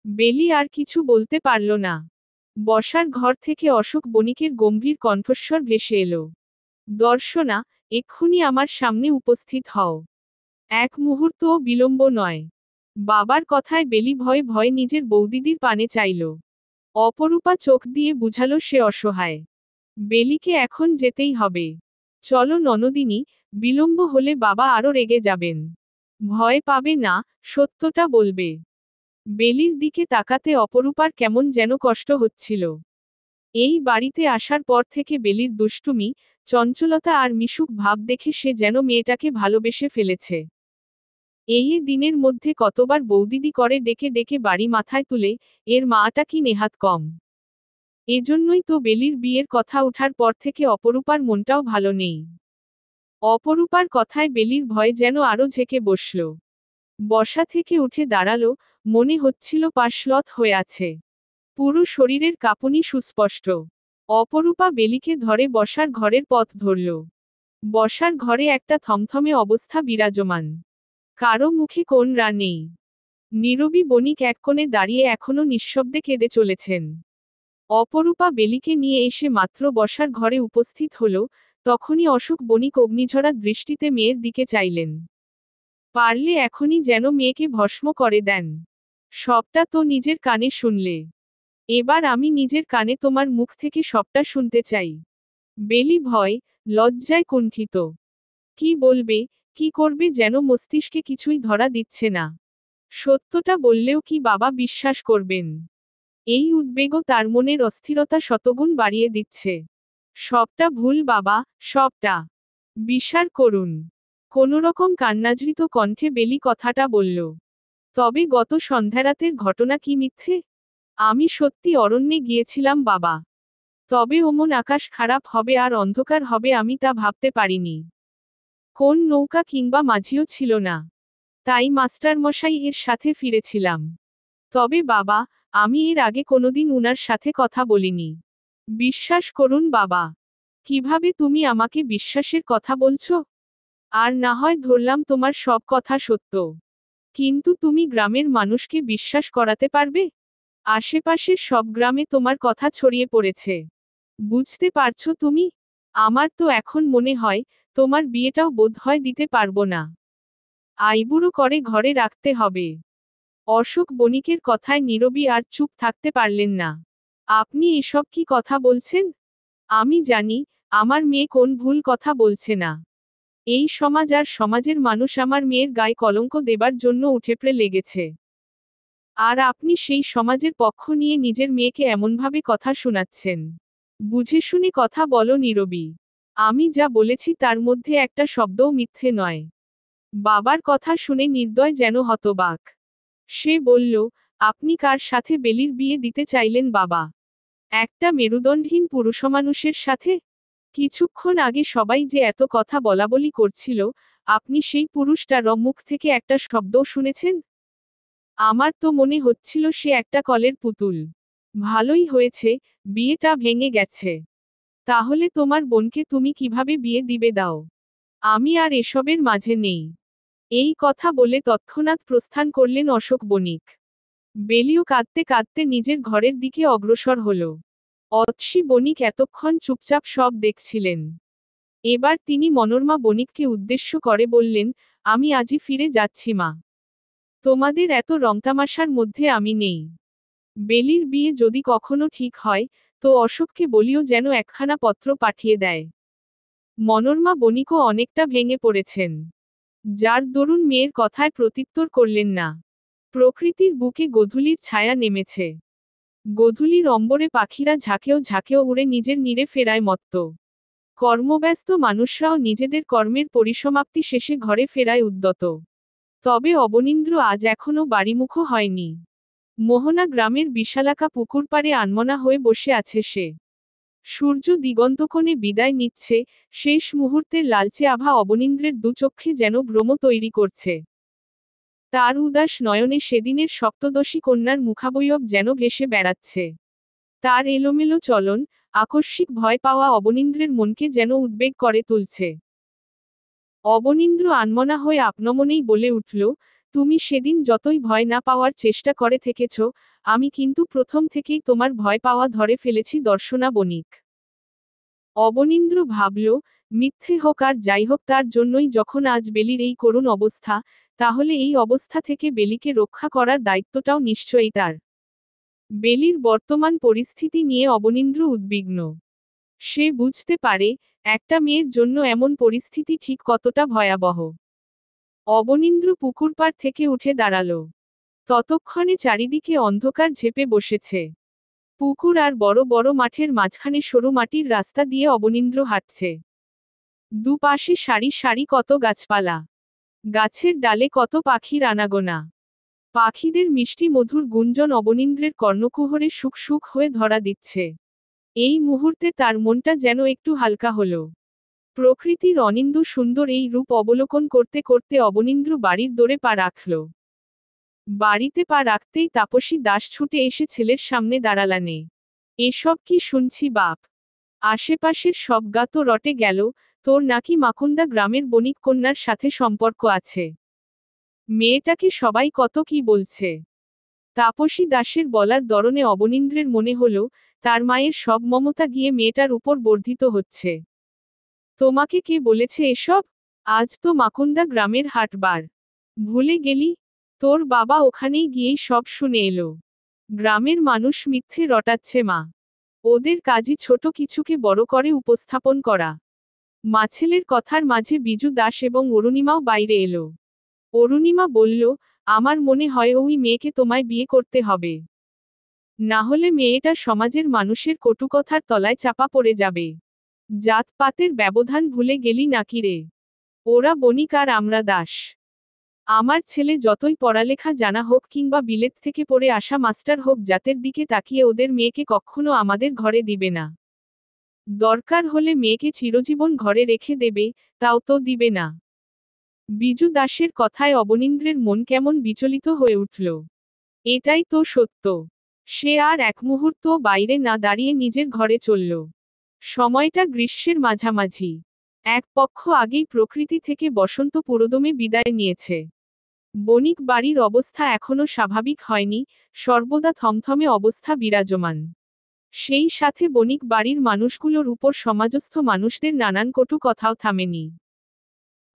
বেলি আর কিছু বলতে পারল না। বসার ঘর থেকে অশোক বণিকের গম্ভীর কণ্ঠস্বর ভেসে এলো। দর্শনা, এক্ষুনি আমার সামনে উপস্থিত হও। এক মুহূর্তও বিলম্ব নয়। বাবার কথায় বেলি ভয়ে ভয়ে নিজের বৌদিদির পানে চাইল। অপরূপা চোখ দিয়ে বুঝালো সে অসহায়। বেলিকে এখন যেতেই হবে। চলো ননদিনী, বিলম্ব হলে বাবা আরো রেগে যাবেন। ভয় পাবে না, সত্যটা বলবে। বেলির দিকে তাকাতে অপরূপার কেমন যেন কষ্ট হচ্ছিল। এই বাড়িতে আসার পর থেকে বেলির দুষ্টুমি, চঞ্চলতা আর মিশুক ভাব দেখে সে যেন মেয়েটাকে ভালোবেসে ফেলেছে। এই দিনের মধ্যে কতবার বৌদিদি করে ডেকে ডেকে বাড়ি মাথায় তুলে, এর মাটা কি নেহাত কম। এজন্যই তো বেলির বিয়ের কথা ওঠার পর থেকে অপরূপার মনটাও ভালো নেই। অপরূপার কথায় বেলির ভয় যেন আরো ঝেঁকে বসল। বসা থেকে উঠে দাঁড়ালো, মনে হচ্ছিল পা শ্লথ হয়ে আছে। পুরো শরীরের কাঁপুনি সুস্পষ্ট। অপরূপা বেলিকে ধরে বসার ঘরের পথ ধরল। বসার ঘরে একটা থমথমে অবস্থা বিরাজমান। কারো মুখে কোন রা নেই। নীরবী বণিক এক কোণে দাঁড়িয়ে এখনো নিঃশব্দে কেঁদে চলেছেন। অপরূপা বেলিকে নিয়ে এসে মাত্র বসার ঘরে উপস্থিত হল, তখনই অশোক বণিক অগ্নিঝরা দৃষ্টিতে মেয়ের দিকে চাইলেন। পারলে এখনই যেন মেয়েকে ভস্ম করে দেন। সবটা তো নিজের কানে শুনলে। এবার আমি নিজের কানে তোমার মুখ থেকে সবটা শুনতে চাই। বেলি ভয়, লজ্জায় কুণ্ঠিত। কি বলবে, কি করবে যেন মস্তিষ্কে কিছুই ধরা দিচ্ছে না। সত্যটা বললেও কি বাবা বিশ্বাস করবেন? এই উদ্বেগও তার মনের অস্থিরতা শতগুণ বাড়িয়ে দিচ্ছে। সবটা ভুল বাবা, সবটা। বিশ্বাস করুন। কোনোরকম কান্নাজৃত কণ্ঠে বেলি কথাটা বলল। তবে গত সন্ধ্যারাতের ঘটনা কি মিথ্যে? আমি সত্যি অরণ্যে গিয়েছিলাম বাবা। তবে অমন আকাশ খারাপ হবে আর অন্ধকার হবে আমি তা ভাবতে পারিনি। কোন নৌকা কিংবা মাঝিও ছিল না। তাই মাস্টারমশাই এর সাথে ফিরেছিলাম। তবে বাবা, আমি এর আগে কোনোদিন উনার সাথে কথা বলিনি। বিশ্বাস করুন বাবা। কিভাবে তুমি আমাকে বিশ্বাসের কথা বলছো? আর না হয় ধরলাম তোমার সব কথা সত্য। কিন্তু তুমি গ্রামের মানুষকে বিশ্বাস করাতে পারবে? আশেপাশের সব গ্রামে তোমার কথা ছড়িয়ে পড়েছে। বুঝতে পারছো তুমি? আমার তো এখন মনে হয়, তোমার বিয়েটাও বোধহয় দিতে পারবো না। আইবুড়ো করে ঘরে রাখতে হবে। অশোক বণিকের কথায় নীরবী আর চুপ থাকতে পারলেন না। আপনি এসব কি কথা বলছেন? আমি জানি, আমার মেয়ে কোন ভুল কথা বলছে না। এই সমাজ আর সমাজের মানুষ আমার মেয়ের গায়ে কলঙ্ক দেবার জন্য উঠেপড়ে লেগেছে। আর আপনি সেই সমাজের পক্ষ নিয়ে নিজের মেয়েকে এমনভাবে কথা শোনাচ্ছেন। বুঝে শুনে কথা বলো নীরবী। আমি যা বলেছি তার মধ্যে একটা শব্দও মিথ্যে নয়। বাবার কথা শুনে নির্দয় যেন হতবাক। সে বলল, আপনি কার সাথে বেলির বিয়ে দিতে চাইলেন বাবা? একটা মেরুদণ্ডহীন পুরুষমানুষের সাথে? কিছুক্ষণ আগে সবাই যে এত কথা বলাবলি করছিল, আপনি সেই পুরুষটার মুখ থেকে একটা শব্দও শুনেছেন? আমার তো মনে হচ্ছিল সে একটা কলের পুতুল। ভালোই হয়েছে, বিয়েটা ভেঙে গেছে। তাহলে তোমার বোনকে তুমি কিভাবে বিয়ে দিবে দাও? আমি আর এসবের মাঝে নেই। এই কথা বলে তৎক্ষণাৎ প্রস্থান করলেন অশোক বণিক। বেলিও কাঁদতে কাঁদতে নিজের ঘরের দিকে অগ্রসর হল। অতসী বণিক এতক্ষণ চুপচাপ সব দেখছিলেন। এবার তিনি মনোরমা বণিককে উদ্দেশ্য করে বললেন, আমি আজই ফিরে যাচ্ছি মা। তোমাদের এত রংতামাশার মধ্যে আমি নেই। বেলির বিয়ে যদি কখনো ঠিক হয়, তো অশোককে বলিও যেন একখানা পত্র পাঠিয়ে দেয়। মনোরমা বণিকও অনেকটা ভেঙে পড়েছেন। যার দরুন মেয়ের কথায় প্রত্যুত্তর করলেন না। প্রকৃতির বুকে গোধূলির ছায়া নেমেছে। গোধূলির অম্বরে পাখিরা ঝাঁকেও ঝাঁকেও উড়ে নিজের নীড়ে ফেরায় মত্ত। কর্মব্যস্ত মানুষরাও নিজেদের কর্মের পরিসমাপ্তি শেষে ঘরে ফেরায় উদ্যত। তবে অবনীন্দ্র আজ এখনো বাড়িমুখো হয়নি। মোহনা গ্রামের বিশালাকা পুকুর পাড়ে আনমনা হয়ে বসে আছে সে। সূর্য দিগন্তকোণে বিদায় নিচ্ছে, শেষ মুহূর্তের লালচে আভা অবনীন্দ্রের দুচক্ষে যেন ভ্রম তৈরি করছে। তার উদাস নয়নে সেদিনের সপ্তদশী কন্যার মুখাবয়ব যেন ভেসে বেড়াচ্ছে। তার এলোমেলো চলন, আকস্মিক ভয় পাওয়া অবনীন্দ্রের মনকে যেন উদ্বেগ করে তুলছে। অবনীন্দ্র আনমনা হয়ে আপনমনেই বলে উঠল, তুমি সেদিন যতই ভয় না পাওয়ার চেষ্টা করে থেকেছ, আমি কিন্তু প্রথম থেকেই তোমার ভয় পাওয়া ধরে ফেলেছি দর্শনা বণিক। অবনীন্দ্র ভাবল, মিথ্যে হোক আর যাই হোক তার জন্যই যখন আজ বেলির এই করুণ অবস্থা, তাহলে এই অবস্থা থেকে বেলিকে রক্ষা করার দায়িত্বটাও নিশ্চয়ই তার। বেলির বর্তমান পরিস্থিতি নিয়ে অবনীন্দ্র উদ্বিগ্ন। সে বুঝতে পারে, একটা মেয়ের জন্য এমন পরিস্থিতি ঠিক কতটা ভয়াবহ। অবনীন্দ্র পুকুরপাড় থেকে উঠে দাঁড়াল। ততক্ষণে চারিদিকে অন্ধকার ঝেপে বসেছে। পুকুর আর বড় বড় মাঠের মাঝখানে সরু মাটির রাস্তা দিয়ে অবনীন্দ্র হাঁটছে। দুপাশে সারি সারি কত গাছপালা। গাছের ডালে কত পাখির আনাগোনা। পাখিদের মিষ্টি মধুর গুঞ্জন অবনীন্দ্রের কর্ণকুহরে সুখ সুখ হয়ে ধরা দিচ্ছে। এই মুহূর্তে তার মনটা যেন একটু হালকা হলো। প্রকৃতির অনিন্দ সুন্দর এই রূপ অবলোকন করতে করতে অবনীন্দ্র বাড়ির দোরে পা রাখল। বাড়িতে পা রাখতেই তাপসী দাস ছুটে এসে ছেলের সামনে দাঁড়ালানে। এসব কি শুনছি বাপ? আশেপাশের সব গা তো রটে গেল, তোর নাকি মাকুন্দা গ্রামের বণিক কন্যার সাথে সম্পর্ক আছে। মেয়েটাকে সবাই কত কি বলছে। তাপসী দাসের বলার দরনে অবনীন্দ্রের মনে হলো, তার মায়ের সব মমতা গিয়ে মেয়েটার উপর বর্ধিত হচ্ছে। তোমাকে কে বলেছে এসব? আজ তো মাকুন্দা গ্রামের হাটবার। ভুলে গেলি? তোর বাবা ওখানেই গিয়েই সব শুনে এলো। গ্রামের মানুষ মিথ্যে রটাচ্ছে মা। ওদের কাজই ছোট কিছুকে বড় করে উপস্থাপন করা। মাছেলের কথার মাঝে বিজু দাস এবং অরুণিমাও বাইরে এলো। অরুণিমা বলল, আমার মনে হয় ওই মেয়েকে তোমায় বিয়ে করতে হবে। না হলে মেয়েটা সমাজের মানুষের কটুকথার তলায় চাপা পড়ে যাবে। জাতপাতের ব্যবধান ভুলে গেলি নাকি রে? ওরা বণিক আর আমরা দাস। আমার ছেলে যতই পড়ালেখা জানা হোক কিংবা বিলেত থেকে পড়ে আসা মাস্টার হোক, জাতের দিকে তাকিয়ে ওদের মেয়েকে কখনো আমাদের ঘরে দিবে না। দরকার হলে মেয়েকে চিরজীবন ঘরে রেখে দেবে, তাও তো দিবে না। বিজু দাসের কথায় অবনীন্দ্রের মন কেমন বিচলিত হয়ে উঠল। এটাই তো সত্য। সে আর এক মুহূর্তও বাইরে না দাঁড়িয়ে নিজের ঘরে চলল। সময়টা গ্রীষ্মের মাঝামাঝি। এক পক্ষ আগেই প্রকৃতি থেকে বসন্ত পুরোদমে বিদায় নিয়েছে। বণিক বাড়ির অবস্থা এখনো স্বাভাবিক হয়নি, সর্বদা থমথমে অবস্থা বিরাজমান। সেই সাথে বণিক বাড়ির মানুষগুলোর উপর সমাজস্থ মানুষদের নানান কটু কথাও থামেনি।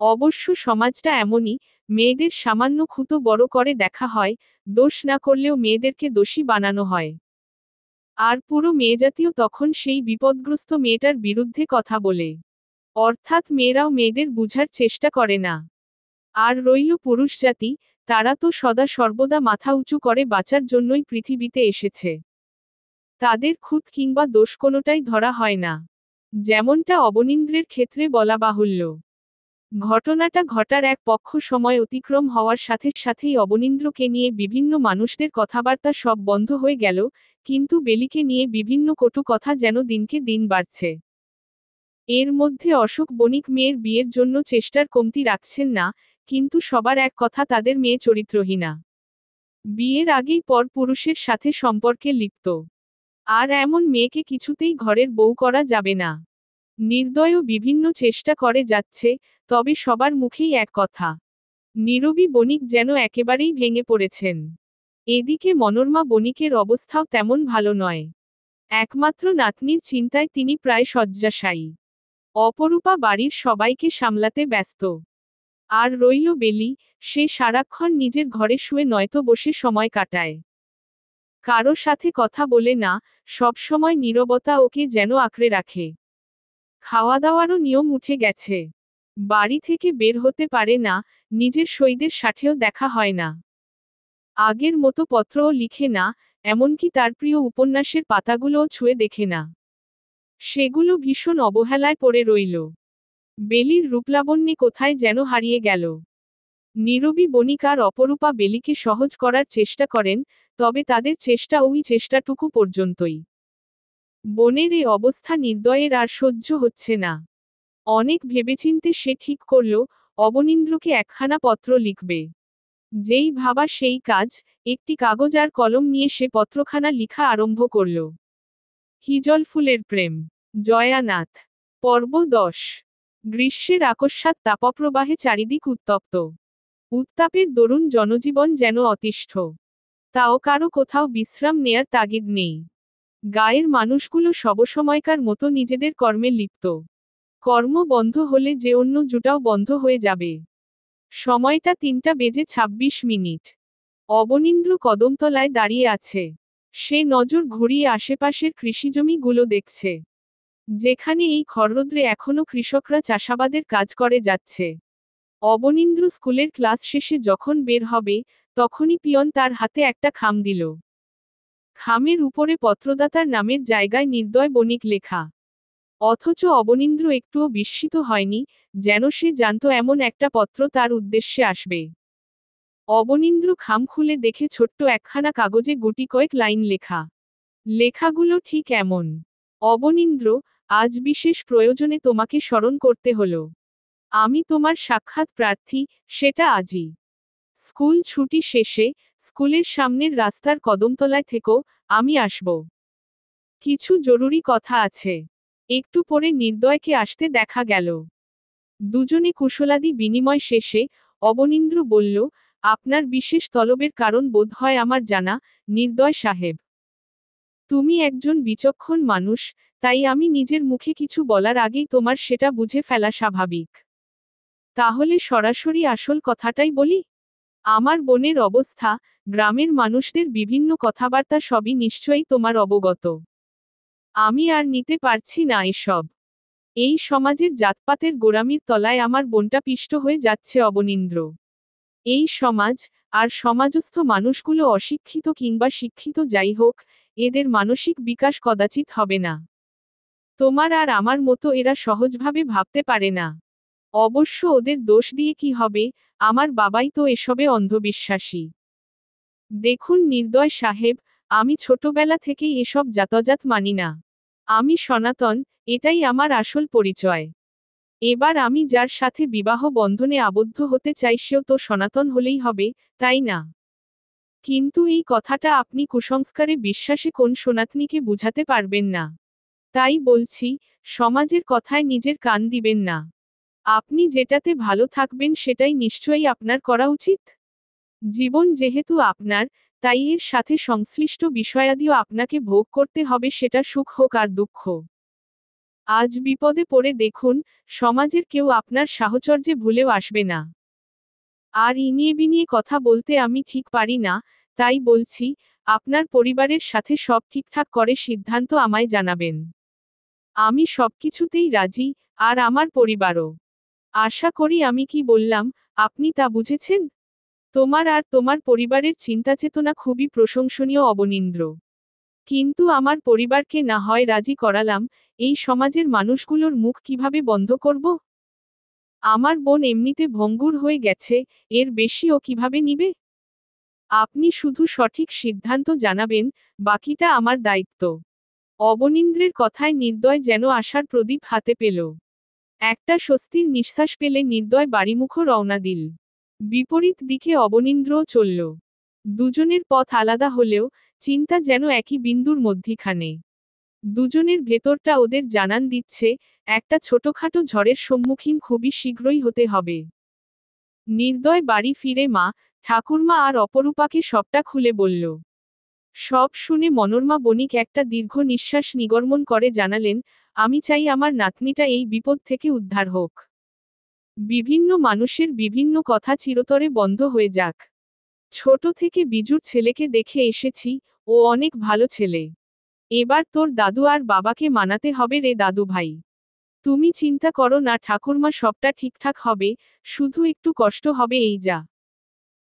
অবশ্য সমাজটা এমনই, মেয়েদের সামান্য খুঁতো বড় করে দেখা হয়, দোষ না করলেও মেয়েদেরকে দোষী বানানো হয়। আর পুরো মেয়েজাতীয় তখন সেই বিপদগ্রস্ত মেয়েটার বিরুদ্ধে কথা বলে। অর্থাৎ মেয়েরাও মেয়েদের বুঝার চেষ্টা করে না। আর রইল পুরুষ জাতি, তারা তো সদা সর্বদা মাথা উঁচু করে বাঁচার জন্যই পৃথিবীতে এসেছে। তাদের খুঁত কিংবা দোষ কোনোটাই ধরা হয় না। যেমনটা অবনীন্দ্রের ক্ষেত্রে বলা বাহুল্য। ঘটনাটা ঘটার এক পক্ষ সময় অতিক্রম হওয়ার সাথে সাথেই অবনীন্দ্রকে নিয়ে বিভিন্ন মানুষদের কথাবার্তা সব বন্ধ হয়ে গেল, কিন্তু বেলিকে নিয়ে বিভিন্ন কটু কথা যেন দিনকে দিন বাড়ছে। এর মধ্যে অশোক বণিক মেয়ের বিয়ের জন্য চেষ্টার কমতি রাখছেন না, কিন্তু সবার এক কথা, তাদের মেয়ে চরিত্রহীনা। বিয়ের আগেই পর পুরুষের সাথে সম্পর্কে লিপ্ত। আর এমন মেয়েকে কিছুতেই ঘরের বউ করা যাবে না। নির্দয়ও বিভিন্ন চেষ্টা করে যাচ্ছে, তবে সবার মুখেই এক কথা। নীরবী বণিক যেন একেবারেই ভেঙে পড়েছেন। এদিকে মনোরমা বণিকের অবস্থাও তেমন ভালো নয়। একমাত্র নাতনির চিন্তায় তিনি প্রায় শয্যাশায়ী। অপরূপা বাড়ির সবাইকে সামলাতে ব্যস্ত। আর রইল বেলি, সে সারাক্ষণ নিজের ঘরে শুয়ে নয়তো বসে সময় কাটায়। কারো সাথে কথা বলে না, সব সময় নীরবতা ওকে যেন আঁকড়ে রাখে। খাওয়া দাওয়ারও নিয়ম উঠে গেছে। বাড়ি থেকে বের হতে পারে না, নিজের সইদের সাথেও দেখা হয় না। আগের মতো পত্রও লিখে না, এমনকি তার প্রিয় উপন্যাসের পাতাগুলোও ছুঁয়ে দেখে না। সেগুলো ভীষণ অবহেলায় পড়ে রইল। বেলির রূপলাবণ্যে কোথায় যেন হারিয়ে গেল। নীরবী বণিক আর অপরূপা বেলিকে সহজ করার চেষ্টা করেন, তবে তাদের চেষ্টা ওই চেষ্টাটুকু পর্যন্তই। বোনের এই অবস্থা নির্দয়ের আর সহ্য হচ্ছে না। অনেক ভেবেচিন্তে সে ঠিক করল, অবনীন্দ্রকে একখানা পত্র লিখবে। যেই ভাবা সেই কাজ, একটি কাগজ আর কলম নিয়ে সে পত্রখানা লিখা আরম্ভ করল। হিজল ফুলের প্রেম। জয়ানাথ। পর্ব 10। গ্রীষ্মের আকস্মাৎ তাপপ্রবাহে চারিদিক উত্তপ্ত। উত্তাপের দরুন জনজীবন যেন অতিষ্ঠ। তাও কারো কোথাও বিশ্রাম নেয়ার তাগিদ নেই। গায়ের মানুষগুলো সবসময়কার মতো নিজেদের কর্মে লিপ্ত। কর্ম বন্ধ হলে যে অন্য জুটাও বন্ধ হয়ে যাবে। সময়টা 3:26। অবনীন্দ্র কদমতলায় দাঁড়িয়ে আছে। সে নজর ঘুরিয়ে আশেপাশের কৃষিজমিগুলো দেখছে। যেখানে এই খররোদ্রে এখনো কৃষকরা চাষাবাদের কাজ করে যাচ্ছে। অবনীন্দ্র স্কুলের ক্লাস শেষে যখন বের হবে, তখনই পিয়ন তার হাতে একটা খাম দিল। খামের উপরে পত্রদাতার নামের জায়গায় নির্দয় বণিক লেখা। অথচ অবনীন্দ্র একটুও বিস্মিত হয়নি, যেন সে জানত এমন একটা পত্র তার উদ্দেশ্যে আসবে। অবনীন্দ্র খাম খুলে দেখে ছোট্ট একখানা কাগজে গুটি কয়েক লাইন লেখা। লেখাগুলো ঠিক এমন: অবনীন্দ্র, আজ বিশেষ প্রয়োজনে তোমাকে স্মরণ করতে হলো। আমি তোমার সাক্ষাৎ প্রার্থী, সেটা আজই। স্কুল ছুটি শেষে স্কুলের সামনের রাস্তার কদমতলায় থেকো, আমি আসব। কিছু জরুরি কথা আছে। একটু পরে নির্দয়কে আসতে দেখা গেল। দুজনে কুশলাদি বিনিময় শেষে অবনীন্দ্র বলল, আপনার বিশেষ তলবের কারণ বোধ হয় আমার জানা, নির্দয় সাহেব। তুমি একজন বিচক্ষণ মানুষ, তাই আমি নিজের মুখে কিছু বলার আগেই তোমার সেটা বুঝে ফেলা স্বাভাবিক। তাহলে সরাসরি আসল কথাটাই বলি। আমার বোনের অবস্থা, গ্রামের মানুষদের বিভিন্ন কথাবার্তা সবই নিশ্চয়ই তোমার অবগত। আমি আর নিতে পারছি না এসব। এই সমাজের জাতপাতের গোঁড়ামির তলায় আমার বোনটা পিষ্ট হয়ে যাচ্ছে অবনীন্দ্র। এই সমাজ, আর সমাজস্থ মানুষগুলো অশিক্ষিত কিংবা শিক্ষিত যাই হোক, এদের মানসিক বিকাশ কদাচিৎ হবে না। তোমার আর আমার মতো এরা সহজভাবে ভাবতে পারে না। অবশ্য ওদের দোষ দিয়ে কি হবে, আমার বাবাই তো এসবে অন্ধবিশ্বাসী। দেখুন নির্দয় সাহেব, আমি ছোটবেলা থেকেই এসব জাতজাত মানি না। আমি সনাতন, এটাই আমার আসল পরিচয়। এবার আমি যার সাথে বিবাহ বন্ধনে আবদ্ধ হতে চাই সেও তো সনাতন হলেই হবে, তাই না? কিন্তু এই কথাটা আপনি কুসংস্কারে বিশ্বাসে কোন সনাতনীকে বুঝাতে পারবেন না। তাই বলছি, সমাজের কথায় নিজের কান দিবেন না। আপনি যেটাতে ভালো থাকবেন সেটাই নিশ্চয়ই আপনার করা উচিত। জীবন যেহেতু আপনার, তাই এর সাথে সংশ্লিষ্ট বিষয়াদিও আপনাকে ভোগ করতে হবে, সেটা সুখ হোক আর দুঃখ। আজ বিপদে পড়ে দেখুন, সমাজের কেউ আপনার সাহচর্যে ভুলেও আসবে না। আর ইনিয়ে বিনিয়ে কথা বলতে আমি ঠিক পারি না, তাই বলছি, আপনার পরিবারের সাথে সব ঠিকঠাক করে সিদ্ধান্ত আমায় জানাবেন। আমি সবকিছুতেই রাজি, আর আমার পরিবারও। আশা করি আমি কি বললাম, আপনি তা বুঝেছেন? তোমার আর তোমার পরিবারের চিন্তাচেতনা খুবই প্রশংসনীয় অবনীন্দ্র। কিন্তু আমার পরিবারকে না হয় রাজি করালাম, এই সমাজের মানুষগুলোর মুখ কিভাবে বন্ধ করব? আমার বোন এমনিতে ভঙ্গুর হয়ে গেছে, এর বেশি ও কিভাবে নিবে? আপনি শুধু সঠিক সিদ্ধান্ত জানাবেন, বাকিটা আমার দায়িত্ব। অবনীন্দ্রের কথায় নির্দয় যেন আশার প্রদীপ হাতে পেল। একটা স্বস্তির নিঃশ্বাস পেলে নির্দয় বাড়িমুখো রওনা দিল। বিপরীত দিকে অবনীন্দ্রও চলল। দুজনের পথ আলাদা হলেও, চিন্তা যেন একই বিন্দুর মধ্যিখানে। দুজনের ভেতরটা ওদের জানান দিচ্ছে, একটা ছোটখাটো ঝড়ের সম্মুখীন খুবই শীঘ্রই হতে হবে। নির্দয় বাড়ি ফিরে মা, ঠাকুরমা আর অপরূপাকে সবটা খুলে বলল। সব শুনে মনোরমা বণিক একটা দীর্ঘ নিঃশ্বাস নিগর্মন করে জানালেন, আমি চাই আমার নাতনিটা এই বিপদ থেকে উদ্ধার হোক। বিভিন্ন মানুষের বিভিন্ন কথা চিরতরে বন্ধ হয়ে যাক। ছোট থেকে বিজুর ছেলেকে দেখে এসেছি, ও অনেক ভালো ছেলে। এবার তোর দাদু আর বাবাকে মানাতে হবে রে দাদু ভাই। তুমি চিন্তা করো না ঠাকুরমা, সবটা ঠিকঠাক হবে, শুধু একটু কষ্ট হবে এই যা।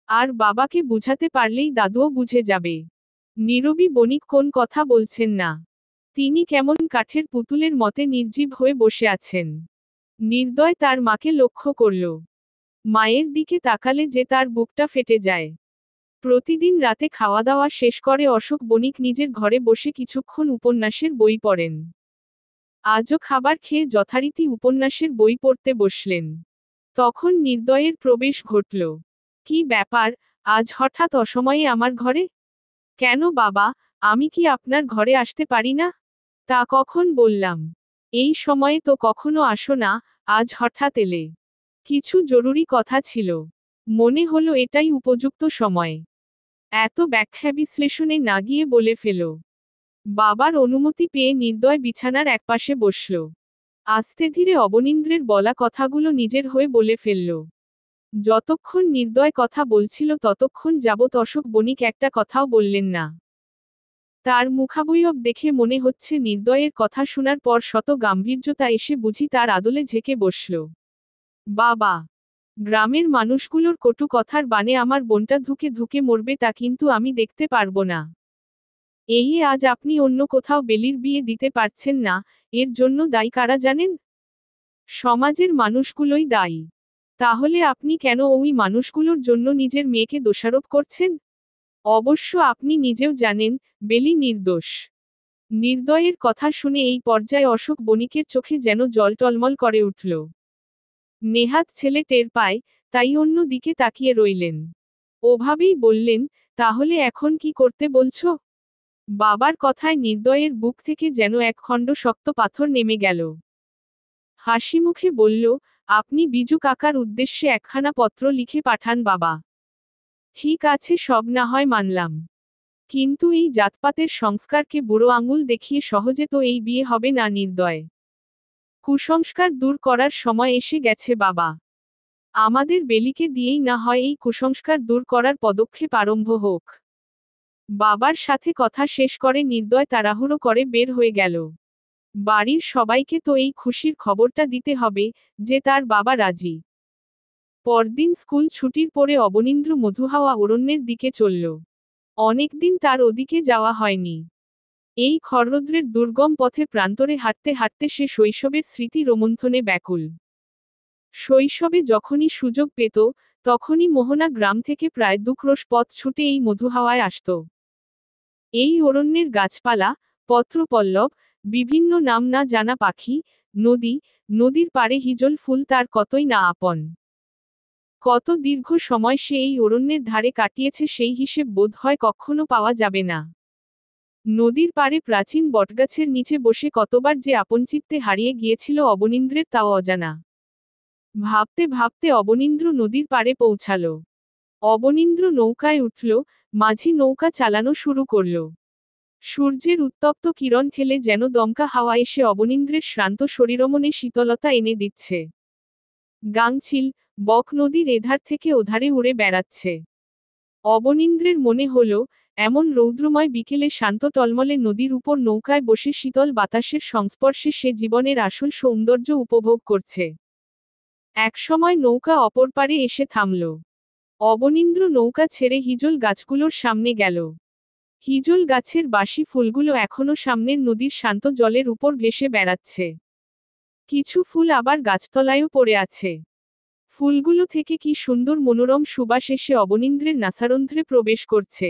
আর বাবাকে বুঝাতে পারলেই দাদুও বুঝে যাবে। নীরবী বণিক কোন কথা বলছেন না। তিনি কেমন কাঠের পুতুলের মতে নির্জীব হয়ে বসে আছেন। নির্দয় তার মাকে লক্ষ্য করল। মায়ের দিকে তাকালে যে তার বুকটা ফেটে যায়। প্রতিদিন রাতে খাওয়া দাওয়া শেষ করে অশোক বণিক নিজের ঘরে বসে কিছুক্ষণ উপন্যাসের বই পড়েন। আজও খাবার খেয়ে যথারীতি উপন্যাসের বই পড়তে বসলেন। তখন নির্দয়ের প্রবেশ ঘটল। কি ব্যাপার, আজ হঠাৎ অসময়ে আমার ঘরে? কেন বাবা, আমি কি আপনার ঘরে আসতে পারি না? তা কখন বললাম? এই সময়ে তো কখনো আসো না, আজ হঠাৎ এলে। কিছু জরুরি কথা ছিল। মনে হলো এটাই উপযুক্ত সময়। এত ব্যাখ্যা বিশ্লেষণে না গিয়ে বলে ফেলো। বাবার অনুমতি পেয়ে নির্দয় বিছানার একপাশে বসল। আস্তে ধীরে অবনীন্দ্রের বলা কথাগুলো নিজের হয়ে বলে ফেলল। যতক্ষণ নির্দয় কথা বলছিল ততক্ষণ যাবৎ অশোক বণিক একটা কথাও বললেন না। তার মুখাবয়ব দেখে মনে হচ্ছে নির্দয়ের কথা শোনার পর শত গাম্ভীর্যতা এসে বুঝি তার আদলে ঝেঁকে বসল। বাবা, গ্রামের মানুষগুলোর কটু কথার বানে আমার বোনটা ধুকে ধুকে মরবে তা কিন্তু আমি দেখতে পারবো না। এই আজ আপনি অন্য কোথাও বেলির বিয়ে দিতে পারছেন না, এর জন্য দায়ী কারা জানেন? সমাজের মানুষগুলোই দায়ী। তাহলে আপনি কেন ওই মানুষগুলোর জন্য নিজের মেয়েকে দোষারোপ করছেন? অবশ্য আপনি নিজেও জানেন, বেলি নির্দোষ। নির্দয়ের কথা শুনে এই পর্যায়ে অশোক বণিকের চোখে যেন জল টলমল করে উঠল। নেহাত ছেলে টের পায়, তাই অন্য দিকে তাকিয়ে রইলেন। ওভাবেই বললেন, তাহলে এখন কি করতে বলছো? বাবার কথায় নির্দয়ের বুক থেকে যেন এক খণ্ড শক্ত পাথর নেমে গেল। হাসিমুখে বলল, আপনি বিজু কাকার উদ্দেশ্যে একখানা পত্র লিখে পাঠান বাবা। ঠিক আছে, সব না হয় মানলাম। কিন্তু এই জাতপাতের সংস্কারকে বুড়ো আঙুল দেখিয়ে সহজে তো এই বিয়ে হবে না নির্দয়। কুসংস্কার দূর করার সময় এসে গেছে বাবা। আমাদের বেলিকে দিয়েই না হয় এই কুসংস্কার দূর করার পদক্ষেপ আরম্ভ হোক। বাবার সাথে কথা শেষ করে নির্দয় তাড়াহুড়ো করে বের হয়ে গেল। বাড়ির সবাইকে তো এই খুশির খবরটা দিতে হবে যে তার বাবা রাজি। পরদিন স্কুল ছুটির পরে অবনীন্দ্র মধুহাওয়া অরণ্যের দিকে চলল। অনেকদিন তার ওদিকে যাওয়া হয়নি। এই খররৌদ্রের দুর্গম পথে প্রান্তরে হাঁটতে হাঁটতে সে শৈশবের স্মৃতি রোমন্থনে ব্যাকুল। শৈশবে যখনই সুযোগ পেত, তখনই মোহনা গ্রাম থেকে প্রায় 2 ক্রোশ পথ ছুটে এই মধুহাওয়ায় আসত। এই অরণ্যের গাছপালা, পত্রপল্লব, বিভিন্ন নাম না জানা পাখি, নদী, নদীর পাড়ে হিজল ফুল তার কতই না আপন। কত দীর্ঘ সময় সে এই অরণ্যের ধারে কাটিয়েছে সেই হিসেব বোধ হয় কখনো পাওয়া যাবে না। নদীর পাড়ে প্রাচীন বটগাছের নিচে বসে কতবার যে আপনচিত্তে হারিয়ে গিয়েছিল অবনীন্দ্রের তাও অজানা। ভাবতে ভাবতে অবনীন্দ্র নদীর পাড়ে পৌঁছাল। অবনীন্দ্র নৌকায় উঠল, মাঝি নৌকা চালানো শুরু করল। সূর্যের উত্তপ্ত কিরণ ঠেলে যেন দমকা হাওয়া এসে অবনীন্দ্রের শ্রান্ত শরীরমনে শীতলতা এনে দিচ্ছে। গাংচিল, বক নদীর এধার থেকে ওধারে উড়ে বেড়াচ্ছে। অবনীন্দ্রের মনে হল, এমন রৌদ্রময় বিকেলে শান্ত টলমলে নদীর উপর নৌকায় বসে শীতল বাতাসের সংস্পর্শে সে জীবনের আসল সৌন্দর্য উপভোগ করছে। একসময় নৌকা অপর পারে এসে থামল। অবনীন্দ্র নৌকা ছেড়ে হিজল গাছগুলোর সামনে গেল। হিজল গাছের বাসি ফুলগুলো এখনো সামনের নদীর শান্ত জলের উপর ভেসে বেড়াচ্ছে। কিছু ফুল আবার গাছতলায়ও পড়ে আছে। ফুলগুলো থেকে কি সুন্দর মনোরম সুবাস এসে অবনীন্দ্রের নাসারন্ধ্রে প্রবেশ করছে।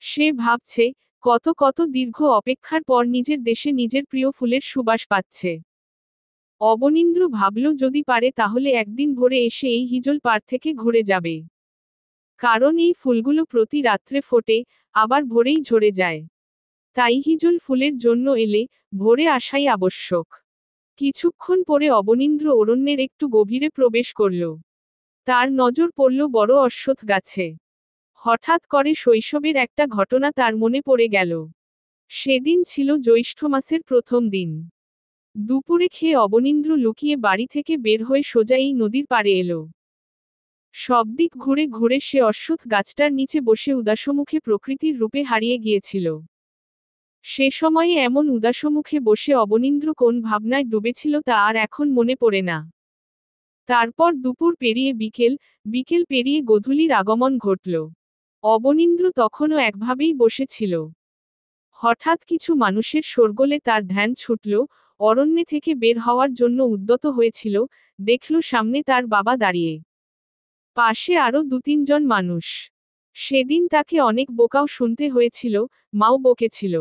সে ভাবছে, কত কত দীর্ঘ অপেক্ষার পর নিজের দেশে নিজের প্রিয় ফুলের সুবাস পাচ্ছে। অবনীন্দ্র ভাবল যদি পারে তাহলে একদিন ভোরে এসে এই হিজল পাড় থেকে ঘুরে যাবে। কারণ এই ফুলগুলো প্রতি রাত্রে ফোটে, আবার ভোরেই ঝরে যায়। তাই হিজল ফুলের জন্য এলে ভোরে আসাই আবশ্যক। কিছুক্ষণ পরে অবনীন্দ্র অরণ্যের একটু গভীরে প্রবেশ করল। তার নজর পড়ল বড় অশ্বত্থ গাছে। হঠাৎ করে শৈশবের একটা ঘটনা তার মনে পড়ে গেল। সেদিন ছিল জ্যৈষ্ঠ মাসের প্রথম দিন। দুপুরে খেয়ে অবনীন্দ্র লুকিয়ে বাড়ি থেকে বের হয়ে সোজা এই নদীর পাড়ে এলো। সবদিক ঘুরে ঘুরে সে অশ্বত্থ গাছটার নিচে বসে উদাসমুখে প্রকৃতির রূপে হারিয়ে গিয়েছিল। সে সময়ে এমন উদাসমুখে বসে অবনীন্দ্র কোন ভাবনায় ডুবেছিল তা আর এখন মনে পড়ে না। তারপর দুপুর পেরিয়ে বিকেল, বিকেল পেরিয়ে গোধূলির আগমন ঘটল। অবনীন্দ্র তখনও একভাবেই বসেছিল। হঠাৎ কিছু মানুষের শোরগোলে তার ধ্যান ছুটল, অরণ্যে থেকে বের হওয়ার জন্য উদ্যত হয়েছিল, দেখল সামনে তার বাবা দাঁড়িয়ে। পাশে আরও 2-3 জন মানুষ। সেদিন তাকে অনেক বোকাও শুনতে হয়েছিল, মাও বকেছিল।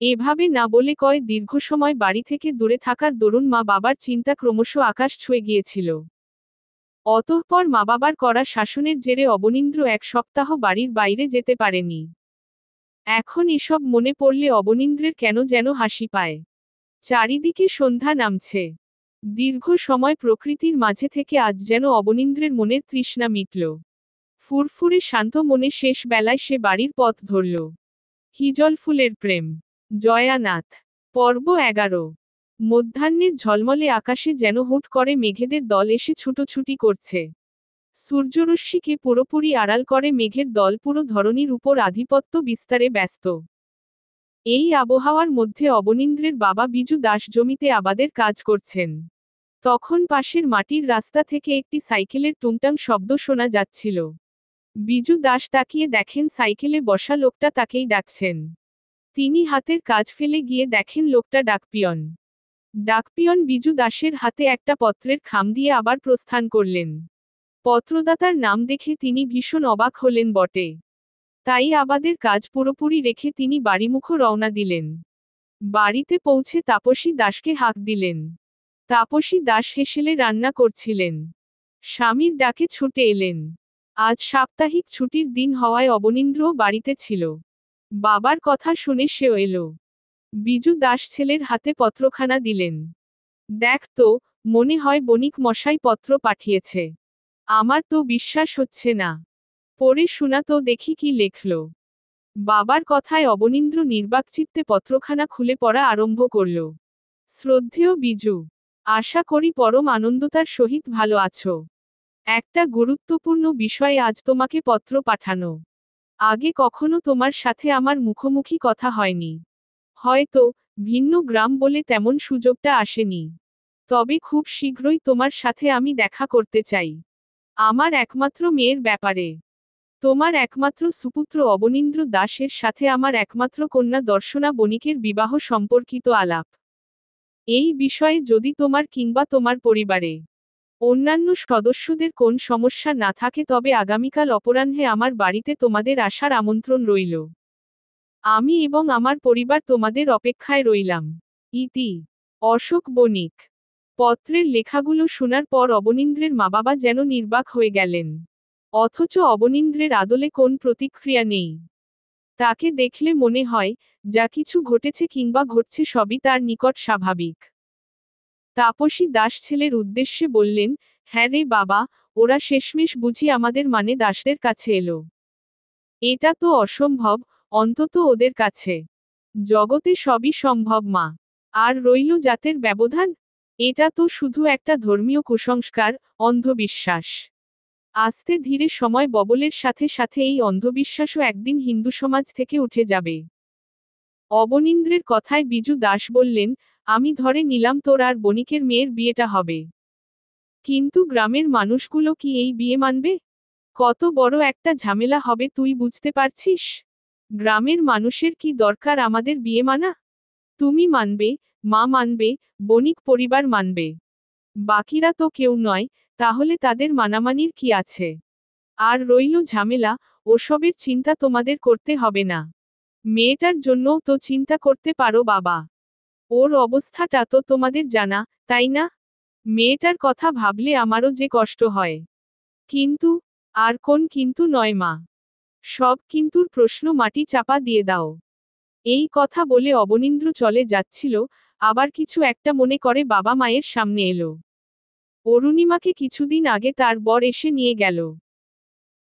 এভাবে না বলে কয় দীর্ঘ সময় বাড়ি থেকে দূরে থাকার দরুন মা বাবার চিন্তা ক্রমশ আকাশ ছুঁয়ে গিয়েছিল। অতঃপর মা বাবার করা শাসনের জেরে অবনীন্দ্র 1 সপ্তাহ বাড়ির বাইরে যেতে পারেনি। এখন এসব মনে পড়লে অবনীন্দ্রের কেন যেন হাসি পায়। চারিদিকে সন্ধ্যা নামছে। দীর্ঘ সময় প্রকৃতির মাঝে থেকে আজ যেন অবনীন্দ্রের মনের তৃষ্ণা মিটল। ফুরফুরে শান্ত মনে শেষ বেলায় সে বাড়ির পথ ধরল। হিজল ফুলের প্রেম। জয়ানাথ। পর্ব 11। মধ্যাহ্নের ঝলমলে আকাশে যেন হুট করে মেঘেদের দল এসে ছুটোছুটি করছে। সূর্যরশ্মিকে পুরোপুরি আড়াল করে মেঘের দল পুরো ধরণীর উপর আধিপত্য বিস্তারে ব্যস্ত। এই আবহাওয়ার মধ্যে অবনীন্দ্রের বাবা বিজু দাস জমিতে আবাদের কাজ করছেন। তখন পাশের মাটির রাস্তা থেকে একটি সাইকেলের টুংটাং শব্দ শোনা যাচ্ছিল। বিজু দাস তাকিয়ে দেখেন সাইকেলে বসা লোকটা তাকেই ডাকছেন। তিনি হাতের কাজ ফেলে গিয়ে দেখেন লোকটা ডাকপিয়ন। ডাকপিয়ন বিজু দাসের হাতে একটা পত্রের খাম দিয়ে আবার প্রস্থান করলেন। পত্রদাতার নাম দেখে তিনি ভীষণ অবাক হলেন বটে। তাই আবাদের কাজ পুরোপুরি রেখে তিনি বাড়িমুখো রওনা দিলেন। বাড়িতে পৌঁছে তাপসী দাসকে হাঁক দিলেন। তাপসী দাস হেসেলে রান্না করছিলেন। স্বামীর ডাকে ছুটে এলেন। আজ সাপ্তাহিক ছুটির দিন হওয়ায় অবনীন্দ্রও বাড়িতে ছিল। বাবার কথা শুনে সেও এলো। বিজু দাস ছেলের হাতে পত্রখানা দিলেন। দেখ তো, মনে হয় বণিক মশাই পত্র পাঠিয়েছে। আমার তো বিশ্বাস হচ্ছে না। পড়ে শোনা তো দেখি কি লেখল। বাবার কথায় অবনীন্দ্র নির্বাকচিত্তে পত্রখানা খুলে পড়া আরম্ভ করল। শ্রদ্ধেয় বিজু, আশা করি পরম আনন্দতার সহিত ভালো আছো। একটা গুরুত্বপূর্ণ বিষয়ে আজ তোমাকে পত্র পাঠানো। আগে কখনো তোমার সাথে আমার মুখোমুখি কথা হয়নি। হয়তো ভিন্ন গ্রাম বলে তেমন সুযোগটা আসেনি। তবে খুব শীঘ্রই তোমার সাথে আমি দেখা করতে চাই। আমার একমাত্র মেয়ের ব্যাপারে। তোমার একমাত্র সুপুত্র অবনীন্দ্র দাসের সাথে আমার একমাত্র কন্যা দর্শনা বণিকের বিবাহ সম্পর্কিত আলাপ। এই বিষয়ে যদি তোমার কিংবা তোমার পরিবারে অন্যান্য সদস্যদের কোন সমস্যা না থাকে তবে আগামীকাল অপরাহ্নে আমার বাড়িতে তোমাদের আসার আমন্ত্রণ রইল। আমি এবং আমার পরিবার তোমাদের অপেক্ষায় রইলাম। ইতি অশোক বণিক। পত্রের লেখাগুলো শোনার পর অবনীন্দ্রের মা বাবা যেন নির্বাক হয়ে গেলেন। অথচ অবনীন্দ্রের আদলে কোন প্রতিক্রিয়া নেই। তাকে দেখলে মনে হয়, যা কিছু ঘটেছে কিংবা ঘটছে সবই তার নিকট স্বাভাবিক। তাপসী দাস ছেলের উদ্দেশ্যে বললেন, হ্যাঁ রে বাবা, ওরা শেষমেশ বুঝি আমাদের মানে দাসদের কাছে এলো। এটা তো অসম্ভব, অন্তত ওদের কাছে। জগতে সবই সম্ভব মা। আর রইল জাতের ব্যবধান? এটা তো শুধু একটা ধর্মীয় কুসংস্কার, অন্ধবিশ্বাস। আস্তে ধীরে সময় বদলের সাথে সাথে এই অন্ধবিশ্বাসও একদিন হিন্দু সমাজ থেকে উঠে যাবে। অবনীন্দ্রের কথায় বিজু দাস বললেন, আমি ধরে নিলাম তোর আর বণিকের মেয়ের বিয়েটা হবে। কিন্তু গ্রামের মানুষগুলো কি এই বিয়ে মানবে? কত বড় একটা ঝামেলা হবে তুই বুঝতে পারছিস? গ্রামের মানুষের কি দরকার আমাদের বিয়ে মানা? তুমি মানবে, মা মানবে, বণিক পরিবার মানবে। বাকিরা তো কেউ নয়, তাহলে তাদের মানামানির কি আছে? আর রইল ঝামেলা, ওসবের চিন্তা তোমাদের করতে হবে না। মেয়েটার জন্যও তো চিন্তা করতে পারো বাবা। ওর অবস্থাটা তো তোমাদের জানা, তাই না? মেয়েটার কথা ভাবলে আমারও যে কষ্ট হয়। কিন্তু, আর কোন কিন্তু নয় মা। সব কিন্তুর প্রশ্ন মাটি চাপা দিয়ে দাও। এই কথা বলে অবনীন্দ্র চলে যাচ্ছিল, আবার কিছু একটা মনে করে বাবা মায়ের সামনে এলো। অরুণিমাকে কিছুদিন আগে তার বর এসে নিয়ে গেল।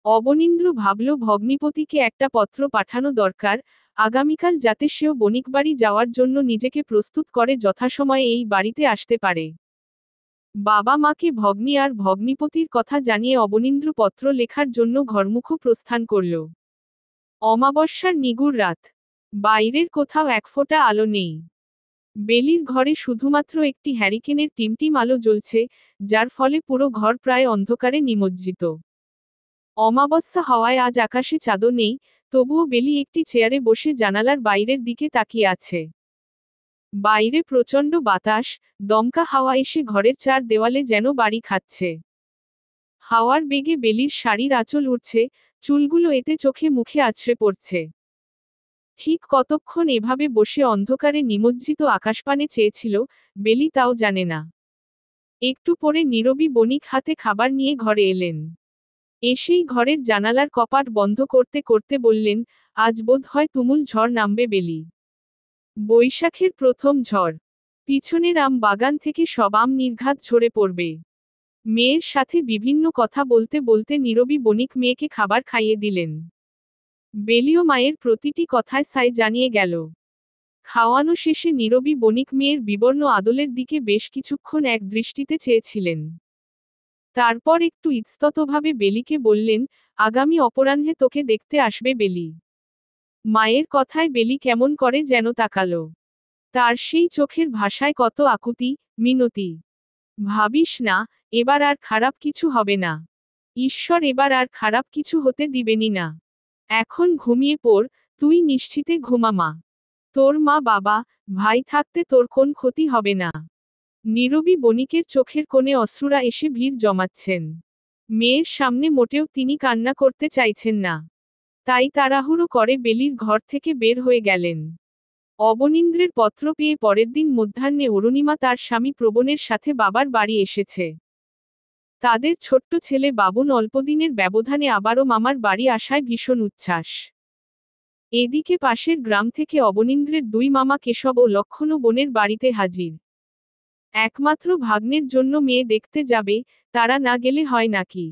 অবনীন্দ্র ভাবল ভগ্নিপতিকে একটা পত্র পাঠানো দরকার, আগামীকাল যাতে সেও বণিকবাড়ি যাওয়ার জন্য নিজেকে প্রস্তুত করে যথাসময়ে এই বাড়িতে আসতে পারে। বাবা মাকে ভগ্নী আর ভগ্নিপতির কথা জানিয়ে অবনীন্দ্র পত্র লেখার জন্য ঘরমুখ প্রস্থান করল। অমাবস্যার নিগুড় রাত। বাইরের কোথাও এক ফোঁটা আলো নেই। বেলির ঘরে শুধুমাত্র একটি হ্যারিকেনের টিমটিম আলো জ্বলছে, যার ফলে পুরো ঘর প্রায় অন্ধকারে নিমজ্জিত। অমাবস্যা হওয়ায় আজ আকাশে চাঁদও নেই, তবুও বেলি একটি চেয়ারে বসে জানালার বাইরের দিকে তাকিয়ে আছে। বাইরে প্রচণ্ড বাতাস, দমকা হাওয়া এসে ঘরের চার দেওয়ালে যেন বাড়ি খাচ্ছে। হাওয়ার বেগে বেলির শাড়ির আঁচল উড়ছে, চুলগুলো এতে চোখে মুখে আছড়ে পড়ছে। ঠিক কতক্ষণ এভাবে বসে অন্ধকারে নিমজ্জিত আকাশপানে চেয়েছিল, বেলি তাও জানে না। একটু পরে নীরবী বণিক হাতে খাবার নিয়ে ঘরে এলেন। এসেই ঘরের জানালার কপাট বন্ধ করতে করতে বললেন, আজ বোধ হয় তুমুল ঝড় নামবে বেলি। বৈশাখের প্রথম ঝড়। পিছনের আম বাগান থেকে সব আম নির্ঘাত ঝরে পড়বে। মেয়ের সাথে বিভিন্ন কথা বলতে বলতে নীরবী বণিক মেয়েকে খাবার খাইয়ে দিলেন। বেলিও মায়ের প্রতিটি কথায় সাই জানিয়ে গেল। খাওয়ানো শেষে নীরবী বণিক মেয়ের বিবর্ণ আদলের দিকে বেশ কিছুক্ষণ এক দৃষ্টিতে চেয়েছিলেন। তারপর একটু ইতস্ততভাবে বেলিকে বললেন, আগামী অপরাহ্নে তোকে দেখতে আসবে বেলি। মায়ের কথায় বেলি কেমন করে যেন তাকালো। তার সেই চোখের ভাষায় কত আকুতি, মিনতি। ভাবিস না, এবার আর খারাপ কিছু হবে না। ঈশ্বর এবার আর খারাপ কিছু হতে দিবেনি না। এখন ঘুমিয়ে পড়, তুই নিশ্চিতে ঘুমা মা। তোর মা বাবা, ভাই থাকতে তোর কোন ক্ষতি হবে না। নীরবী বণিকের চোখের কোণে অশ্রুরা এসে ভিড় জমাচ্ছেন। মেয়ের সামনে মোটেও তিনি কান্না করতে চাইছেন না। তাই তাড়াহুড়ো করে বেলির ঘর থেকে বের হয়ে গেলেন। অবনীন্দ্রের পত্র পেয়ে পরের দিন মধ্যাহ্নে অরুণিমা তার স্বামী প্রবণের সাথে বাবার বাড়ি এসেছে। তাদের ছোট্ট ছেলে বাবুন অল্পদিনের ব্যবধানে আবারও মামার বাড়ি আসায় ভীষণ উচ্ছ্বাস। এদিকে পাশের গ্রাম থেকে অবনীন্দ্রের দুই মামা কেশব ও লক্ষণও বোনের বাড়িতে হাজির। একমাত্র ভাগ্নের জন্য মেয়ে দেখতে যাবে, তারা না গেলে হয় নাকি।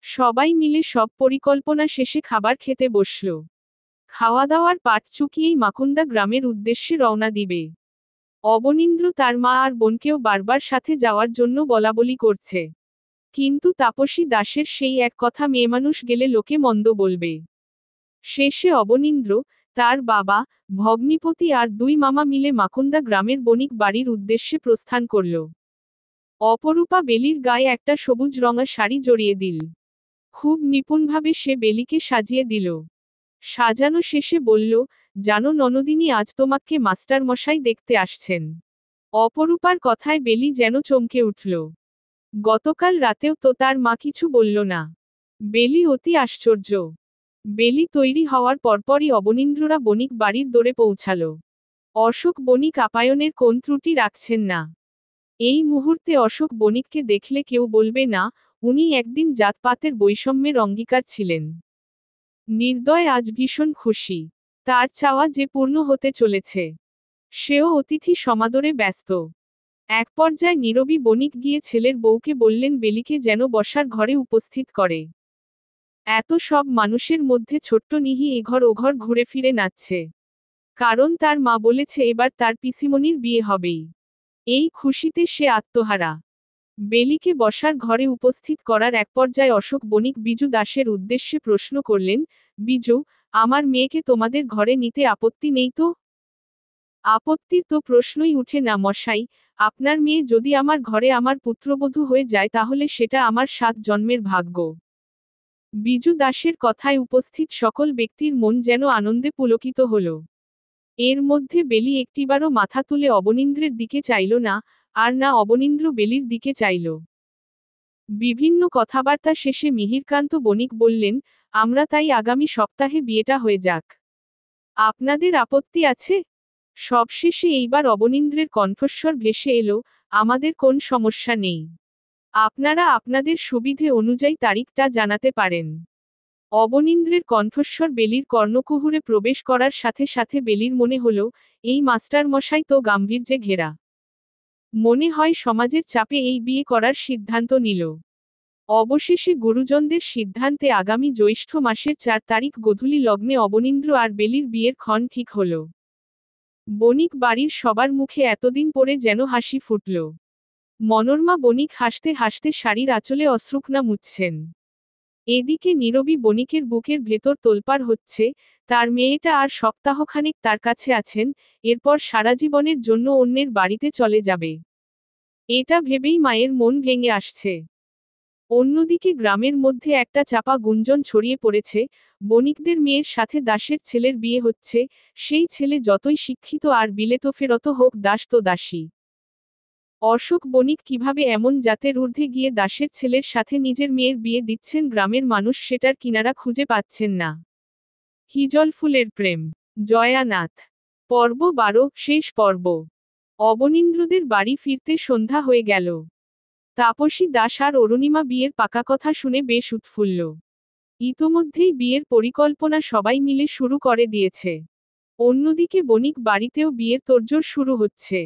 সবাই মিলে সব পরিকল্পনা শেষে খাবার খেতে বসল। খাওয়া দাওয়ার পাট চুকিয়েই মাকুন্দা গ্রামের উদ্দেশ্যে রওনা দিবে। অবনীন্দ্র তার মা আর বোনকেও বারবার সাথে যাওয়ার জন্য বলাবলি করছে। কিন্তু তাপসী দাসের সেই এক কথা, মেয়েমানুষ গেলে লোকে মন্দ বলবে। শেষে অবনীন্দ্র, তার বাবা, ভগ্নিপতি আর দুই মামা মিলে মাকুন্দা গ্রামের বণিক বাড়ির উদ্দেশ্যে প্রস্থান করল। অপরূপা বেলির গায়ে একটা সবুজ রঙা শাড়ি জড়িয়ে দিল। খুব নিপুণভাবে সে বেলিকে সাজিয়ে দিল। সাজানো শেষে বলল, জানো ননদিনী, আজ তোমাকে মাস্টার মশাই দেখতে আসছেন। অপরূপার কথায় বেলি যেন চমকে উঠল। গতকাল রাতেও তো তার মা কিছু বলল না। বেলি অতি আশ্চর্য। বেলি তৈরি হওয়ার পরপরই অবনীন্দ্ররা বণিক বাড়ির দোরে পৌঁছাল। অশোক বণিক আপ্যায়নের কোন ত্রুটি রাখছেন না। এই মুহূর্তে অশোক বণিককে দেখলে কেউ বলবে না, উনি একদিন জাতপাতের বৈষম্যের অঙ্গীকার ছিলেন। নির্দয় আজ ভীষণ খুশি। তার চাওয়া যে পূর্ণ হতে চলেছে। সেও অতিথি সমাদরে ব্যস্ত। এক পর্যায়ে নীরবী বণিক গিয়ে ছেলের বউকে বললেন বেলিকে যেন বসার ঘরে উপস্থিত করে। এত সব মানুষের মধ্যে ছোট্ট নিহি এঘর ওঘর ঘুরে ফিরে নাচছে। কারণ তার মা বলেছে এবার তার পিসিমণির বিয়ে হবেই। এই খুশিতে সে আত্মহারা। বেলিকে বসার ঘরে উপস্থিত করার এক পর্যায়ে অশোক বণিক বিজু দাসের উদ্দেশ্যে প্রশ্ন করলেন, বিজু, আমার মেয়েকে তোমাদের ঘরে নিতে আপত্তি নেই তো? আপত্তির তো প্রশ্নই উঠে না মশাই, আপনার মেয়ে যদি আমার ঘরে আমার পুত্রবধূ হয়ে যায় তাহলে সেটা আমার 7 জন্মের ভাগ্য। বিজু দাসের কথায় উপস্থিত সকল ব্যক্তির মন যেন আনন্দে পুলকিত হল। এর মধ্যে বেলি একটিবারও মাথা তুলে অবনীন্দ্রের দিকে চাইল না, আর না অবনীন্দ্র বেলির দিকে চাইল। বিভিন্ন কথাবার্তা শেষে মিহিরকান্ত বণিক বললেন, আমরা তাই আগামী সপ্তাহে বিয়েটা হয়ে যাক। আপনাদের আপত্তি আছে? সবশেষে এইবার অবনীন্দ্রের কণ্ঠস্বর ভেসে এলো, আমাদের কোন সমস্যা নেই। আপনারা আপনাদের সুবিধে অনুযায়ী তারিখটা জানাতে পারেন। অবনীন্দ্রের কণ্ঠস্বর বেলির কর্ণকুহুরে প্রবেশ করার সাথে সাথে বেলির মনে হলো, এই মাস্টার মশাই তো গাম্ভীর্যে ঘেরা। মনে হয় সমাজের চাপে এই বিয়ে করার সিদ্ধান্ত নিল। অবশেষে গুরুজনদের সিদ্ধান্তে আগামী জ্যৈষ্ঠ মাসের 4 তারিখ গোধূলি লগ্নে অবনীন্দ্র আর বেলির বিয়ের ক্ষণ ঠিক হল। বণিক বাড়ির সবার মুখে এতদিন পরে যেন হাসি ফুটল। মনোরমা বণিক হাসতে হাসতে শাড়ির আঁচলে অশ্রুকণা মুছছেন। এদিকে নীরবী বণিকের বুকের ভেতর তোলপাড় হচ্ছে, তার মেয়েটা আর সপ্তাহখানেক তার কাছে আছেন, এরপর সারা জীবনের জন্য অন্যের বাড়িতে চলে যাবে। এটা ভেবেই মায়ের মন ভেঙে আসছে। অন্যদিকে গ্রামের মধ্যে একটা চাপা গুঞ্জন ছড়িয়ে পড়েছে, বণিকদের মেয়ের সাথে দাসের ছেলের বিয়ে হচ্ছে, সেই ছেলে যতই শিক্ষিত আর বিলেতফেরত হোক দাস তো দাসী। অশোক বণিক কিভাবে এমন জাতের ঊর্ধ্বে গিয়ে দাসের ছেলের সাথে নিজের মেয়ের বিয়ে দিচ্ছেন গ্রামের মানুষ সেটার কিনারা খুঁজে পাচ্ছেন না। হিজল ফুলের প্রেম। জয়ানাথ। পর্ব 12, শেষ পর্ব। অবনীন্দ্রদের বাড়ি ফিরতে সন্ধ্যা হয়ে গেল। তাপসী দাস আর অরুণিমা বিয়ের পাকা কথা শুনে বেশ উৎফুল্ল। ইতোমধ্যেই বিয়ের পরিকল্পনা সবাই মিলে শুরু করে দিয়েছে। অন্যদিকে বণিক বাড়িতেও বিয়ের তোড়জোড় শুরু হচ্ছে।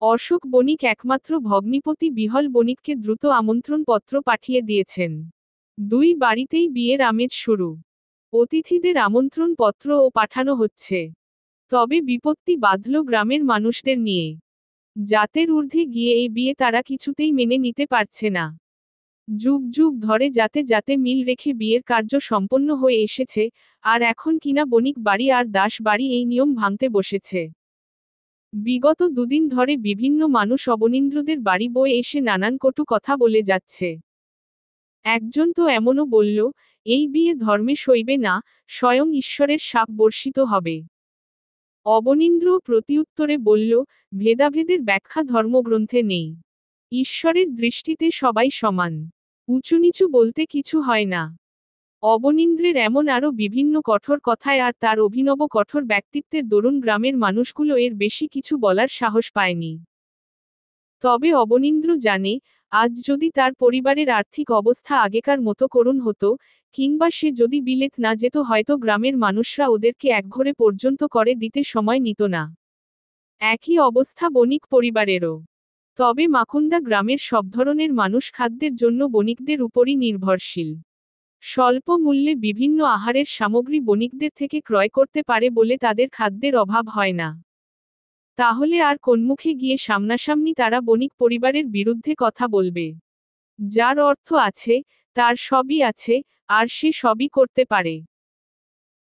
অশোক বণিক একমাত্র ভগ্নিপতি বিহল বণিককে দ্রুত আমন্ত্রণ পত্র পাঠিয়ে দিয়েছেন। দুই বাড়িতেই বিয়ের আমেজ শুরু। অতিথিদের আমন্ত্রণ পত্রও পাঠানো হচ্ছে। তবে বিপত্তি বাধল গ্রামের মানুষদের নিয়ে। জাতের ঊর্ধ্বে গিয়ে এই বিয়ে তারা কিছুতেই মেনে নিতে পারছে না। যুগ যুগ ধরে জাতে জাতে মিল রেখে বিয়ের কার্য সম্পন্ন হয়ে এসেছে, আর এখন কিনা বণিক বাড়ি আর দাস বাড়ি এই নিয়ম ভাঙতে বসেছে। বিগত দুদিন ধরে বিভিন্ন মানুষ অবনীন্দ্রদের বাড়ি বয়ে এসে নানান কটু কথা বলে যাচ্ছে। একজন তো এমনও বলল, এই বিয়ে ধর্মে সইবে না, স্বয়ং ঈশ্বরের শাপ বর্ষিত হবে। অবনীন্দ্র প্রতিউত্তরে বলল, ভেদাভেদের ব্যাখ্যা ধর্মগ্রন্থে নেই। ঈশ্বরের দৃষ্টিতে সবাই সমান। উঁচু নিচু বলতে কিছু হয় না। অবনীন্দ্রের এমন আরও বিভিন্ন কঠোর কথায় আর তার অভিনব কঠোর ব্যক্তিত্বের দরুন গ্রামের মানুষগুলো এর বেশি কিছু বলার সাহস পায়নি। তবে অবনীন্দ্র জানে, আজ যদি তার পরিবারের আর্থিক অবস্থা আগেকার মতো করুণ হতো, কিংবা সে যদি বিলেত না যেত, হয়তো গ্রামের মানুষরা ওদেরকে একঘরে পর্যন্ত করে দিতে সময় নিত না। একই অবস্থা বণিক পরিবারেরও। তবে মাকুন্দা গ্রামের সব ধরনের মানুষ খাদ্যের জন্য বণিকদের উপরই নির্ভরশীল। স্বল্প মূল্যে বিভিন্ন আহারের সামগ্রী বণিকদের থেকে ক্রয় করতে পারে বলে তাদের খাদ্যের অভাব হয় না। তাহলে আর কোন্মুখে গিয়ে সামনাসামনি তারা বণিক পরিবারের বিরুদ্ধে কথা বলবে? যার অর্থ আছে, তার সবই আছে, আর সে সবই করতে পারে।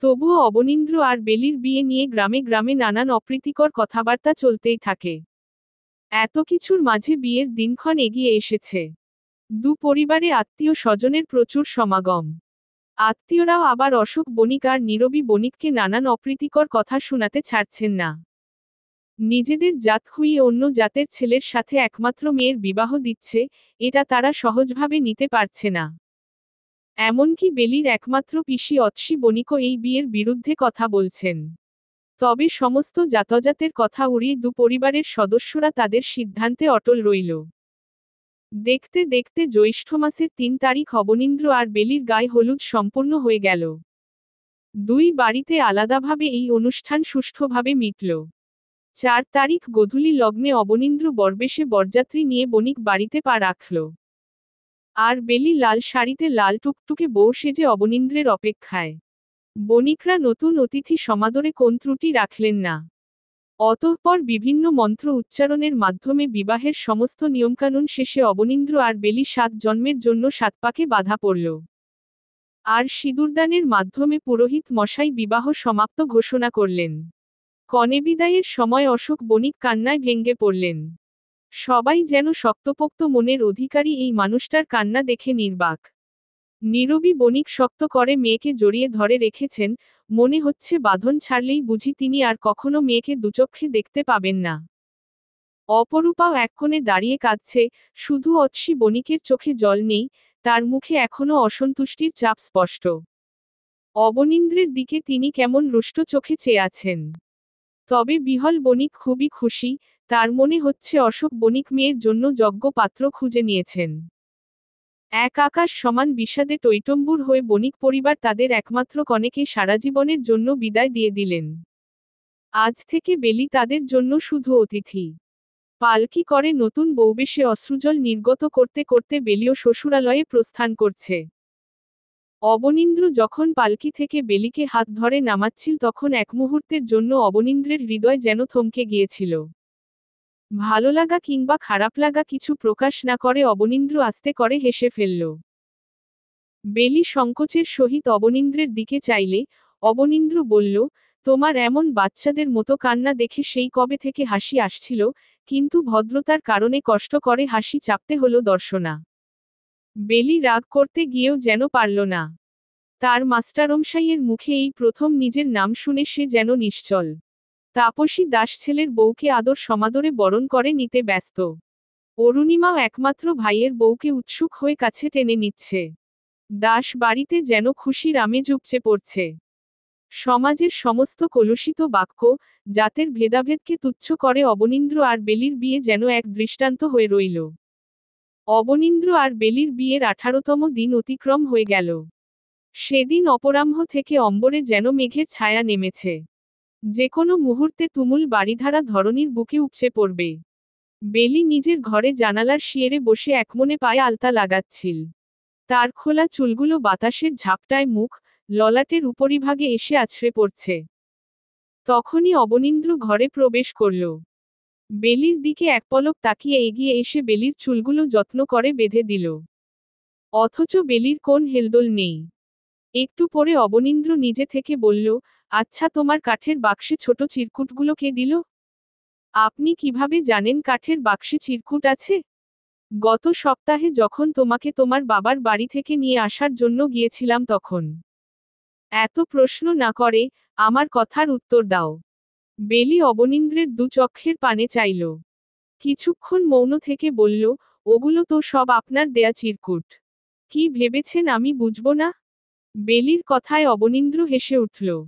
তবুও অবনীন্দ্র আর বেলির বিয়ে নিয়ে গ্রামে গ্রামে নানান অপ্রীতিকর কথাবার্তা চলতেই থাকে। এত কিছুর মাঝে বিয়ের দিনক্ষণ এগিয়ে এসেছে। দু পরিবারে আত্মীয় স্বজনের প্রচুর সমাগম। আত্মীয়রাও আবার অশোক বণিক আর নীরবী বণিককে নানান অপ্রীতিকর কথা শোনাতে ছাড়ছেন না। নিজেদের জাত খুইয়ে অন্য জাতের ছেলের সাথে একমাত্র মেয়ের বিবাহ দিচ্ছে, এটা তারা সহজভাবে নিতে পারছে না। এমনকি বেলির একমাত্র পিসি অতসী বণিকও এই বিয়ের বিরুদ্ধে কথা বলছেন। তবে সমস্ত জাতজাতের কথা উড়িয়ে দু পরিবারের সদস্যরা তাদের সিদ্ধান্তে অটল রইল। দেখতে দেখতে জ্যৈষ্ঠ মাসের ৩ তারিখ অবনীন্দ্র আর বেলির গায়ে হলুদ সম্পূর্ণ হয়ে গেল। দুই বাড়িতে আলাদাভাবে এই অনুষ্ঠান সুষ্ঠুভাবে মিটল। ৪ তারিখ গোধূলি লগ্নে অবনীন্দ্র বরবেশে বরযাত্রী নিয়ে বণিক বাড়িতে পা রাখল। আর বেলি লাল শাড়িতে লাল টুকটুকে বউ সেজে অবনীন্দ্রের অপেক্ষায়। বণিকরা নতুন অতিথি সমাদরে কোন ত্রুটি রাখলেন না। অতঃপর বিভিন্ন মন্ত্র উচ্চারণের মাধ্যমে বিবাহের সমস্ত নিয়মকানুন শেষে অবনীন্দ্র আর বেলি ৭ জন্মের জন্য ৭ পাকে বাঁধা পড়ল। আর সিঁদুরদানের মাধ্যমে পুরোহিত মশাই বিবাহ সমাপ্ত ঘোষণা করলেন। কনে বিদায়ের সময় অশোক বণিক কান্নায় ভেঙ্গে পড়লেন। সবাই যেন শক্তপোক্ত মনের অধিকারী এই মানুষটার কান্না দেখে নির্বাক। নীরবী বণিক শক্ত করে মেয়েকে জড়িয়ে ধরে রেখেছেন, মনে হচ্ছে বাঁধন ছাড়লেই বুঝি তিনি আর কখনো মেয়েকে দুচক্ষে দেখতে পাবেন না। অপরূপাও এক কোণে দাঁড়িয়ে কাঁদছে, শুধু অতসী বণিকের চোখে জল নেই, তার মুখে এখনো অসন্তুষ্টির চাপ স্পষ্ট। অবনীন্দ্রের দিকে তিনি কেমন রুষ্ট চোখে চেয়ে আছেন। তবে বিহল বণিক খুবই খুশি, তার মনে হচ্ছে অশোক বণিক মেয়ের জন্য যোগ্য পাত্র খুঁজে নিয়েছেন। এক আকাশ সমান বিষাদে টইটম্বুর হয়ে বণিক পরিবার তাদের একমাত্র কনেকে সারাজীবনের জন্য বিদায় দিয়ে দিলেন। আজ থেকে বেলি তাদের জন্য শুধু অতিথি। পালকি করে নতুন বউবেশে অশ্রুজল নির্গত করতে করতে বেলিও শ্বশুরালয়ে প্রস্থান করছে। অবনীন্দ্র যখন পালকি থেকে বেলিকে হাত ধরে নামাচ্ছিল তখন এক মুহূর্তের জন্য অবনীন্দ্রের হৃদয় যেন থমকে গিয়েছিল। ভালো লাগা কিংবা খারাপ লাগা কিছু প্রকাশ না করে অবনীন্দ্র আস্তে করে হেসে ফেলল। বেলি সংকোচের সহিত অবনীন্দ্রের দিকে চাইলে, অবনীন্দ্র বলল, তোমার এমন বাচ্চাদের মতো কান্না দেখে সেই কবে থেকে হাসি আসছিল, কিন্তু ভদ্রতার কারণে কষ্ট করে হাসি চাপতে হলো দর্শনা। বেলি রাগ করতে গিয়েও যেন পারল না। তার মাস্টারমশাইয়ের মুখে এই প্রথম নিজের নাম শুনে সে যেন নিশ্চল। তাপসী দাস ছেলের বউকে আদর সমাদরে বরণ করে নিতে ব্যস্ত। অরুণিমাও একমাত্র ভাইয়ের বউকে উৎসুক হয়ে কাছে টেনে নিচ্ছে। দাস বাড়িতে যেন খুশির আমেজ উপচে পড়ছে। সমাজের সমস্ত কলুষিত বাক্য, জাতের ভেদাভেদকে তুচ্ছ করে অবনীন্দ্র আর বেলির বিয়ে যেন এক দৃষ্টান্ত হয়ে রইল। অবনীন্দ্র আর বেলির বিয়ের 18তম দিন অতিক্রম হয়ে গেল। সেদিন অপরাহ্ন থেকে অম্বরে যেন মেঘের ছায়া নেমেছে। যে কোনো মুহূর্তে তুমুল বারিধারা ধরণীর বুকে উপচে পড়বে। বেলি নিজের ঘরে জানালার শিয়েরে বসে একমনে পায়ে আলতা লাগাচ্ছিল। তার খোলা চুলগুলো বাতাসের ঝাপটায় মুখ, ললাটের উপরিভাগে এসে আছড়ে পড়ছে। তখনই অবনীন্দ্র ঘরে প্রবেশ করল। বেলির দিকে এক পলক তাকিয়ে এগিয়ে এসে বেলির চুলগুলো যত্ন করে বেঁধে দিল। অথচ বেলির কোন হেলদোল নেই। একটু পরে অবনীন্দ্র নিজে থেকে বলল, আচ্ছা, তোমার কাঠের বাক্সে ছোট চিরকুটগুলো কে দিল? আপনি কিভাবে জানেন কাঠের বাক্সে চিরকুট আছে? গত সপ্তাহে যখন তোমাকে তোমার বাবার বাড়ি থেকে নিয়ে আসার জন্য গিয়েছিলাম তখন। এত প্রশ্ন না করে আমার কথার উত্তর দাও। বেলি অবনীন্দ্রের দু চক্ষের পানে চাইল। কিছুক্ষণ মৌন থেকে বলল, ওগুলো তো সব আপনার দেয়া চিরকুট। কি ভেবেছেন আমি বুঝব না? বেলির কথায় অবনীন্দ্র হেসে উঠল।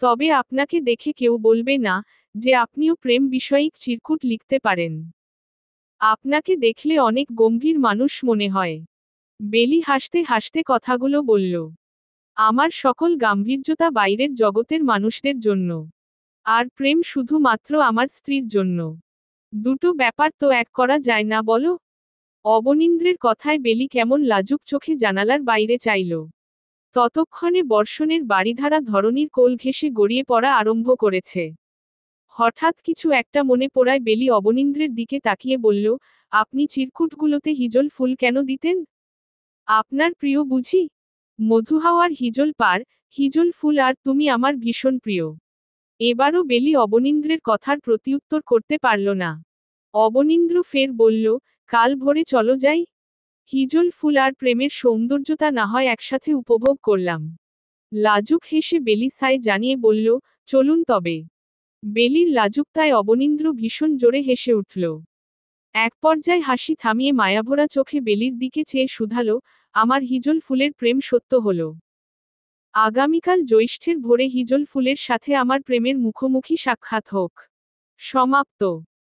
তবে আপনাকে দেখে কেউ বলবে না যে আপনিও প্রেম বিষয়িক চিরকুট লিখতে পারেন। আপনাকে দেখলে অনেক গম্ভীর মানুষ মনে হয়। বেলি হাসতে হাসতে কথাগুলো বলল। আমার সকল গাম্ভীর্যতা বাইরের জগতের মানুষদের জন্য। আর প্রেম শুধুমাত্র আমার স্ত্রীর জন্য। দুটো ব্যাপার তো এক করা যায় না বলো? অবনীন্দ্রের কথায় বেলি কেমন লাজুক চোখে জানালার বাইরে চাইল। ততক্ষণে বর্ষণের বাড়িধারা ধরণীর কোল ঘেঁষে গড়িয়ে পড়া আরম্ভ করেছে। হঠাৎ কিছু একটা মনে পড়ায় বেলি অবনীন্দ্রের দিকে তাকিয়ে বলল, আপনি চিরকুটগুলোতে হিজল ফুল কেন দিতেন? আপনার প্রিয় বুঝি? মধুহাওয়ার হিজল পার, হিজল ফুল আর তুমি আমার ভীষণ প্রিয়। এবারও বেলি অবনীন্দ্রের কথার প্রতিউত্তর করতে পারল না। অবনীন্দ্র ফের বলল, কাল ভোরে চলো যাই। হিজল ফুল আর প্রেমের সৌন্দর্যতা না হয় একসাথে উপভোগ করলাম। লাজুক হেসে বেলি সায় জানিয়ে বলল, চলুন তবে। বেলির লাজুকতায় অবনীন্দ্র ভীষণ জোরে হেসে উঠল। এক পর্যায়ে হাসি থামিয়ে মায়াভরা চোখে বেলির দিকে চেয়ে শুধালো, আমার হিজল ফুলের প্রেম সত্য হল। আগামীকাল জ্যৈষ্ঠের ভোরে হিজল ফুলের সাথে আমার প্রেমের মুখোমুখি সাক্ষাৎ হোক। সমাপ্ত।